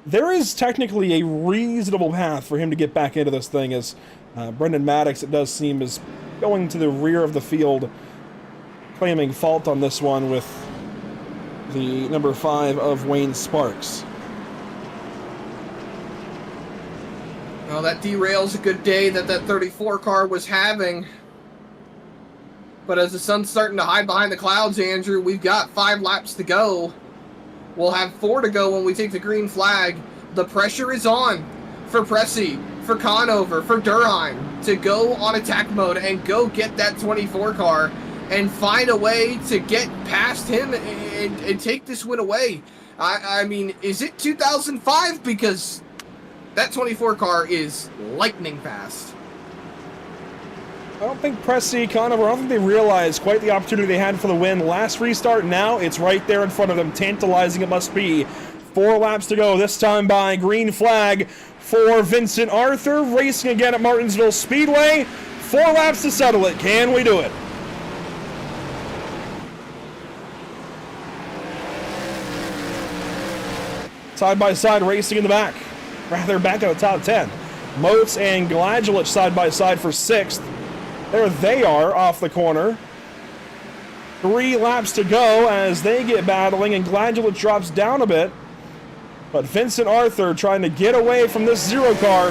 There is technically a reasonable path for him to get back into this thing, as Brendan Maddox, it does seem, is going to the rear of the field, claiming fault on this one with the number 5 of Wayne Sparks. Well, that derails a good day that 34 car was having. But as the sun's starting to hide behind the clouds, Andrew, we've got 5 laps to go. We'll have 4 to go when we take the green flag. The pressure is on for Pressy, for Conover, for Durheim to go on attack mode and go get that 24 car and find a way to get past him and take this win away. I mean, is it 2005? Because that 24 car is lightning fast. I don't think Pressy, Conover, I don't think they realized quite the opportunity they had for the win. Last restart, now it's right there in front of them. Tantalizing it must be. 4 laps to go, this time by green flag for Vincent Arthur. Racing again at Martinsville Speedway. 4 laps to settle it. Can we do it? Side-by-side racing in the back. Rather, back at the top 10. Motes and Gladulich side-by-side for 6th. There they are off the corner. 3 laps to go as they get battling, and Gladulich drops down a bit. But Vincent Arthur trying to get away from this 0 car.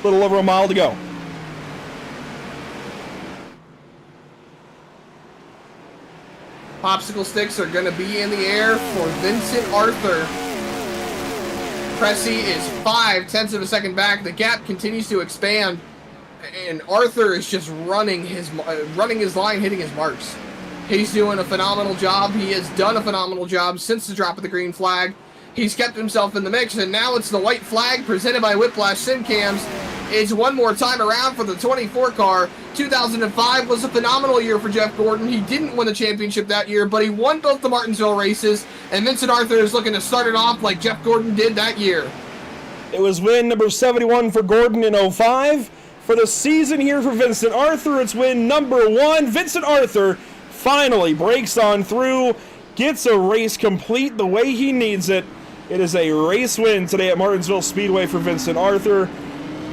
A little over a mile to go. Popsicle sticks are going to be in the air for Vincent Arthur. Pressy is 0.5 of a second back. The gap continues to expand. and Arthur is just running his line, hitting his marks. He's doing a phenomenal job. He has done a phenomenal job since the drop of the green flag. He's kept himself in the mix, and now it's the white flag presented by Whiplash Simcams. It's one more time around for the 24 car. 2005 was a phenomenal year for Jeff Gordon. He didn't win the championship that year, but he won both the Martinsville races, and Vincent Arthur is looking to start it off like Jeff Gordon did that year. It was win number 71 for Gordon in 05. For the season here for Vincent Arthur, it's win number 1. Vincent Arthur finally breaks on through, gets a race complete the way he needs it. It is a race win today at Martinsville Speedway for Vincent Arthur,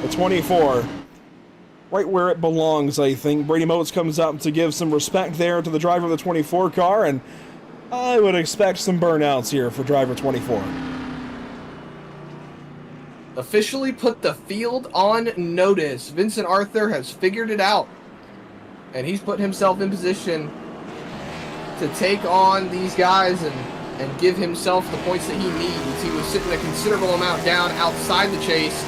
the 24. Right where it belongs, I think. Brady Motes comes up to give some respect there to the driver of the 24 car, and I would expect some burnouts here for driver 24. Officially put the field on notice. Vincent Arthur has figured it out, and he's put himself in position to take on these guys and give himself the points that he needs. He was sitting a considerable amount down outside the chase.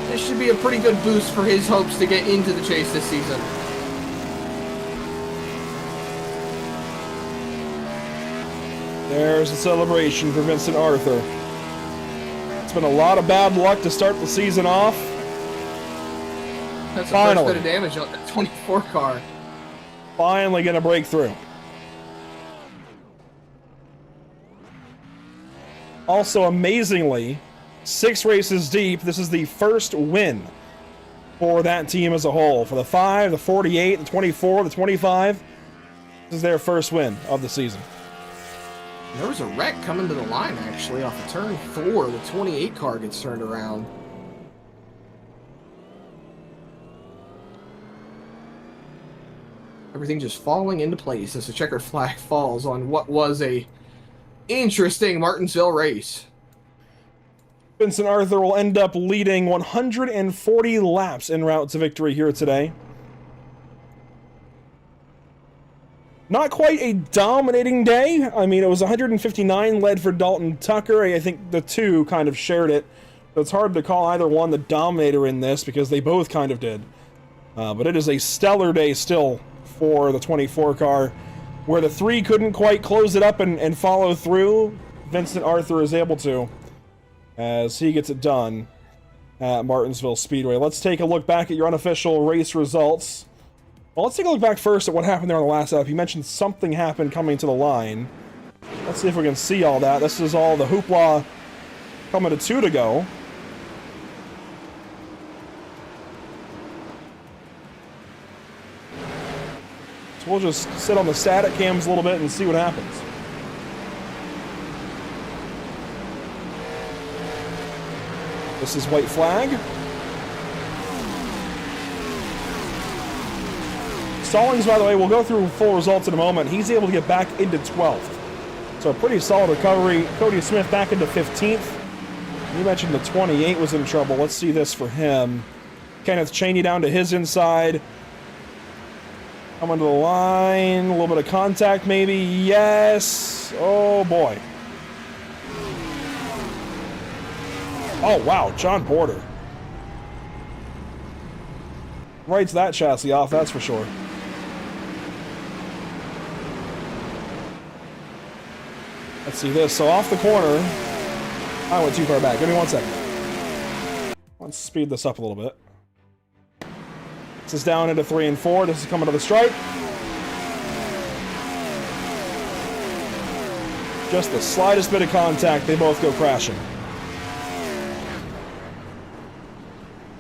This should be a pretty good boost for his hopes to get into the chase this season. There's the celebration for Vincent Arthur. It's been a lot of bad luck to start the season off. That's the first bit of damage on that 24 car. Finally gonna break through. Also, amazingly, 6 races deep, this is the first win for that team as a whole. For the 5, the 48, the 24, the 25, this is their first win of the season. There was a wreck coming to the line, actually, off of turn 4. The 28 car gets turned around. Everything just falling into place as the checkered flag falls on what was a interesting Martinsville race. Vincent Arthur will end up leading 140 laps en route to victory here today. Not quite a dominating day. I mean, it was 159 led for Dalton Tucker. I think the two kind of shared it. It's hard to call either one the dominator in this because they both kind of did. But it is a stellar day still for the 24 car. Where the 3 couldn't quite close it up and follow through, Vincent Arthur is able to, as he gets it done at Martinsville Speedway. Let's take a look back at your unofficial race results. Well, let's take a look back first at what happened there on the last lap. You mentioned something happened coming to the line. Let's see if we can see all that. This is all the hoopla coming to 2 to go. So we'll just sit on the static cams a little bit and see what happens. This is white flag. Stallings, by the way, we'll go through full results in a moment. He's able to get back into 12th. So a pretty solid recovery. Cody Smith back into 15th. You mentioned the 28 was in trouble. Let's see this for him. Kenneth Chaney down to his inside. Coming to the line. A little bit of contact maybe. Yes. Oh, boy. Oh, wow. John Porter. Writes that chassis off, that's for sure. Let's see this. So off the corner. I went too far back. Give me 1 second. Let's speed this up a little bit. This is down into 3 and 4. This is coming to the stripe. Just the slightest bit of contact, they both go crashing.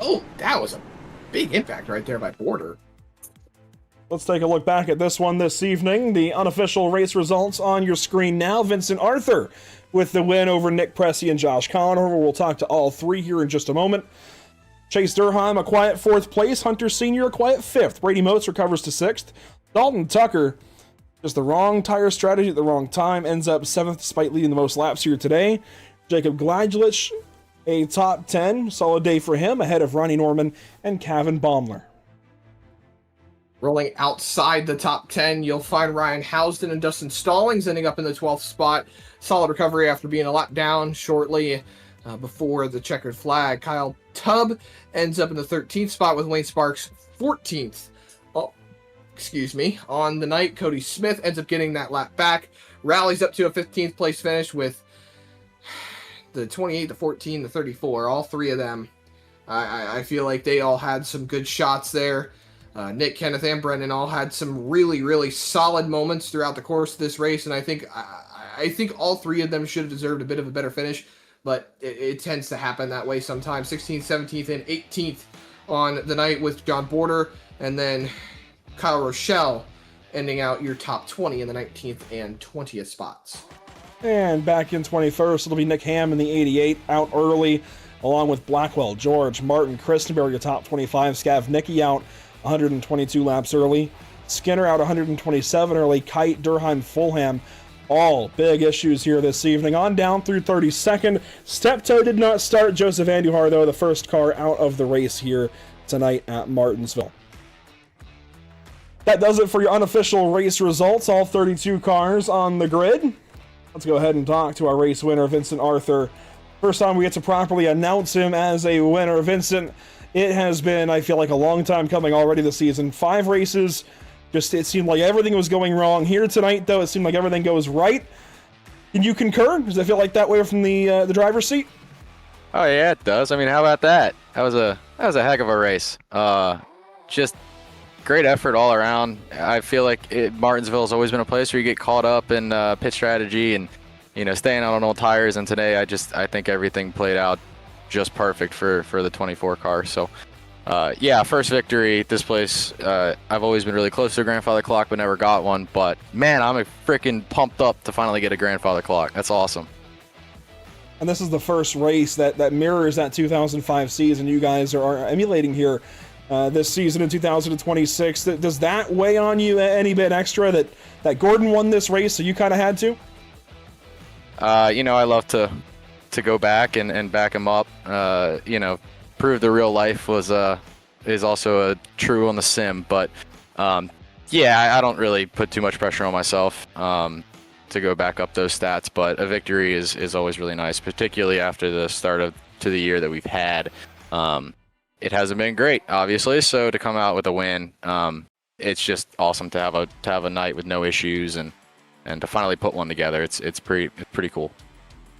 Oh, that was a big impact right there by Porter. Let's take a look back at this one this evening. The unofficial race results on your screen now. Vincent Arthur with the win over Nick Pressey and Josh Conover. We'll talk to all 3 here in just a moment. Chase Durheim, a quiet 4th place. Hunter Sr., a quiet 5th. Brady Motes recovers to 6th. Dalton Tucker, just the wrong tire strategy at the wrong time, ends up 7th despite leading the most laps here today. Jacob Gladlich, a top 10. Solid day for him, ahead of Ronnie Norman and Kevin Baumler. Rolling outside the top 10, you'll find Ryan Housden and Dustin Stallings ending up in the 12th spot. Solid recovery after being a lap down shortly before the checkered flag. Kyle Tubb ends up in the 13th spot with Wayne Sparks 14th. Oh, excuse me. On the night, Cody Smith ends up getting that lap back, rallies up to a 15th place finish with the 28, the 14, the 34. All three of them, I feel like they all had some good shots there. Nick, Kenneth, and Brendan all had some really, really solid moments throughout the course of this race, and I think all three of them should have deserved a bit of a better finish, but it tends to happen that way sometimes. 16th, 17th, and 18th on the night with John Border, and then Kyle Rochelle ending out your top 20 in the 19th and 20th spots. And back in 21st, it'll be Nick Ham in the 88, out early, along with Blackwell, George, Martin, Christenberg, your top 25, Scav Nicky out 122 laps early, Skinner out 127 early, Kite, Durheim, Fulham, all big issues here this evening. On down through 32nd, Steptoe did not start. Joseph Andujar, though, the first car out of the race here tonight at Martinsville. That does it for your unofficial race results, all 32 cars on the grid. Let's go ahead and talk to our race winner, Vincent Arthur. First time we get to properly announce him as a winner. Vincent, it has been, I feel like, a long time coming already this season. 5 races, just it seemed like everything was going wrong. Here tonight, though, it seemed like everything goes right. Can you concur? Does it feel like that way from the driver's seat? Oh yeah, it does. I mean, how about that? That was a heck of a race. Just great effort all around. I feel like Martinsville has always been a place where you get caught up in pit strategy and staying out on old tires. And today, I think everything played out just perfect for the 24 car. So yeah, first victory. This place, I've always been really close to a grandfather clock, but never got one. But man, I'm freaking pumped up to finally get a grandfather clock. That's awesome. And this is the first race that mirrors that 2005 season you guys are emulating here this season in 2026. Does that weigh on you any bit extra that Gordon won this race, so you kind of had to? I love to go back and back him up. Prove the real life is also true on the sim. But yeah, I don't really put too much pressure on myself to go back up those stats. But a victory is always really nice, particularly after the start to the year that we've had. It hasn't been great, obviously. So to come out with a win, it's just awesome to have a night with no issues and to finally put one together. It's pretty cool.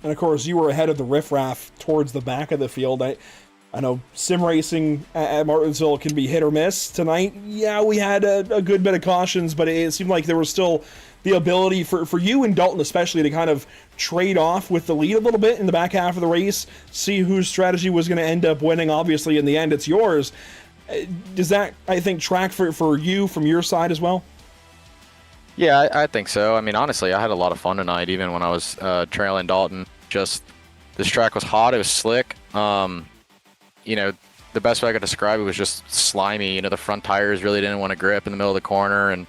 And of course, you were ahead of the riffraff towards the back of the field. I know sim racing at Martinsville can be hit or miss. Tonight, yeah, we had a good bit of cautions, but it seemed like there was still the ability for you and Dalton especially to kind of trade off with the lead a little bit in the back half of the race, see whose strategy was going to end up winning. Obviously, in the end, it's yours. Does that, I think, track for you from your side as well? Yeah, I think so. I mean, honestly, I had a lot of fun tonight, even when I was trailing Dalton. Just this track was hot. It was slick. The best way I could describe it was just slimy. The front tires really didn't want to grip in the middle of the corner, and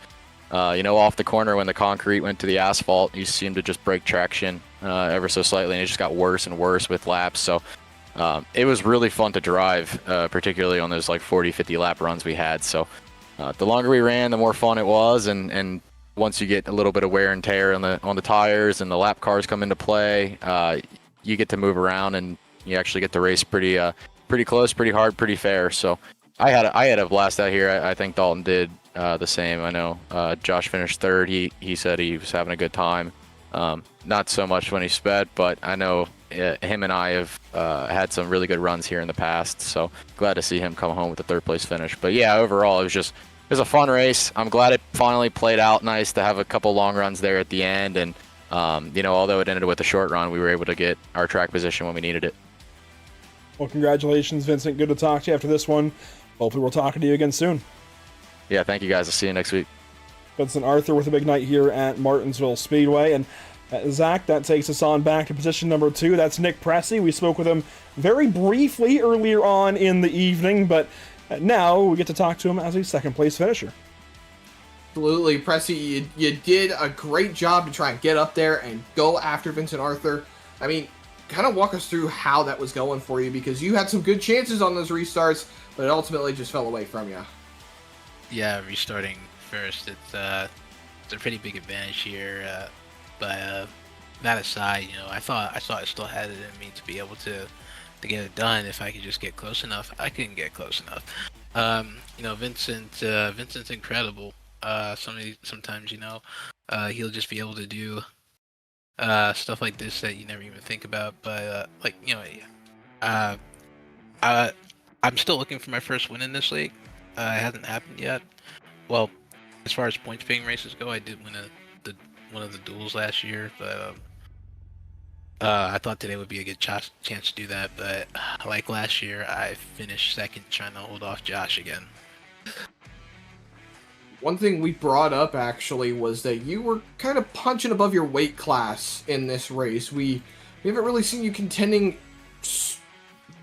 off the corner when the concrete went to the asphalt, you seemed to just break traction ever so slightly, and it just got worse and worse with laps. So it was really fun to drive, particularly on those 40, 50 lap runs we had. So the longer we ran, the more fun it was, and once you get a little bit of wear and tear on the tires and the lap cars come into play, you get to move around and you actually get to race pretty close, pretty hard, pretty fair. So I had a blast out here. I think Dalton did the same. I know Josh finished third. He said he was having a good time. Not so much when he sped, but I know him and I have had some really good runs here in the past. So glad to see him come home with a third place finish. But yeah, overall it was a fun race. I'm glad it finally played out nice to have a couple long runs there at the end. And, although it ended with a short run, we were able to get our track position when we needed it. Well, congratulations, Vincent. Good to talk to you after this one. Hopefully we'll talk to you again soon. Yeah, thank you guys. I'll see you next week. Vincent Arthur with a big night here at Martinsville Speedway. And Zach, that takes us on back to position number 2. That's Nick Pressey. We spoke with him very briefly earlier on in the evening, but now we get to talk to him as a second place finisher. Absolutely, Pressey, you did a great job to try and get up there and go after Vincent Arthur. I mean, kind of walk us through how that was going for you, because you had some good chances on those restarts, but it ultimately just fell away from you. Yeah, restarting first, it's a pretty big advantage here. But that aside, I thought I still had it in me to be able to to get it done. If I could just get close enough, I couldn't get close enough. You know, Vincent's incredible. Sometimes, you know, he'll just be able to do stuff like this that you never even think about. But like, you know, I'm still looking for my first win in this league. It hasn't happened yet. Well, as far as points paying races go, I did win one of the duels last year, but I thought today would be a good chance to do that. But like last year, I finished second, trying to hold off Josh again. One thing we brought up actually was that you were kind of punching above your weight class in this race. We haven't really seen you contending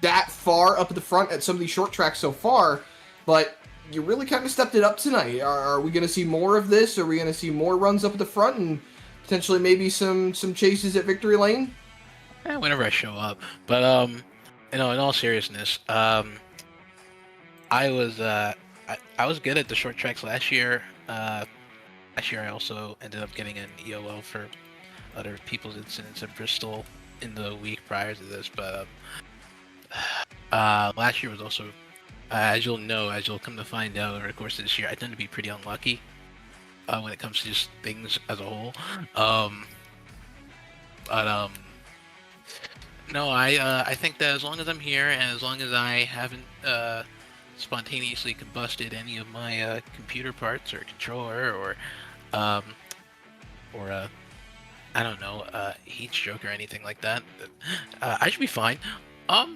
that far up at the front at some of these short tracks so far, but you really kind of stepped it up tonight. Are we going to see more of this? Are we going to see more runs up at the front and potentially maybe some chases at victory lane? Whenever I show up. But you know, in all seriousness, I was good at the short tracks last year. Last year I also ended up getting an EOL for other people's incidents at Bristol in the week prior to this. But last year was also, as you'll come to find out over the course of this year, I tend to be pretty unlucky when it comes to just things as a whole. No, I think that as long as I'm here and as long as I haven't spontaneously combusted any of my computer parts or controller or I don't know, heat stroke or anything like that, I should be fine. I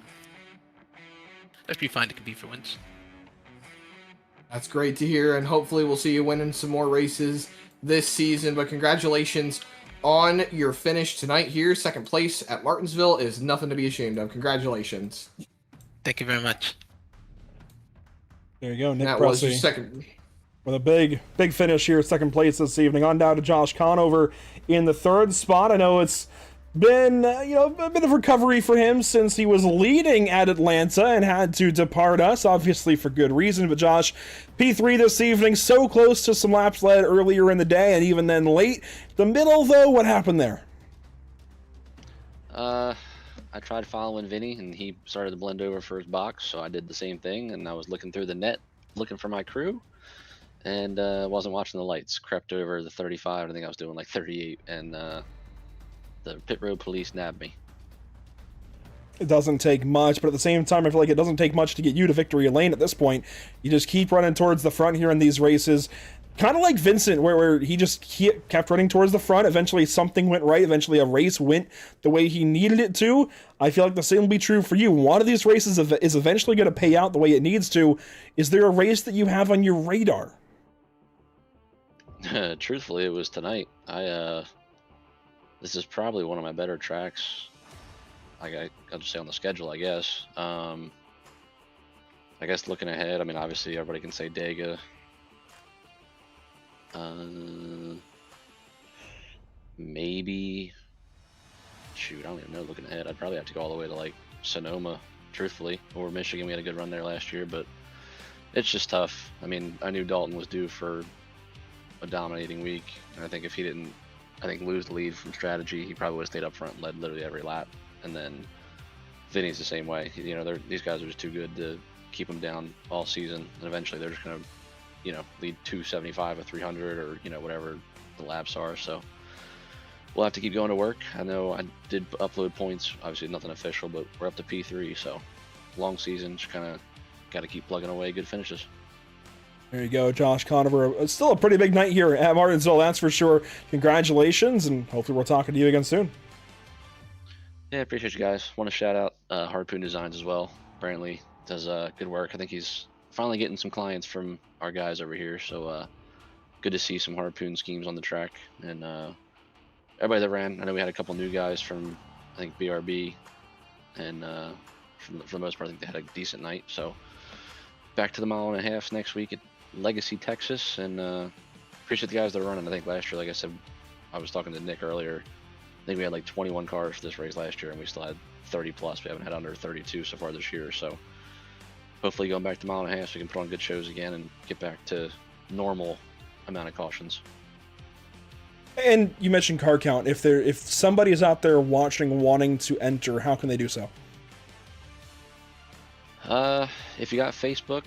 should be fine to compete for wins. That's great to hear, and hopefully we'll see you winning some more races this season. But congratulations on your finish tonight here. Second place at Martinsville is nothing to be ashamed of. Congratulations. Thank you very much. There you go, Nick That was your Pressey second. with a big finish here, second place this evening. On down to Josh Conover in the third spot. I know it's been a bit of recovery for him since he was leading at Atlanta and had to depart us, obviously for good reason. But Josh, P3 this evening, so close to some laps led earlier in the day and even then late. The middle, though, what happened there? I tried following Vinny and he started to blend over for his box, so I did the same thing, and I was looking through the net looking for my crew and wasn't watching the lights. Crept over the 35. I think I was doing like 38, and the pit road police nabbed me. It doesn't take much, but at the same time, I feel like it doesn't take much to get you to victory lane at this point. You just keep running towards the front here in these races. Kind of like Vincent, where he kept running towards the front. Eventually something went right. Eventually a race went the way he needed it to. I feel like the same will be true for you. One of these races is eventually going to pay out the way it needs to. Is there a race that you have on your radar? Truthfully, it was tonight. This is probably one of my better tracks. I'll just say on the schedule, I guess. I guess looking ahead, I mean, obviously everybody can say Dega. Maybe. Shoot, I don't even know. Looking ahead, I'd probably have to go all the way to like Sonoma, truthfully, or Michigan. We had a good run there last year, but it's just tough. I mean, I knew Dalton was due for a dominating week, and I think if he didn't, lose the lead from strategy, he probably would have stayed up front and led literally every lap. And then Vinny's the same way. These guys are just too good to keep them down all season, and eventually they're just gonna, lead 275 or 300 or whatever the laps are. So we'll have to keep going to work. I know I did upload points, obviously nothing official, but we're up to P3, so long season, just kind of got to keep plugging away good finishes. There you go, Josh Conover. It's still a pretty big night here at Martinsville, that's for sure. Congratulations, and hopefully we're talking to you again soon. Yeah, appreciate you guys. Want to shout out Harpoon Designs as well. Brantley does good work. I think he's finally getting some clients from our guys over here, so good to see some Harpoon schemes on the track. And everybody that ran, I know we had a couple new guys from, I think, BRB, and for the most part, I think they had a decent night. So back to the mile and a half next week at Legacy, Texas, and appreciate the guys that are running. I think last year, like I said, I was talking to Nick earlier, I think we had like 21 cars for this race last year, and we still had 30 plus. We haven't had under 32 so far this year, so hopefully going back to mile and a half, we can put on good shows again and get back to normal amount of cautions. And you mentioned car count. If somebody is out there watching, wanting to enter, how can they do so? If you got Facebook,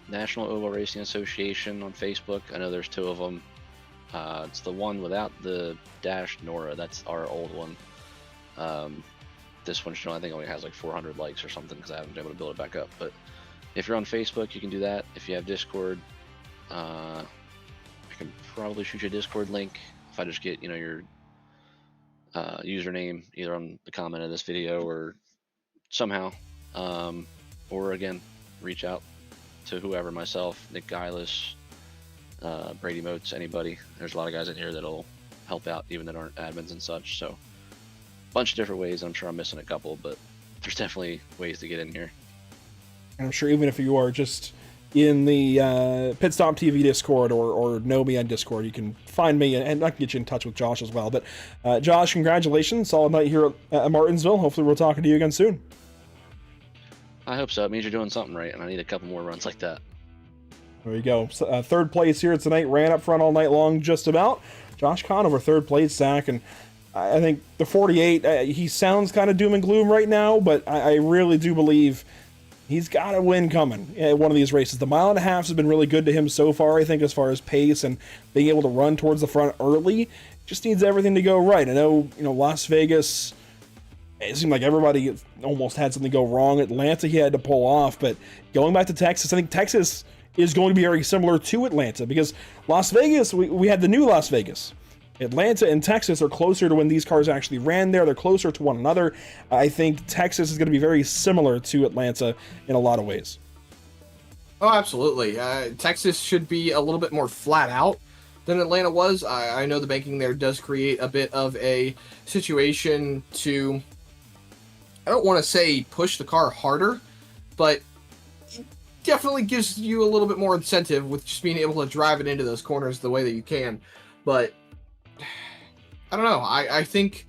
National Oval Racing Association on Facebook, I know there's 2 of them. It's the one without the dash NORA. That's our old one. This one, I think, only has like 400 likes or something because I haven't been able to build it back up. But if you're on Facebook, you can do that. If you have Discord, I can probably shoot you a Discord link if I just get, your username either on the comment of this video or somehow. Or again, reach out to whoever, myself, Nick Geilis, Brady Motes, anybody. There's a lot of guys in here that'll help out even that aren't admins and such. So a bunch of different ways. I'm sure I'm missing a couple, but there's definitely ways to get in here. And I'm sure even if you are just in the Pit Stop TV Discord or know me on Discord, you can find me, and I can get you in touch with Josh as well. But Josh, congratulations. Solid night here at Martinsville. Hopefully we'll talk to you again soon. I hope so. It means you're doing something right, and I need a couple more runs like that. There you go. So, third place here tonight. Ran up front all night long, just about. Josh Conover, third place, Zach. And I think the 48, he sounds kind of doom and gloom right now, but I really do believe he's got a win coming at one of these races. The 1.5 miles has been really good to him so far, I think, as far as pace and being able to run towards the front early. Just needs everything to go right. I know, Las Vegas, it seemed like everybody almost had something go wrong. Atlanta, he had to pull off, but going back to Texas, I think Texas is going to be very similar to Atlanta, because Las Vegas, we had the new Las Vegas. Atlanta and Texas are closer to when these cars actually ran there. They're closer to one another. I think Texas is going to be very similar to Atlanta in a lot of ways. Oh, absolutely. Texas should be a little bit more flat out than Atlanta was. I know the banking there does create a bit of a situation to, I don't want to say push the car harder, but it definitely gives you a little bit more incentive with just being able to drive it into those corners the way that you can. But I don't know. I think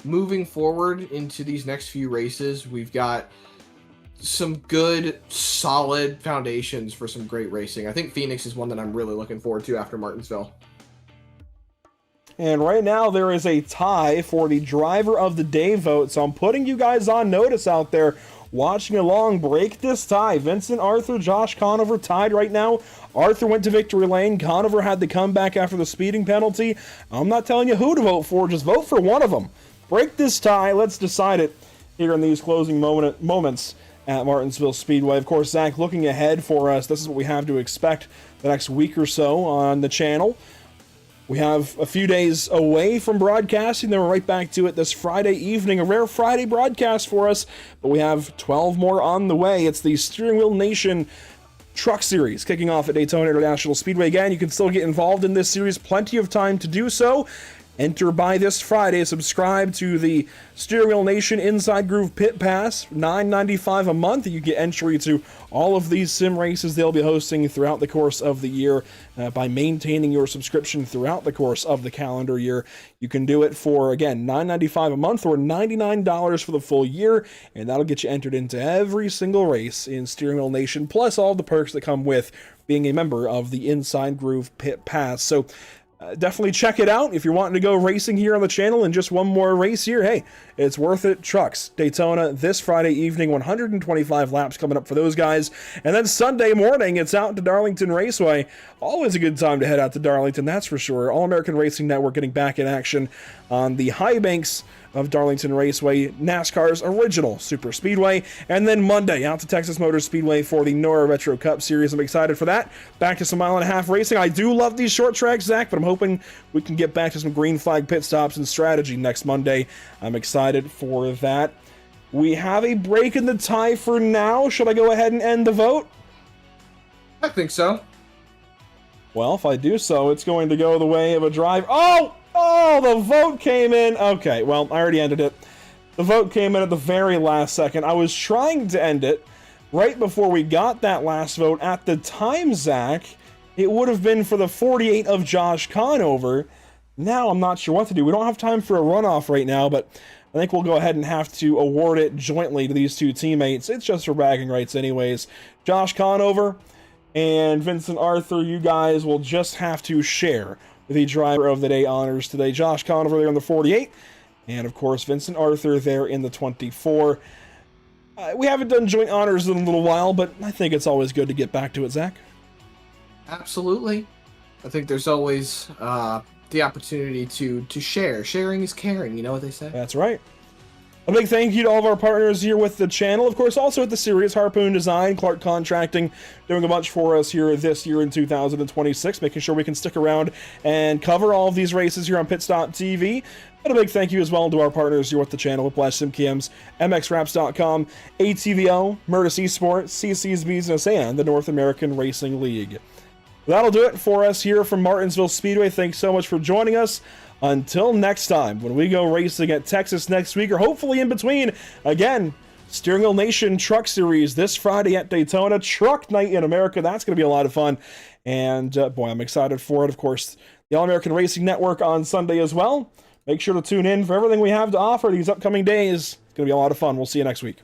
moving forward into these next few races, we've got some good, solid foundations for some great racing. I think Phoenix is one that I'm really looking forward to after Martinsville. And right now there is a tie for the driver of the day vote, so I'm putting you guys on notice out there watching along. Break this tie. Vincent Arthur, Josh Conover tied right now. Arthur went to victory lane. Conover had to come back after the speeding penalty. I'm not telling you who to vote for. Just vote for one of them. Break this tie. Let's decide it here in these closing moments at Martinsville Speedway. Of course, Zach, looking ahead for us, this is what we have to expect the next week or so on the channel. We have a few days away from broadcasting, then we're right back to it this Friday evening. A rare Friday broadcast for us, but we have 12 more on the way. It's the Steering Wheel Nation Truck Series kicking off at Daytona International Speedway. Again, you can still get involved in this series. Plenty of time to do so. Enter by this Friday. Subscribe to the Steering Wheel Nation Inside Groove Pit Pass, $9.95 a month. You get entry to all of these sim races they'll be hosting throughout the course of the year by maintaining your subscription throughout the course of the calendar year. You can do it for, again, $9.95 a month or $99 for the full year, and that'll get you entered into every single race in Steering Wheel Nation, plus all the perks that come with being a member of the Inside Groove Pit Pass. So definitely check it out if you're wanting to go racing here on the channel. And just one more race here, hey, it's worth it. Trucks, Daytona this Friday evening, 125 laps coming up for those guys. And then Sunday morning, it's out to Darlington Raceway. Always a good time to head out to Darlington, that's for sure. All-American Racing Network getting back in action on the high banks of Darlington Raceway, NASCAR's original super speedway. And then Monday, out to Texas Motor Speedway for the NORA Retro Cup Series. I'm excited for that. Back to some 1.5 mile racing. I do love these short tracks, Zach, but I'm hoping we can get back to some green flag pit stops and strategy next Monday. I'm excited for that. We have a break in the tie for now. Should I go ahead and end the vote? I think so. Well, if I do so, it's going to go the way of a drive. Oh, the vote came in. Okay, well, I already ended it. The vote came in at the very last second. I was trying to end it right before we got that last vote. At the time, Zach, it would have been for the 48 of Josh Conover. Now I'm not sure what to do. We don't have time for a runoff right now, but I think we'll go ahead and have to award it jointly to these two teammates. It's just for bragging rights anyways. Josh Conover and Vincent Arthur, you guys will just have to share the driver of the day honors today. Josh Conover there in the 48, and of course Vincent Arthur there in the 24. We haven't done joint honors in a little while, but I think it's always good to get back to it, Zach. Absolutely. I think there's always the opportunity to share. Sharing is caring, you know what they say? That's right. A big thank you to all of our partners here with the channel. Of course, also at the series, Harpoon Design, Clark Contracting, doing a bunch for us here this year in 2026, making sure we can stick around and cover all of these races here on Pit Stop TV. But a big thank you as well to our partners here with the channel, Whiplash SimCams, MXWraps.com, ATVO, Murtis Esports, CC's Business, and the North American Racing League. That'll do it for us here from Martinsville Speedway. Thanks so much for joining us. Until next time, when we go racing at Texas next week, or hopefully in between, again, Steering Wheel Nation Truck Series this Friday at Daytona, Truck Night in America. That's going to be a lot of fun. And boy, I'm excited for it. Of course, the All-American Racing Network on Sunday as well. Make sure to tune in for everything we have to offer these upcoming days. It's going to be a lot of fun. We'll see you next week.